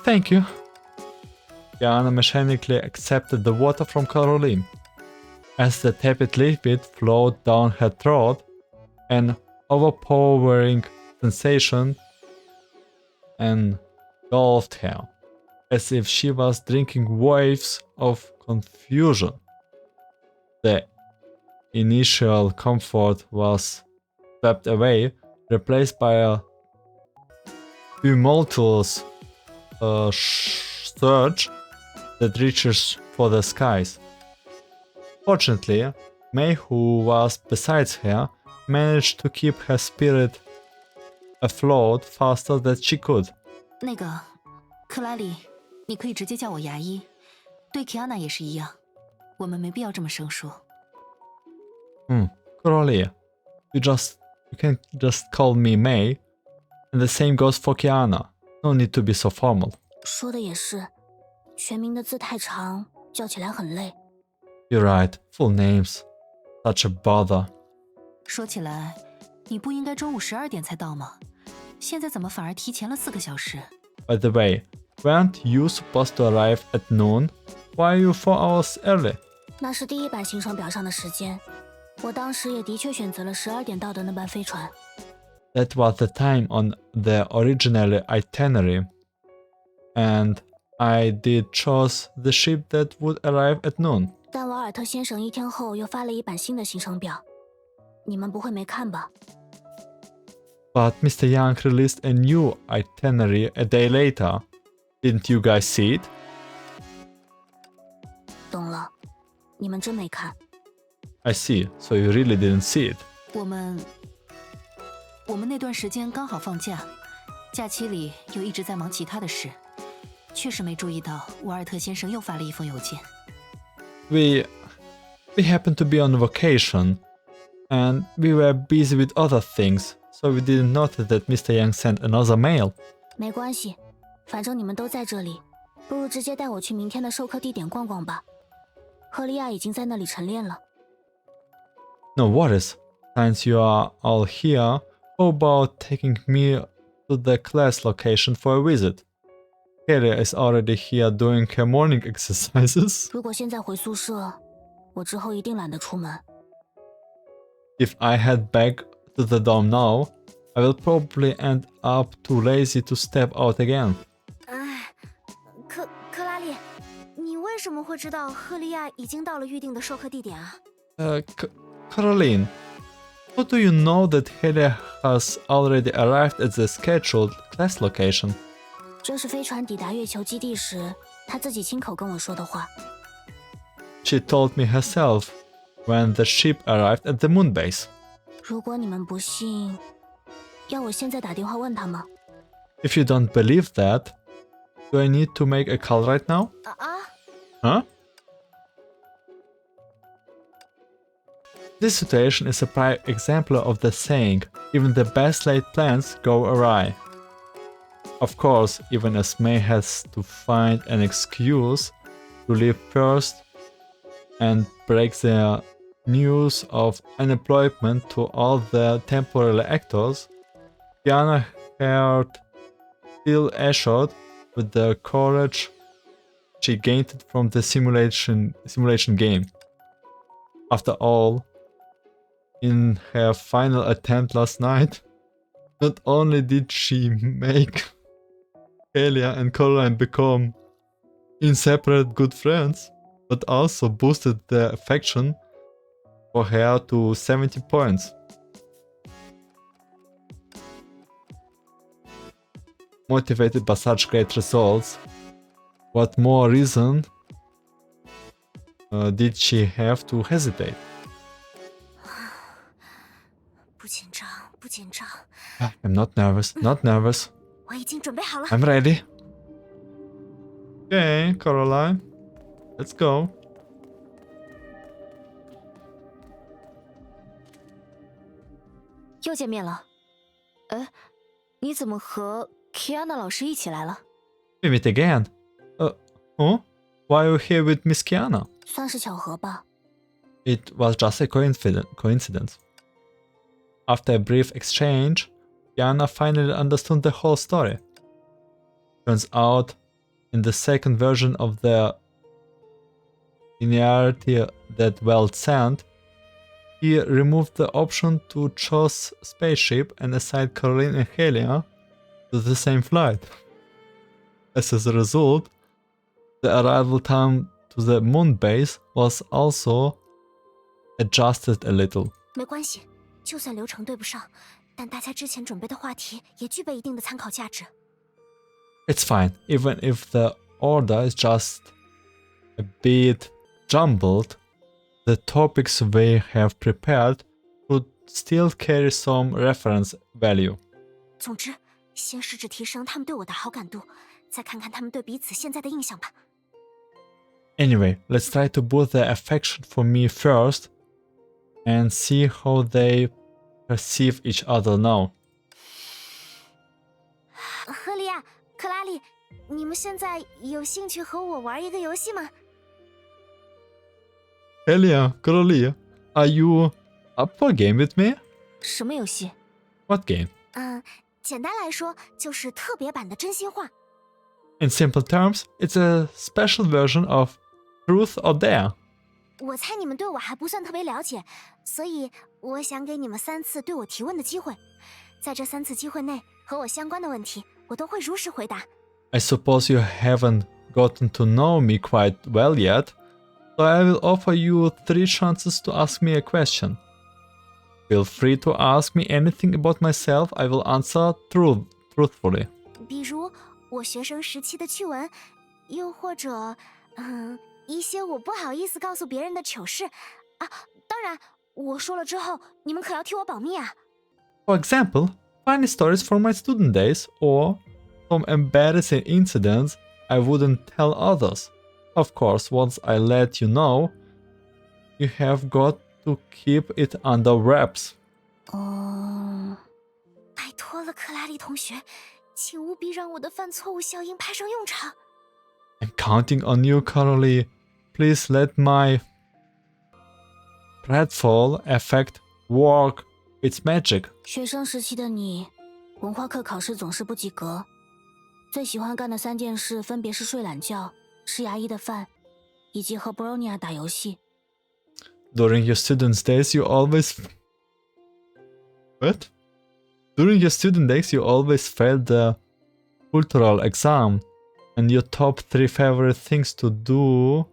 Thank you. Kiana mechanically accepted the water from Coralie. As the tepid liquid flowed down her throat, an overpowering sensation engulfed her, as if she was drinking waves of confusion. The initial comfort was swept away, replaced by a tumultuous surge that reaches for the skies. Fortunately, May, who was beside her, managed to keep her spirit afloat faster than she could. 那个，克拉里，你可以直接叫我牙医，对 Kiana 也是一样，我们没必要这么生疏。Coralie, you can just call me May, and the same goes for Kiana. No need to be so formal. 说的也是，全名的字太长，叫起来很累。 You're right, full names. Such a bother. 说起来，你不应该中午12点才到吗？现在怎么反而提前了4个小时？ By the way, weren't you supposed to arrive at noon? Why are you 4 hours early? 那是第一版行程表上的时间，我当时也的确选择了12点到的那班飞船。 That was the time on the original itinerary, and I did choose the ship that would arrive at noon. 但瓦尔特先生1天后又发了一版新的行程表，你们不会没看吧？ But Mr. Young released a new itinerary a day later. Didn't you guys see it? 懂了，你们真没看。 I see, so you really didn't see it. 我们那段时间刚好放假，假期里又一直在忙其他的事，确实没注意到瓦尔特先生又发了一封邮件。We happened to be on vacation, and we were busy with other things, so we didn't notice that Mr. Young sent another mail. 没关系，反正你们都在这里，不如直接带我去明天的授课地点逛逛吧。赫利亚已经在那里晨练了。 No worries. Since you are all here, how about taking me to the class location for a visit? Helia is already here doing her morning exercises. 如果现在回宿舍，我之后一定懒得出门。 If I head back to the dorm now, I will probably end up too lazy to step out again. 哎，克拉丽，你为什么会知道赫利亚已经到了预定的授课地点啊？ Caroline, how do you know that Helia has already arrived at the scheduled class location? 这是飞船抵达月球基地时，他自己亲口跟我说的话。 She told me herself when the ship arrived at the moon base. 如果你们不信，要我现在打电话问他吗？ If you don't believe that, do I need to make a call right now? Huh? This situation is a prime example of the saying, even the best laid plans go awry. Of course, even as May has to find an excuse to leave first and break the news of unemployment to all the temporary actors, Kiana heard still assured with the courage she gained from the simulation game. After all, in her final attempt last night, not only did she make Helia and Coralie become inseparable good friends, but also boosted the affection for her to 70 points. Motivated by such great results, what more reason did she have to hesitate? 不紧张，不紧张， I'm not nervous, not nervous. 我已经准备好了。 I'm ready. Okay, Coralie, let's go. 又见面了。你怎么和 Kiana 老师一起来了？ We meet again. Why are you here with Miss Kiana? 算是巧合吧。 It was just a coincidence. After a brief exchange, Kiana finally understood the whole story. Turns out, in the second version of the linearity that Weld sent, he removed the option to choose spaceship and assigned Coralie and Helia to the same flight. As a result, the arrival time to the moon base was also adjusted a little. 没关系，就算流程对不上，但大家之前准备的话题也具备一定的参考价值。 It's fine, even if the order is just a bit jumbled. the topics we have prepared would still carry some reference value. 总之，先试着提升他们对我的好感度，再看看他们对彼此现在的印象吧。Anyway, let's try to boost their affection for me first and see how they perceive each other now. 赫利亚、克拉丽，你们现在有兴趣和我玩一个游戏吗？ Helia, Coralie, are you up for a game with me? 什么游戏？ What game? 简单来说就是特别版的真心话。 In simple terms, it's a special version of Truth or Dare. 我猜你们对我还不算特别了解，所以我想给你们3次对我提问的机会。在这3次机会内，和我相关的问题，我都会如实回答。 I suppose you haven't gotten to know me quite well yet, so I will offer you 3 chances to ask me a question. Feel free to ask me anything about myself, I will answer truthfully. 比如我学生时期的趣闻，又或者，一些我不好意思告诉别人的糗事啊。当然，我说了之后，你们可要替我保密啊。 For example, funny stories from my student days or some embarrassing incidents I wouldn't tell others. Of course, once I let you know, you have got to keep it under wraps. 拜托了，克拉丽同学，请务必让我的犯错误效应派上用场。 I'm counting on you, Coralie. Please let my pratfall effect work its magic. 学生时期的你，文化课考试总是不及格，最喜欢干的3件事分别是睡懒觉、吃牙医的饭，以及和 Bronya 打游戏。 During your student days, you always... What? During your student days, you always failed the cultural exam, and your top 3 favorite things to do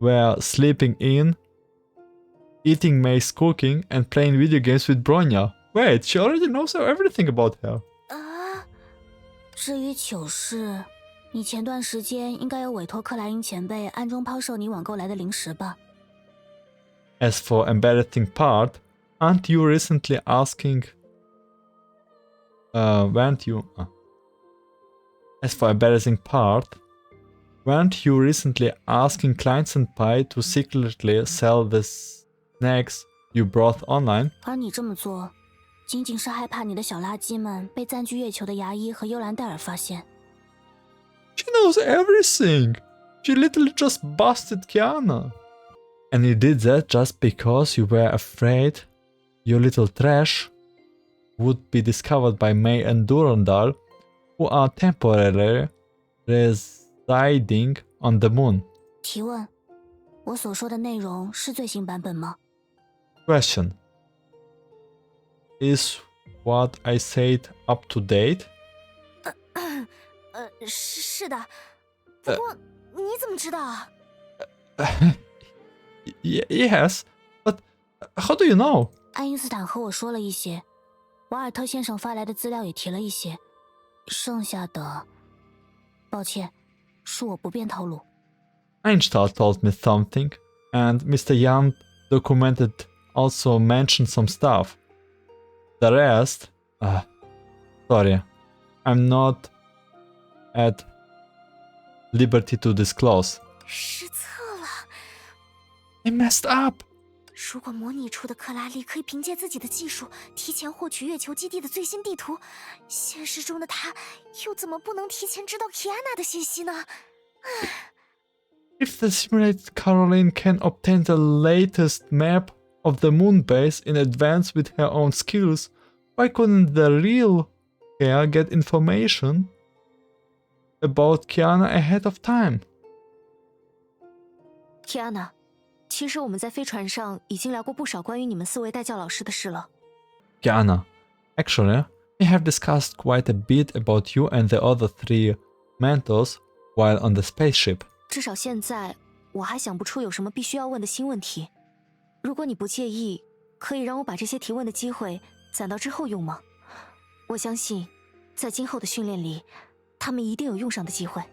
were sleeping in, eating May's cooking, and playing video games with Bronya. Wait, she already knows everything about her. 至于糗事，你前段时间应该有委托克莱因前辈暗中抛售你网购来的零食吧？ As for embarrassing part, aren't you recently asking... weren't you... As for embarrassing part, weren't you recently asking Klein Senpai to secretly sell the snacks you brought online? 而你这么做，仅仅是害怕你的小垃圾们被暂居月球的牙医和幽兰戴尔发现。 She knows everything! She literally just busted Kiana! And you did that just because you were afraid your little trash would be discovered by May and Durandal, who are temporarily residing on the moon. 提问：我所说的内容是最新版本吗？ Question: Is what I said up to date? 是的，不过你怎么知道啊？ Yes, but how do you know? 爱因斯坦和我说了一些，瓦尔特先生发来的资料也提了一些，剩下的，抱歉，恕我不便透露。 Einstein told me something, and Mr. Young documented also mentioned some stuff. The rest, sorry, I'm not at liberty to disclose. 失策了。 I messed up. 如果模拟出的克拉丽可以凭借自己的技术提前获取月球基地的最新地图，现实中的他又怎么不能提前知道 Kiana 的信息呢？ If the simulated Caroline can obtain the latest map of the moon base in advance with her own skills, why couldn't the real Hea get information about Kiana ahead of time? Kiana， 其实我们在飞船上已经聊过不少关于你们4位代教老师的事了。 Kiana, actually, we have discussed quite a bit about you and the other 3 mentors while on the spaceship. 至少现在我还想不出有什么必须要问的新问题。如果你不介意，可以让我把这些提问的机会攒到之后用吗？我相信，在今后的训练里，他们一定有用上的机会。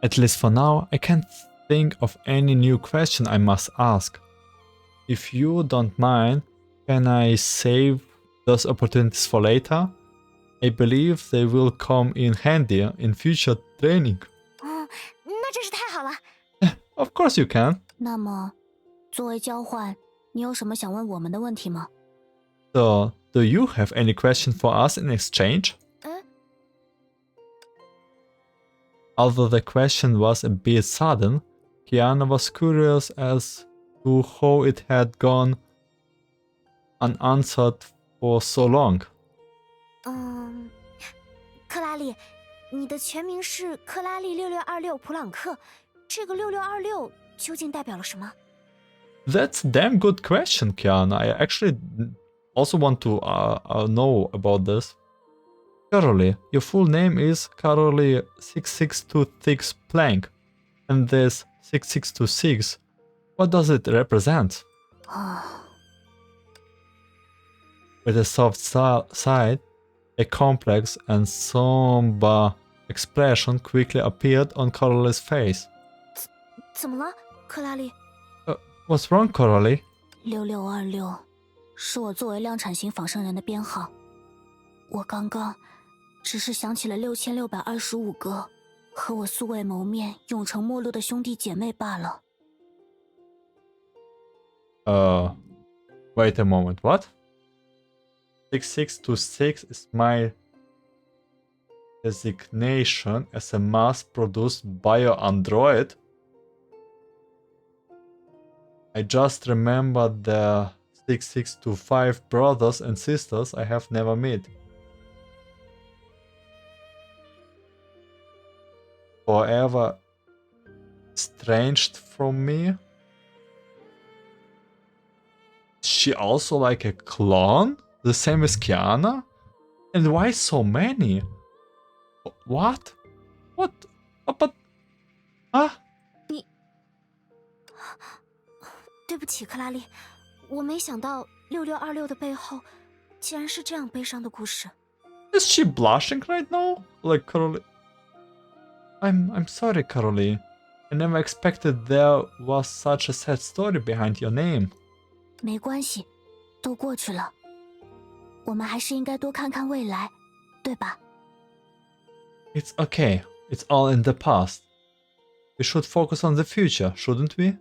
At least for now, I can't think of any new question I must ask. If you don't mind, can I save those opportunities for later? I believe they will come in handy in future training. 那真是太好了。Of course you can. 那么，作为交换，你有什么想问我们的问题吗？ So, do you have any question for us in exchange? Although the question was a bit sudden, Kiana was curious as to how it had gone unanswered for so long. 克拉丽，你的全名是克拉丽6626普朗克，这个6626究竟代表了什么？ That's a damn good question, Kiana. I actually also want to know about this. Coralie, your full name is Coralie 6626 Plank, and this 6626, what does it represent? With a soft side, a complex and somber expression quickly appeared on Coralie's face. 怎么了，克拉丽？ What's wrong, Coralie? 6626是我作为量产型仿生人的编号。我刚刚只是想起了6625个和我素未谋面、永成陌路的兄弟姐妹罢了。Wait a moment, what? 6626 is my designation as a mass-produced bio-android? I just remembered the 6625 brothers and sisters I have never met. Forever estranged from me? Is she also like a clone? The same as Kiana? And why so many? What? What? But... Huh? 对不起，克拉丽，我没想到6626的背后竟然是这样悲伤的故事。 Is she blushing right now? Like Coralie? I'm sorry, Coralie. I never expected there was such a sad story behind your name. 没关系，都过去了。我们还是应该多看看未来，对吧？ It's okay. It's all in the past. We should focus on the future, shouldn't we?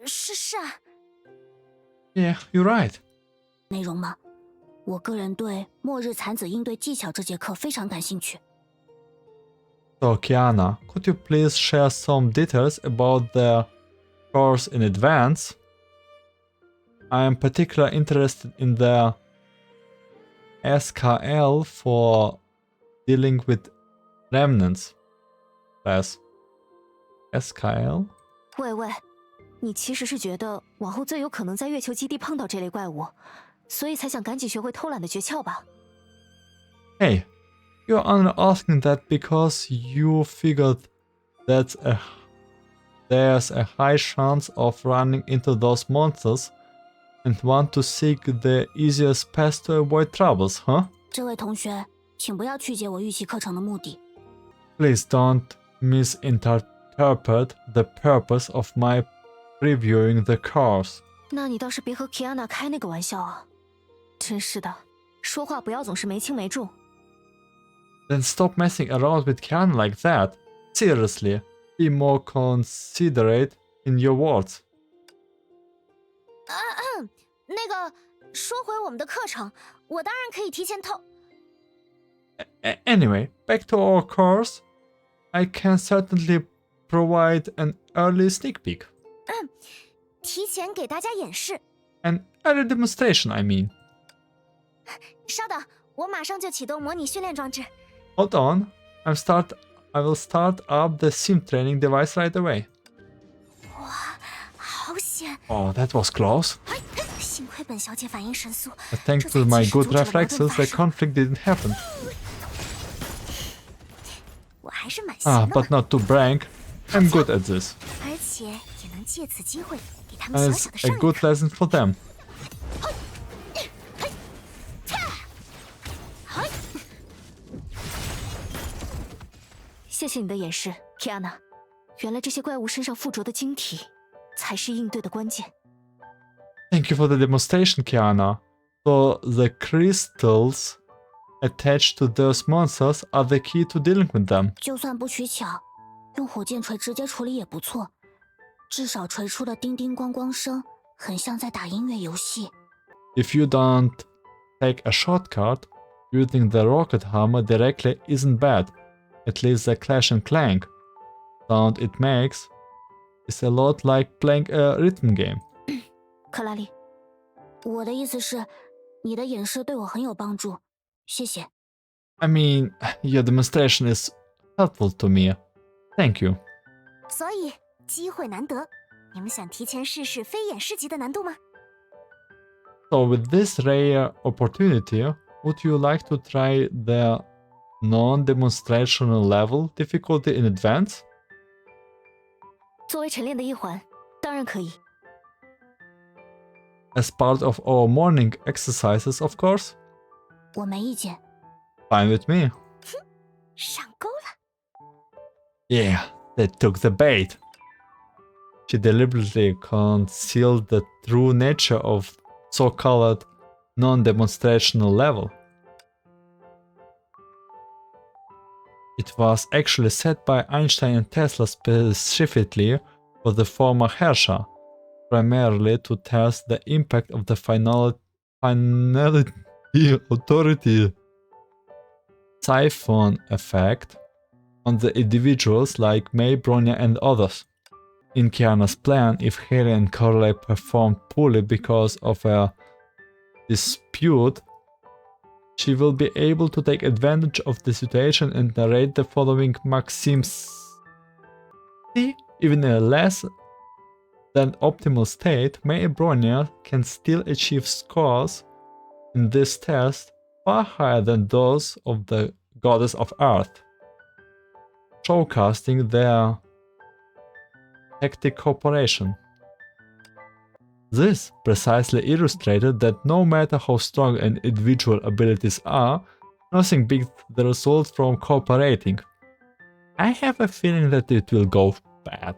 是啊。 Yeah, you're right. 内容吗？我个人对末日残子应对技巧这节课非常感兴趣。 So, Kiana, could you please share some details about the course in advance? I am particularly interested in the SKL for dealing with remnants. Class. SKL? 喂，你其实是觉得往后最有可能在月球基地碰到这类怪物，所以才想赶紧学会偷懒的诀窍吧？ Hey, you're only asking that because you figured there's a high chance of running into those monsters and want to seek the easiest path to avoid troubles, huh? 这位同学，请不要曲解我预习课程的目的。 Please don't misinterpret the purpose of my previewing the course. 那你倒是别和 Kiana 开那个玩笑啊！真是的，说话不要总是没轻没重。 Then stop messing around with Kiana like that. Seriously, be more considerate in your words. 那个，说回我们的课程，我当然可以提前透。 Anyway, back to our course. I can certainly provide an early sneak peek. 提前给大家演示。 An early demonstration, I mean. 稍等，我马上就启动模拟训练装置。 Hold on. I will start up the sim training device right away. 哇，好险！ Oh, that was close. 幸亏本小姐反应神速。 But thanks to my good reflexes, the conflict didn't happen. 我还是蛮行的。 But not to brag, I'm good at this. 而且也能借此机会给他们小 As 小的 a 胜利 good 感。 lesson for them. 谢谢你的演示 ，Kiana。原来这些怪物身上附着的晶体，才是应对的关键。Thank you for the demonstration, Kiana. So the crystals attached to those monsters are the key to dealing with them. 就算不取巧，用火箭锤直接处理也不错，至少锤出的叮叮咣咣声，很像在打音乐游戏。If you don't take a shortcut, using the rocket hammer directly isn't bad. At least the clash and clank sound it makes is a lot like playing a rhythm game. 克拉丽，我的意思是，你的演示对我很有帮助，谢谢。I mean, your demonstration is helpful to me. Thank you. 所以机会难得，你们想提前试试非演示级的难度吗？ So with this rare opportunity, would you like to try the non-demonstrational level difficulty in advance? 作为晨练的一环，当然可以。As part of our morning exercises, of course. 我没意见。Fine with me. 上钩了。 Yeah, they took the bait. She deliberately concealed the true nature of so-called non-demonstrational level. It was actually set by Einstein and Tesla specifically for the former Herrscher, primarily to test the impact of the finality authority siphon effect on the individuals like May, Bronya and others. In Kiana's plan, if Helia and Coralie performed poorly because of a dispute, she will be able to take advantage of the situation and narrate the following maxims. See, even in a less than optimal state, May and Bronya can still achieve scores in this test far higher than those of the Goddess of Earth, showcasing their hectic cooperation. This precisely illustrated that no matter how strong an individual abilities are, nothing beats the result from cooperating. I have a feeling that it will go bad.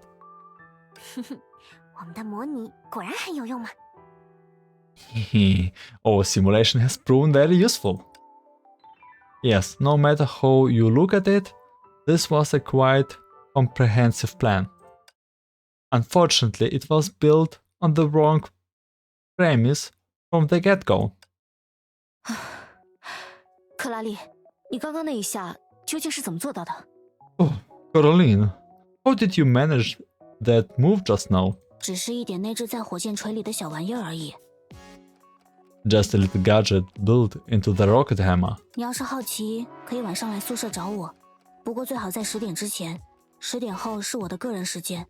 我们的模拟果然很有用嘛。Our simulation has proven very useful. Yes, no matter how you look at it, this was a quite comprehensive plan. Unfortunately, it was built on the wrong premise from the get-go. 克拉丽，你刚刚那一下究竟是怎么做到的？ Oh, Coraline, how did you manage that move just now? 只是一点内置在火箭锤里的小玩意儿而已。Just a little gadget built into the rocket hammer. 你要是好奇，可以晚上来宿舍找我，不过最好在10点之前，10点后是我的个人时间。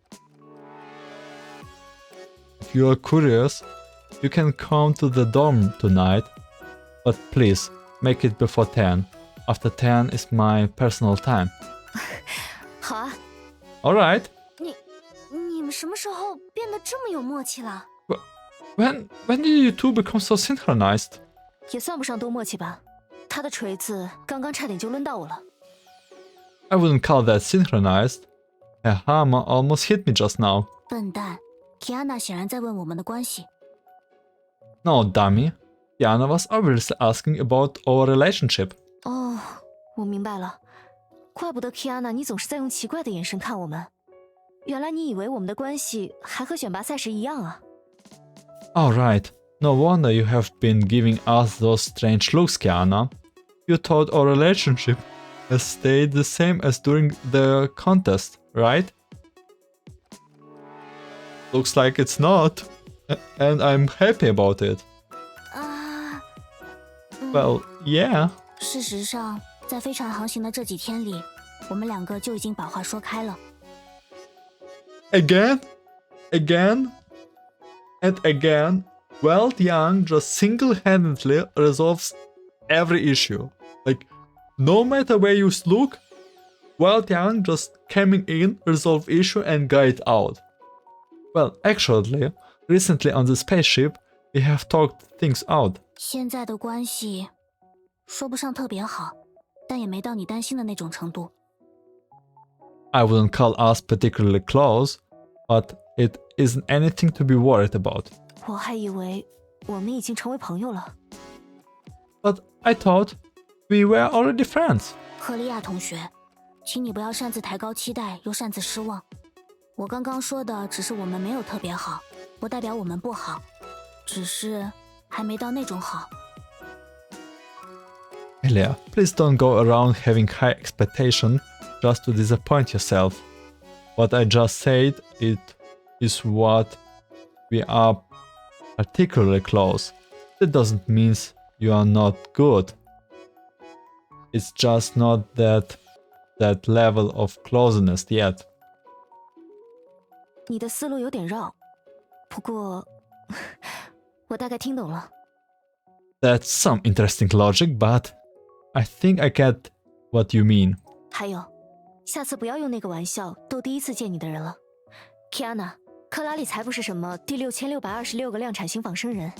If you are curious, you can come to the dorm tonight, but please make it before 10. After 10 is my personal time. 好啊。All right. 你们什么时候变得这么有默契了？ When did you two become so synchronized? 也算不上多默契吧。他的锤子刚刚差点就抡到我了。I wouldn't call that synchronized. A hammer almost hit me just now. 笨蛋 ，Kiana 显然在问我们的关系。No, dummy. Kiana was obviously asking about our relationship. 哦，我明白了。怪不得 Kiana 你总是在用奇怪的眼神看我们。原来你以为我们的关系还和选拔赛时一样啊。All right. No wonder you have been giving us those strange looks, Kiana. You thought our relationship has stayed the same as during the contest, right? Looks like it's not. And I'm happy about it. Well, yeah. 事实上，在飞船航行的这几天里，我们两个就已经把话说开了。Again? And again, Wild Young just single-handedly resolves every issue. Like, no matter where you look, Wild Young just coming in, resolve issue and guide out. Well, actually, recently on the spaceship, we have talked things out. 现在的关系，说不上特别好，但也没到你担心的那种程度。I wouldn't call us particularly close, but it isn't anything to be worried about. 我还以为我们已经成为朋友了。But I thought we were already friends. 赫利亚同学，请你不要擅自抬高期待，又擅自失望。我刚刚说的只是我们没有特别好，不代表我们不好，只是还没到那种好。Helia, please don't go around having high expectation just to disappoint yourself. What I just said, it is what we are particularly close. That doesn't mean you are not good. It's just not that level of closeness yet. 你的思路有点绕，不过我大概听懂了。That's some interesting logic, but I think I get what you mean. 还有，下次不要用那个玩笑逗第一次见你的人了。Kiana， 克拉丽才不是什么第6626个量产型仿生人，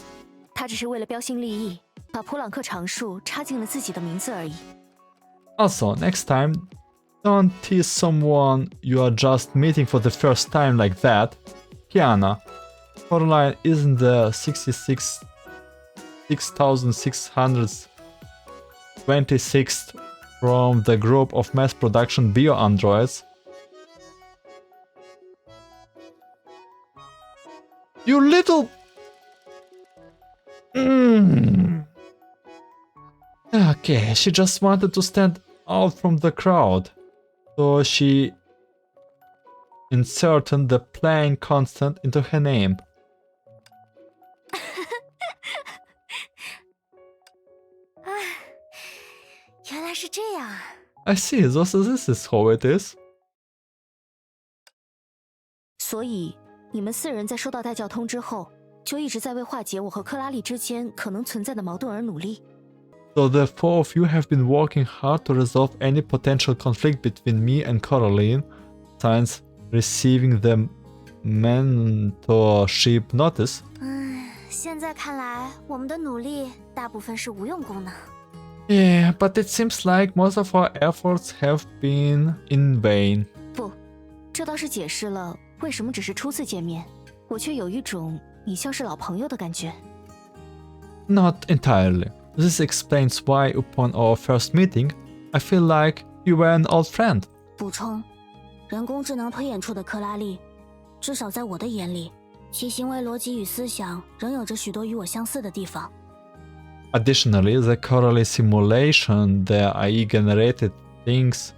他只是为了标新立异，把普朗克常数插进了自己的名字而已。Also, next time, don't tease someone you are just meeting for the first time like that. Kiana, Coralie isn't the 6,626th from the group of mass production bio-androids. You little... Okay, she just wanted to stand out from the crowd, so she inserted the plain constant into her name. 原来是这样啊！ I see, so this is how it is. 所以你们4人在收到带教通知后，就一直在为化解我和克拉丽之间可能存在的矛盾而努力。So the four of you have been working hard to resolve any potential conflict between me and Coralie since receiving the mentorship notice. 现在看来，我们的努力大部分是无用功呢。Yeah, but it seems like most of our efforts have been in vain. 不，这倒是解释了为什么只是初次见面，我却有一种你像是老朋友的感觉。Not entirely. This explains why upon our first meeting, I feel like you were an old friend. 补充，人工智能推演出的克拉丽，至少在我的眼里，其行为逻辑与思想仍有着许多与我相似的地方。Additionally, the Coralie simulation that I generated thinks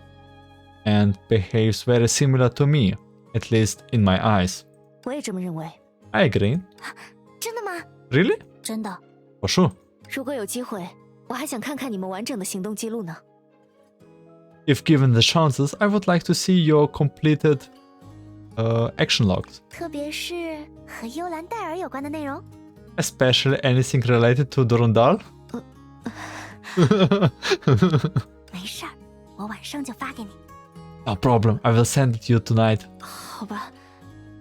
and behaves very similar to me, at least in my eyes. 我也这么认为。I agree. 真的吗？ Really? 真的。For sure. 如果有机会，我还想看看你们完整的行动记录呢。If given the chances, I would like to see your completed action logs. 特别是和幽兰戴尔有关的内容。Especially anything related to Durandal. 没事儿，我晚上就发给你。No problem. I will send it you tonight. 好吧，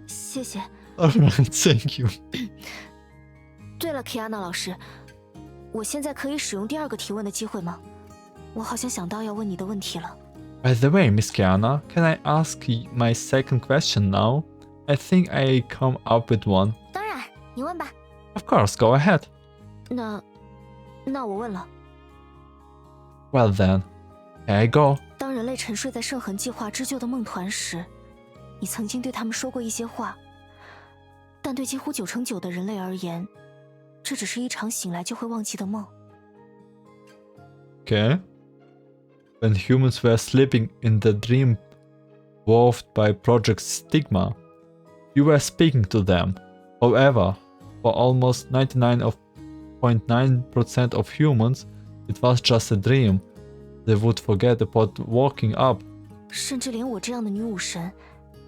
谢谢。Alright, thank you. 对了 ，Kiana 老师，我现在可以使用第2个提问的机会吗？我好像想到要问你的问题了。By the way, Miss Kiana, can I ask my second question now? I think I come up with one. 当然，你问吧。Of course, go ahead. 那我问了。Well then, here I go. 当人类沉睡在圣痕计划织就的梦团时，你曾经对他们说过一些话，但对几乎9成9的人类而言，这只是一场醒来就会忘记的梦。Okay. When humans were sleeping in the dream woved by Project Stigma, you were speaking to them. However, for almost 99.9% of humans, it was just a dream. They would forget about waking up. 甚至连我这样的女武神，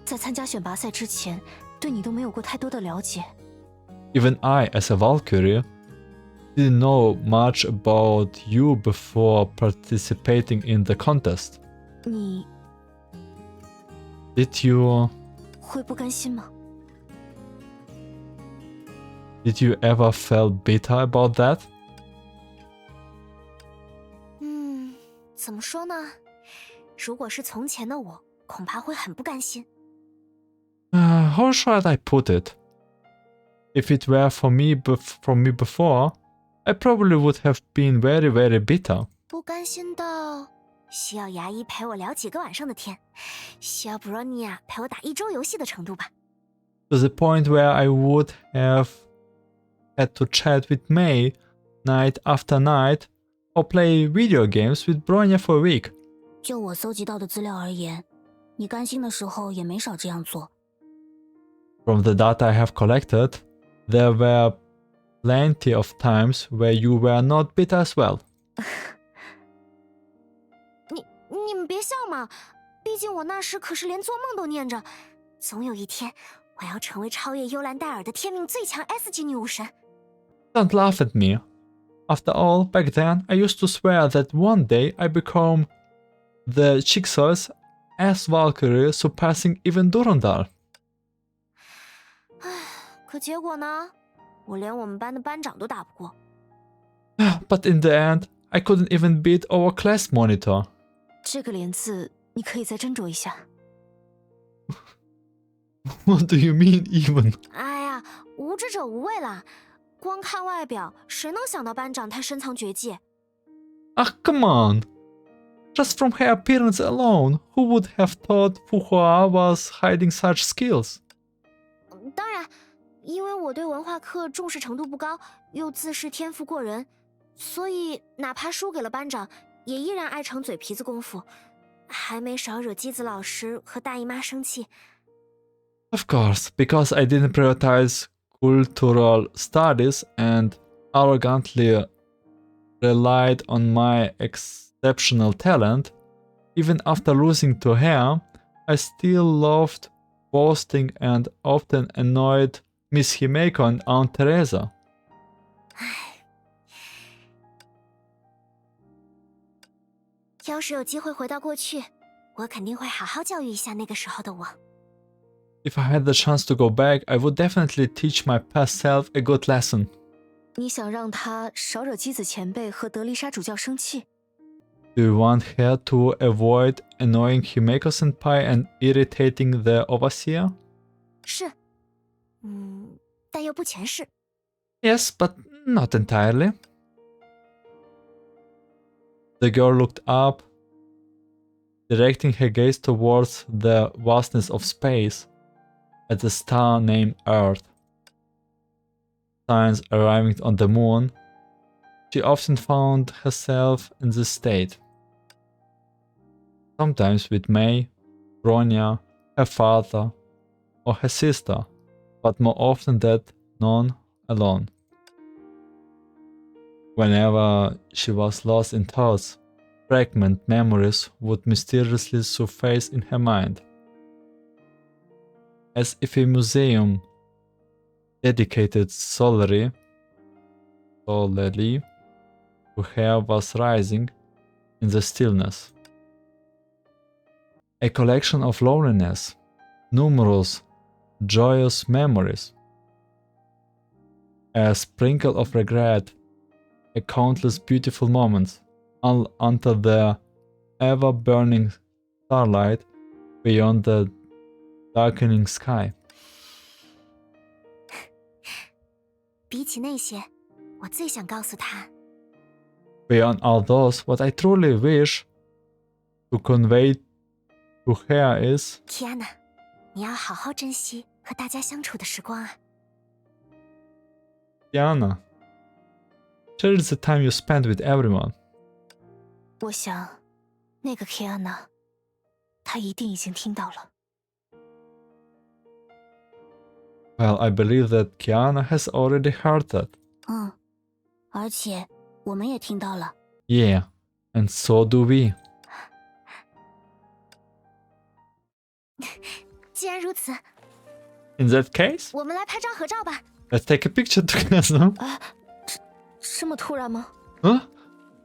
在参加选拔赛之前，对你都没有过太多的了解。Even I, as a Valkyrie, didn't know much about you before participating in the contest. 你 Did you 会不甘心吗？ Did you ever feel bitter about that? 怎么说呢？如果是从前的我，恐怕会很不甘心。How should I put it? If it were from me before, I probably would have been very, very bitter. 不甘心到需要牙医陪我聊几个晚上的天，需要 Bronya 陪我打1周游戏的程度吧。To the point where I would have had to chat with May night after night, or play video games with Bronya for a week. 就我搜集到的资料而言，你甘心的时候也没少这样做。From the data I have collected, there were plenty of times where you were not bitter as well. 你们别笑嘛，毕竟我那时可是连做梦都念着，总有一天我要成为超越幽兰戴尔的天命最强 S 级女武神。Don't laugh at me. After all, back then I used to swear that one day I become the Chixel's S Valkyrie, surpassing even Durandal. 可结果呢？我连我们班的班长都打不过。But in the end, I couldn't even beat our class monitor. 这个连字你可以再斟酌一下。What do you mean, even? 哎呀，无知者无畏啦！光看外表，谁能想到班长他深藏绝技？ Come on! Just from her appearance alone, who would have thought Fuhua was hiding such skills? 当然，因为我对文化课重视程度不高，又自视天赋过人，所以哪怕输给了班长，也依然爱逞嘴皮子功夫，还没少惹姬子老师和大姨妈生气。Of course, because I didn't prioritize cultural studies and arrogantly relied on my exceptional talent, even after losing to her, I still loved boasting and often annoyed Miss Himeko and Aunt Teresa. 要是有机会回到过去，我肯定会好好教育一下那个时候的我。If I had the chance to go back, I would definitely teach my past self a good lesson. 你想让他少惹姬子前辈和德丽莎主教生气？ Do you want her to avoid annoying Himeko Senpai and irritating the overseer? 是，但又不全是。 Yes, but not entirely. The girl looked up, directing her gaze towards the vastness of space, at the star named Earth. Since arriving on the moon, she often found herself in this state. Sometimes with May, Bronya, her father, or her sister, but more often that none alone. Whenever she was lost in thoughts, fragment memories would mysteriously surface in her mind. As if a museum dedicated solely to her was rising in the stillness. A collection of loneliness, numerous joyous memories, a sprinkle of regret, a countless beautiful moments, all under the ever-burning starlight beyond the darkening sky. 比起那些，我最想告诉他。 Beyond all those, what I truly wish to convey to her is Kiana， 你要好好珍惜和大家相处的时光啊。 Kiana, cherish the time you spent with everyone. 我想，那个 Kiana， 她一定已经听到了。 Well, I believe that Kiana has already heard that. 而且我们也听到了。 Yeah, and so do we. 既然如此， In that case, 我们来拍张合照吧。 let's take a picture together. 这么突然吗？ Huh?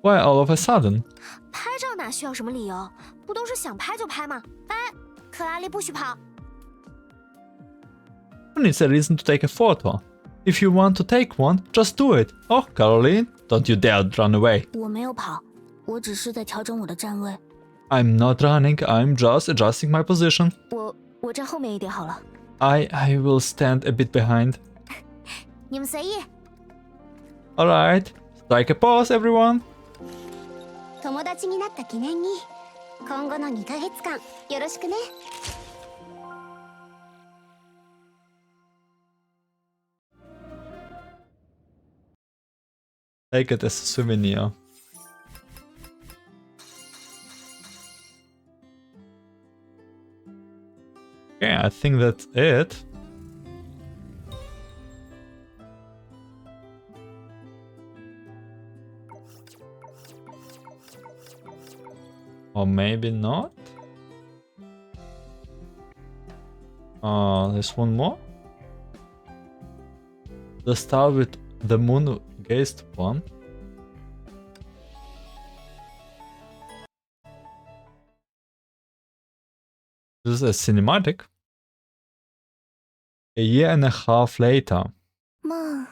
Why all of a sudden? 拍照哪需要什么理由？不都是想拍就拍吗？哎，克拉丽不许跑！ Who needs a reason to take a photo? If you want to take one, just do it. Oh, Caroline, don't you dare run away. 我没有跑，我只是在调整我的站位。I'm not running, I'm just adjusting my position. 我站后面一点好了。I will stand a bit behind. 你们随意。Alright, strike a pose, everyone. 友達になった記念に今後の2ヶ月間よろしくね。Take it as a souvenir. Okay, I think that's it. Or maybe not. There's one more. Let's start with the moon gazed one. This is a cinematic. A year and a half later. 梦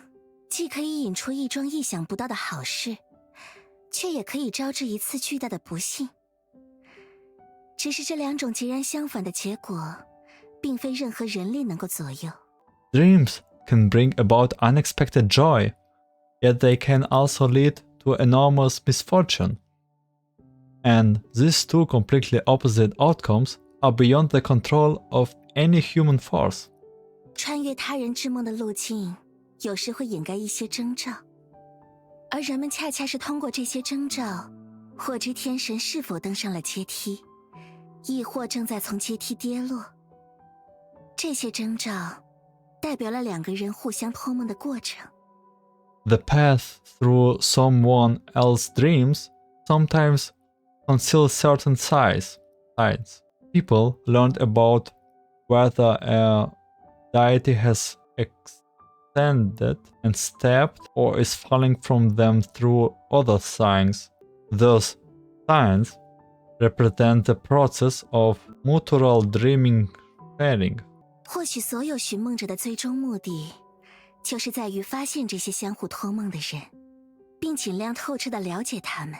既可以引出一桩意想不到的好事，却也可以招致一次巨大的不幸。只是这两种截然相反的结果，并非任何人力能够左右。Dreams can bring about unexpected joy, yet they can also lead to enormous misfortune. And these two completely opposite outcomes are beyond the control of any human force. 穿越他人之梦的路径，有时会掩盖一些征兆，而人们恰恰是通过这些征兆，获知天神是否登上了阶梯，亦或正在从阶梯跌落。这些征兆代表了两个人互相托梦的过程。The path through someone else's dreams sometimes conceals certain signs. People learned about whether a deity has extended and stepped or is falling from them through other signs. Those signs represent the process of mutual dreaming sharing. 或许所有寻梦者的最终目的，就是在于发现这些相互托梦的人，并尽量透彻地了解他们。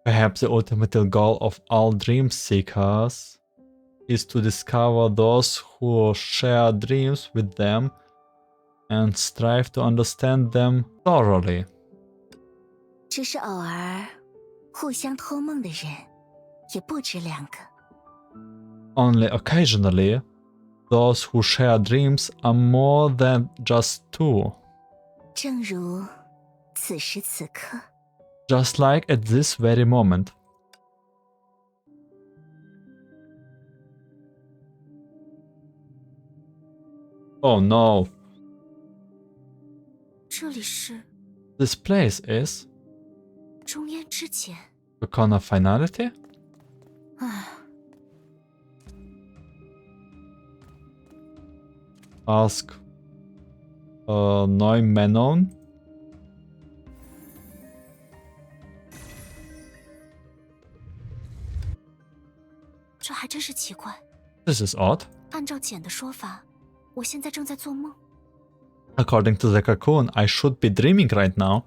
Perhaps the ultimate goal of all dream seekers is to discover those who share dreams with them and strive to understand them thoroughly. 只是偶尔，互相托梦的人也不止两个。Only occasionally, those who share dreams are more than just two. 正如此时此刻。Just like at this very moment. Oh no. 这里是 This place is 中烟之前。 Cocoon of Finality? 唉， Ask Neumenon. 这还真是奇怪。 This is odd. 按照简的说法，我现在正在做梦。 According to the cocoon, I should be dreaming right now.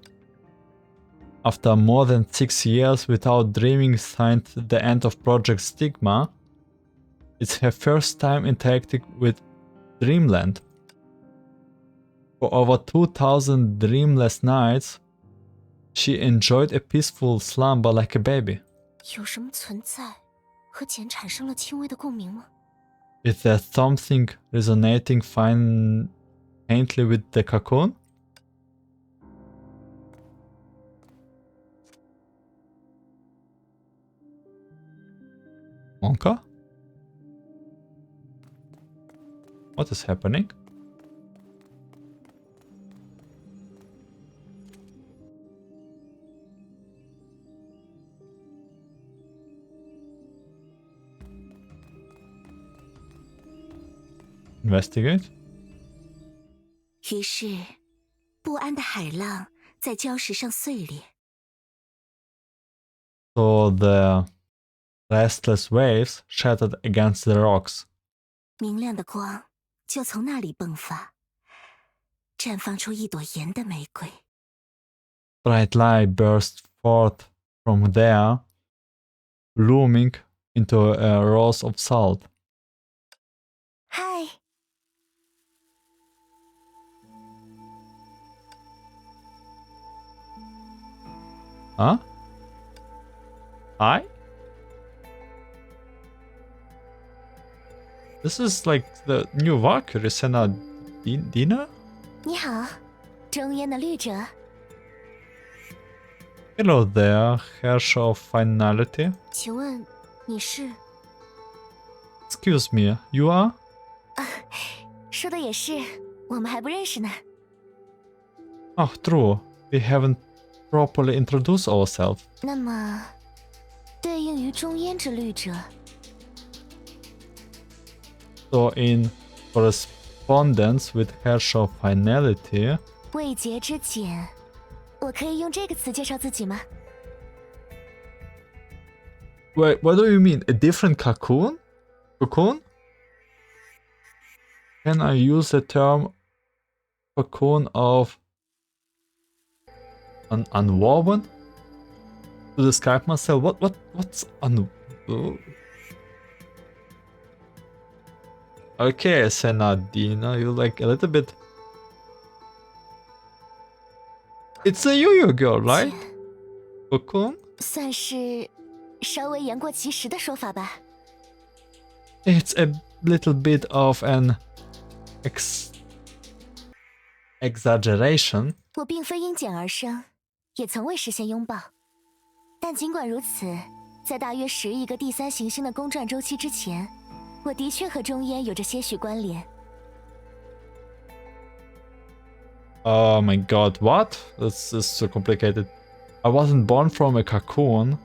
After more than 6 years without dreaming since the end of Project Stigma, it's her first time interacting with Dreamland. For over 2,000 dreamless nights, she enjoyed a peaceful slumber like a baby. 有什么存在和简产生了轻微的共鸣吗？ Is there something resonating faintly with the cocoon? Monka? What is happening? Investigate. 于是，不安的海浪在礁石上碎裂。 So the restless waves shattered against the rocks. 明亮的光就从那里迸发，绽放出一朵盐的玫瑰。 Bright light burst forth from there, looming into a rose of salt. 嗨， Huh? Hi? This is like the new Valkyrie Senna Dina? 你好，中烟的绿者。 Hello there, Herrscher of Finality. 请问你是？ Excuse me, you are? 说的也是，我们还不认识呢。 Oh, true. We haven't properly introduced ourselves. 那么，对应于中烟之绿者， So in correspondence with Herrscher of Finality, 未结之茧，我可以用这个词介绍自己吗？ wait, what do you mean? A different cocoon? Cocoon? Can I use the term cocoon of unwoven to describe myself? What's Okay, Senadina, you like a little bit. It's a yo-yo girl, right? Cocoon? 算是稍微言过其实的说法吧。 It's a little bit of an exaggeration. 我并非因茧而生，也从未实现拥抱。但尽管如此，在大约11亿个第三行星的公转周期之前，我的确和中烟有着些许关联。 Oh my god, what? This is so complicated. I wasn't born from a cocoon,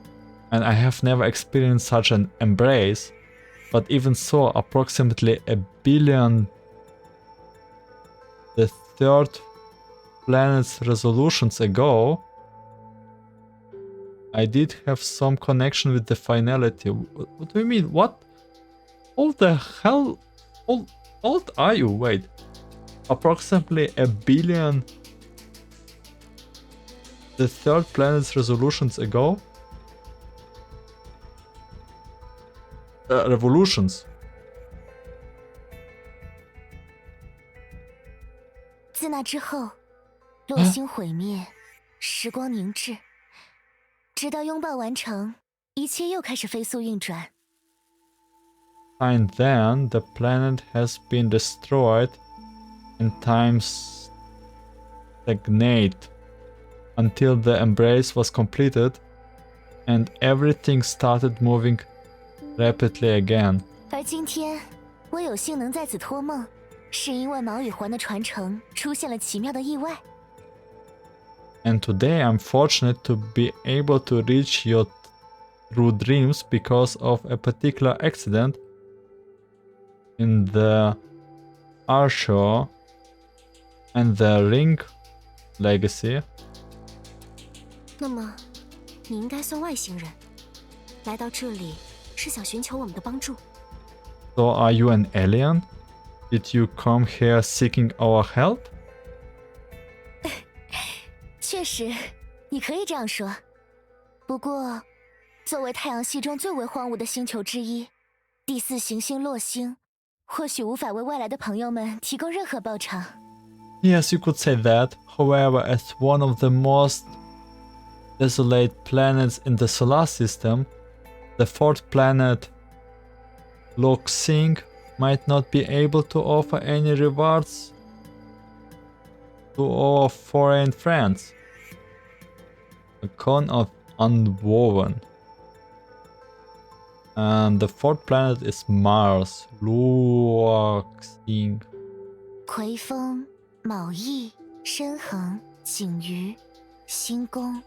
and I have never experienced such an embrace. But even so, approximately a billion the third planet's resolutions ago, I did have some connection with the finality. What do you mean? What? How the hell? How old are you? Wait. Approximately a billion the third planet's resolutions ago? Revolutions. 自那之后，落星毁灭，时光凝滞，直到拥抱完成，一切又开始飞速运转。 And then the planet has been destroyed and time stagnate until the embrace was completed and everything started moving rapidly again. 而今天，我有幸能在此托梦，是因为毛羽环的传承出现了奇妙的意外。 And today I'm fortunate to be able to reach you through dreams because of a particular accident in the Archer and the Ring Legacy. 那么，你应该算外星人，来到这里是想寻求我们的帮助。 So are you an alien? Did you come here seeking our help? 确实，你可以这样说。不过，作为太阳系中最为荒芜的星球之一，第4行星洛星，或许无法为外来的朋友们提供任何报偿。 Yes, you could say that. However, as one of the most desolate planets in the solar system, the fourth planet, Loxing, might not be able to offer any rewards to our foreign friends. Cocoon of Unwoven. And the fourth planet is Mars, Loxing. 葵风、卯羿、申衡、景瑜、辛公、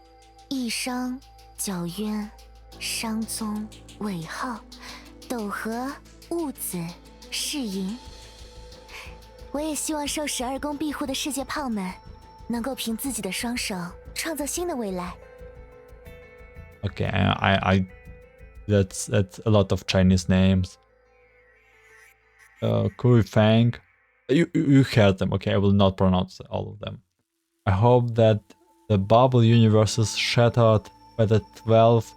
羿商、皎渊、商宗、尾浩、斗禾、戊子、世银。我也希望受12宫庇护的世界炮们，能够凭自己的双手创造新的未来。 Okay, that's a lot of Chinese names. Kui Fang. You heard them. Okay, I will not pronounce all of them. I hope that the bubble universes shattered by the 12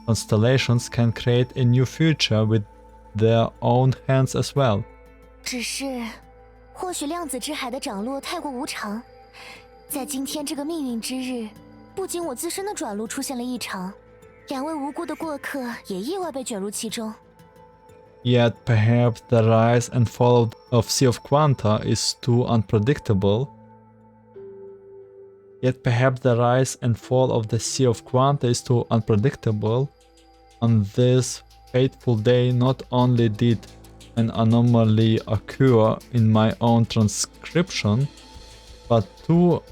constellations can create a new future with their own hands as well. 只是，或许量子之海的涨落太过无常，在今天这个命运之日，不仅我自身的转路出现了异常，两位无辜的过客也意外被卷入其中。Yet perhaps the rise and fall of Sea of Quanta is too unpredictable. Yet perhaps the rise and fall of the Sea of Quanta is too unpredictable. On this fateful day, not only did an anomaly occur in my own transcription, but two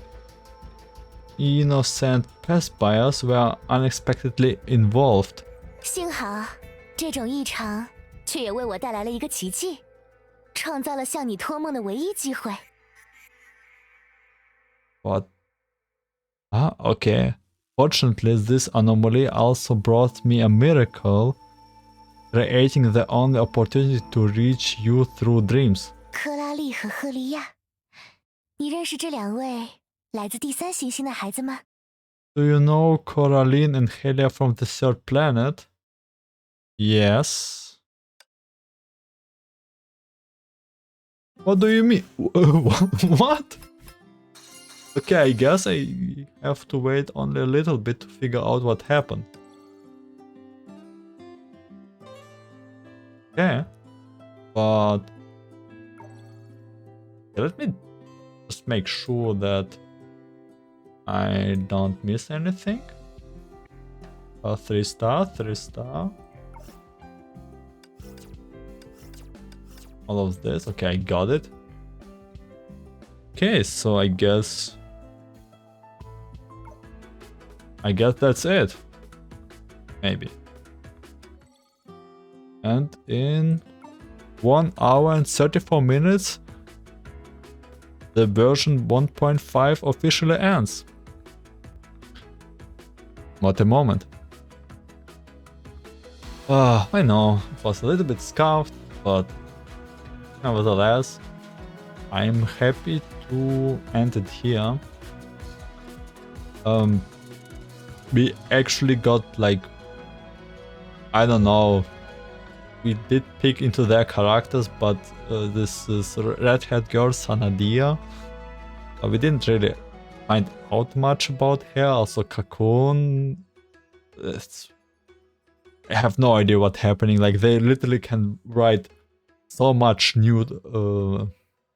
innocent passbyers were unexpectedly involved. 幸好，这种异常却也为我带来了一个奇迹，创造了向你托梦的唯一机会。What? Ah, okay. Fortunately, this anomaly also brought me a miracle, creating the only opportunity to reach you through dreams. 科拉利和赫利亚，你认识这两位来自第三行星的孩子吗？ Do you know Coralie and Helia from the third planet? Yes. What do you mean? What? Okay, I guess I have to wait only a little bit to figure out what happened. Okay. But let me just make sure that I don't miss anything. 3 star, 3 star. All of this. Okay, I got it. Okay, so I guess that's it. Maybe. And in 1 hour and 34 minutes, the version 1.5 officially ends. What a moment. I know, it was a little bit scuffed, but nevertheless, I'm happy to end it here. We actually got, like, I don't know, we did peek into their characters, but this is redhead girl Sanadia. We didn't really find out much about her. Also Cocoon, I have no idea what's happening. Like, they literally can write so much new.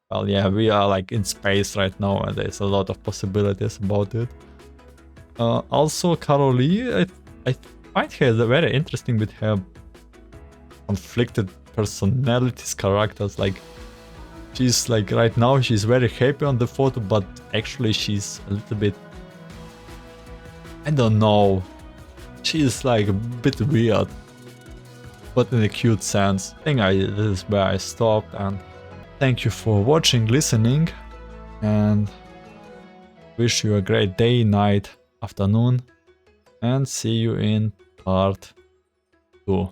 Well, yeah, we are like in space right now, and there's a lot of possibilities about it. Also, Coralie, I find her very interesting with her conflicted personalities, characters. Like, she's like, right now she's very happy on the photo, but actually she's a little bit, I don't know, she's like a bit weird, but in a cute sense. I think this is where I stopped, and thank you for watching, listening, and wish you a great day, night, afternoon, and see you in part 2.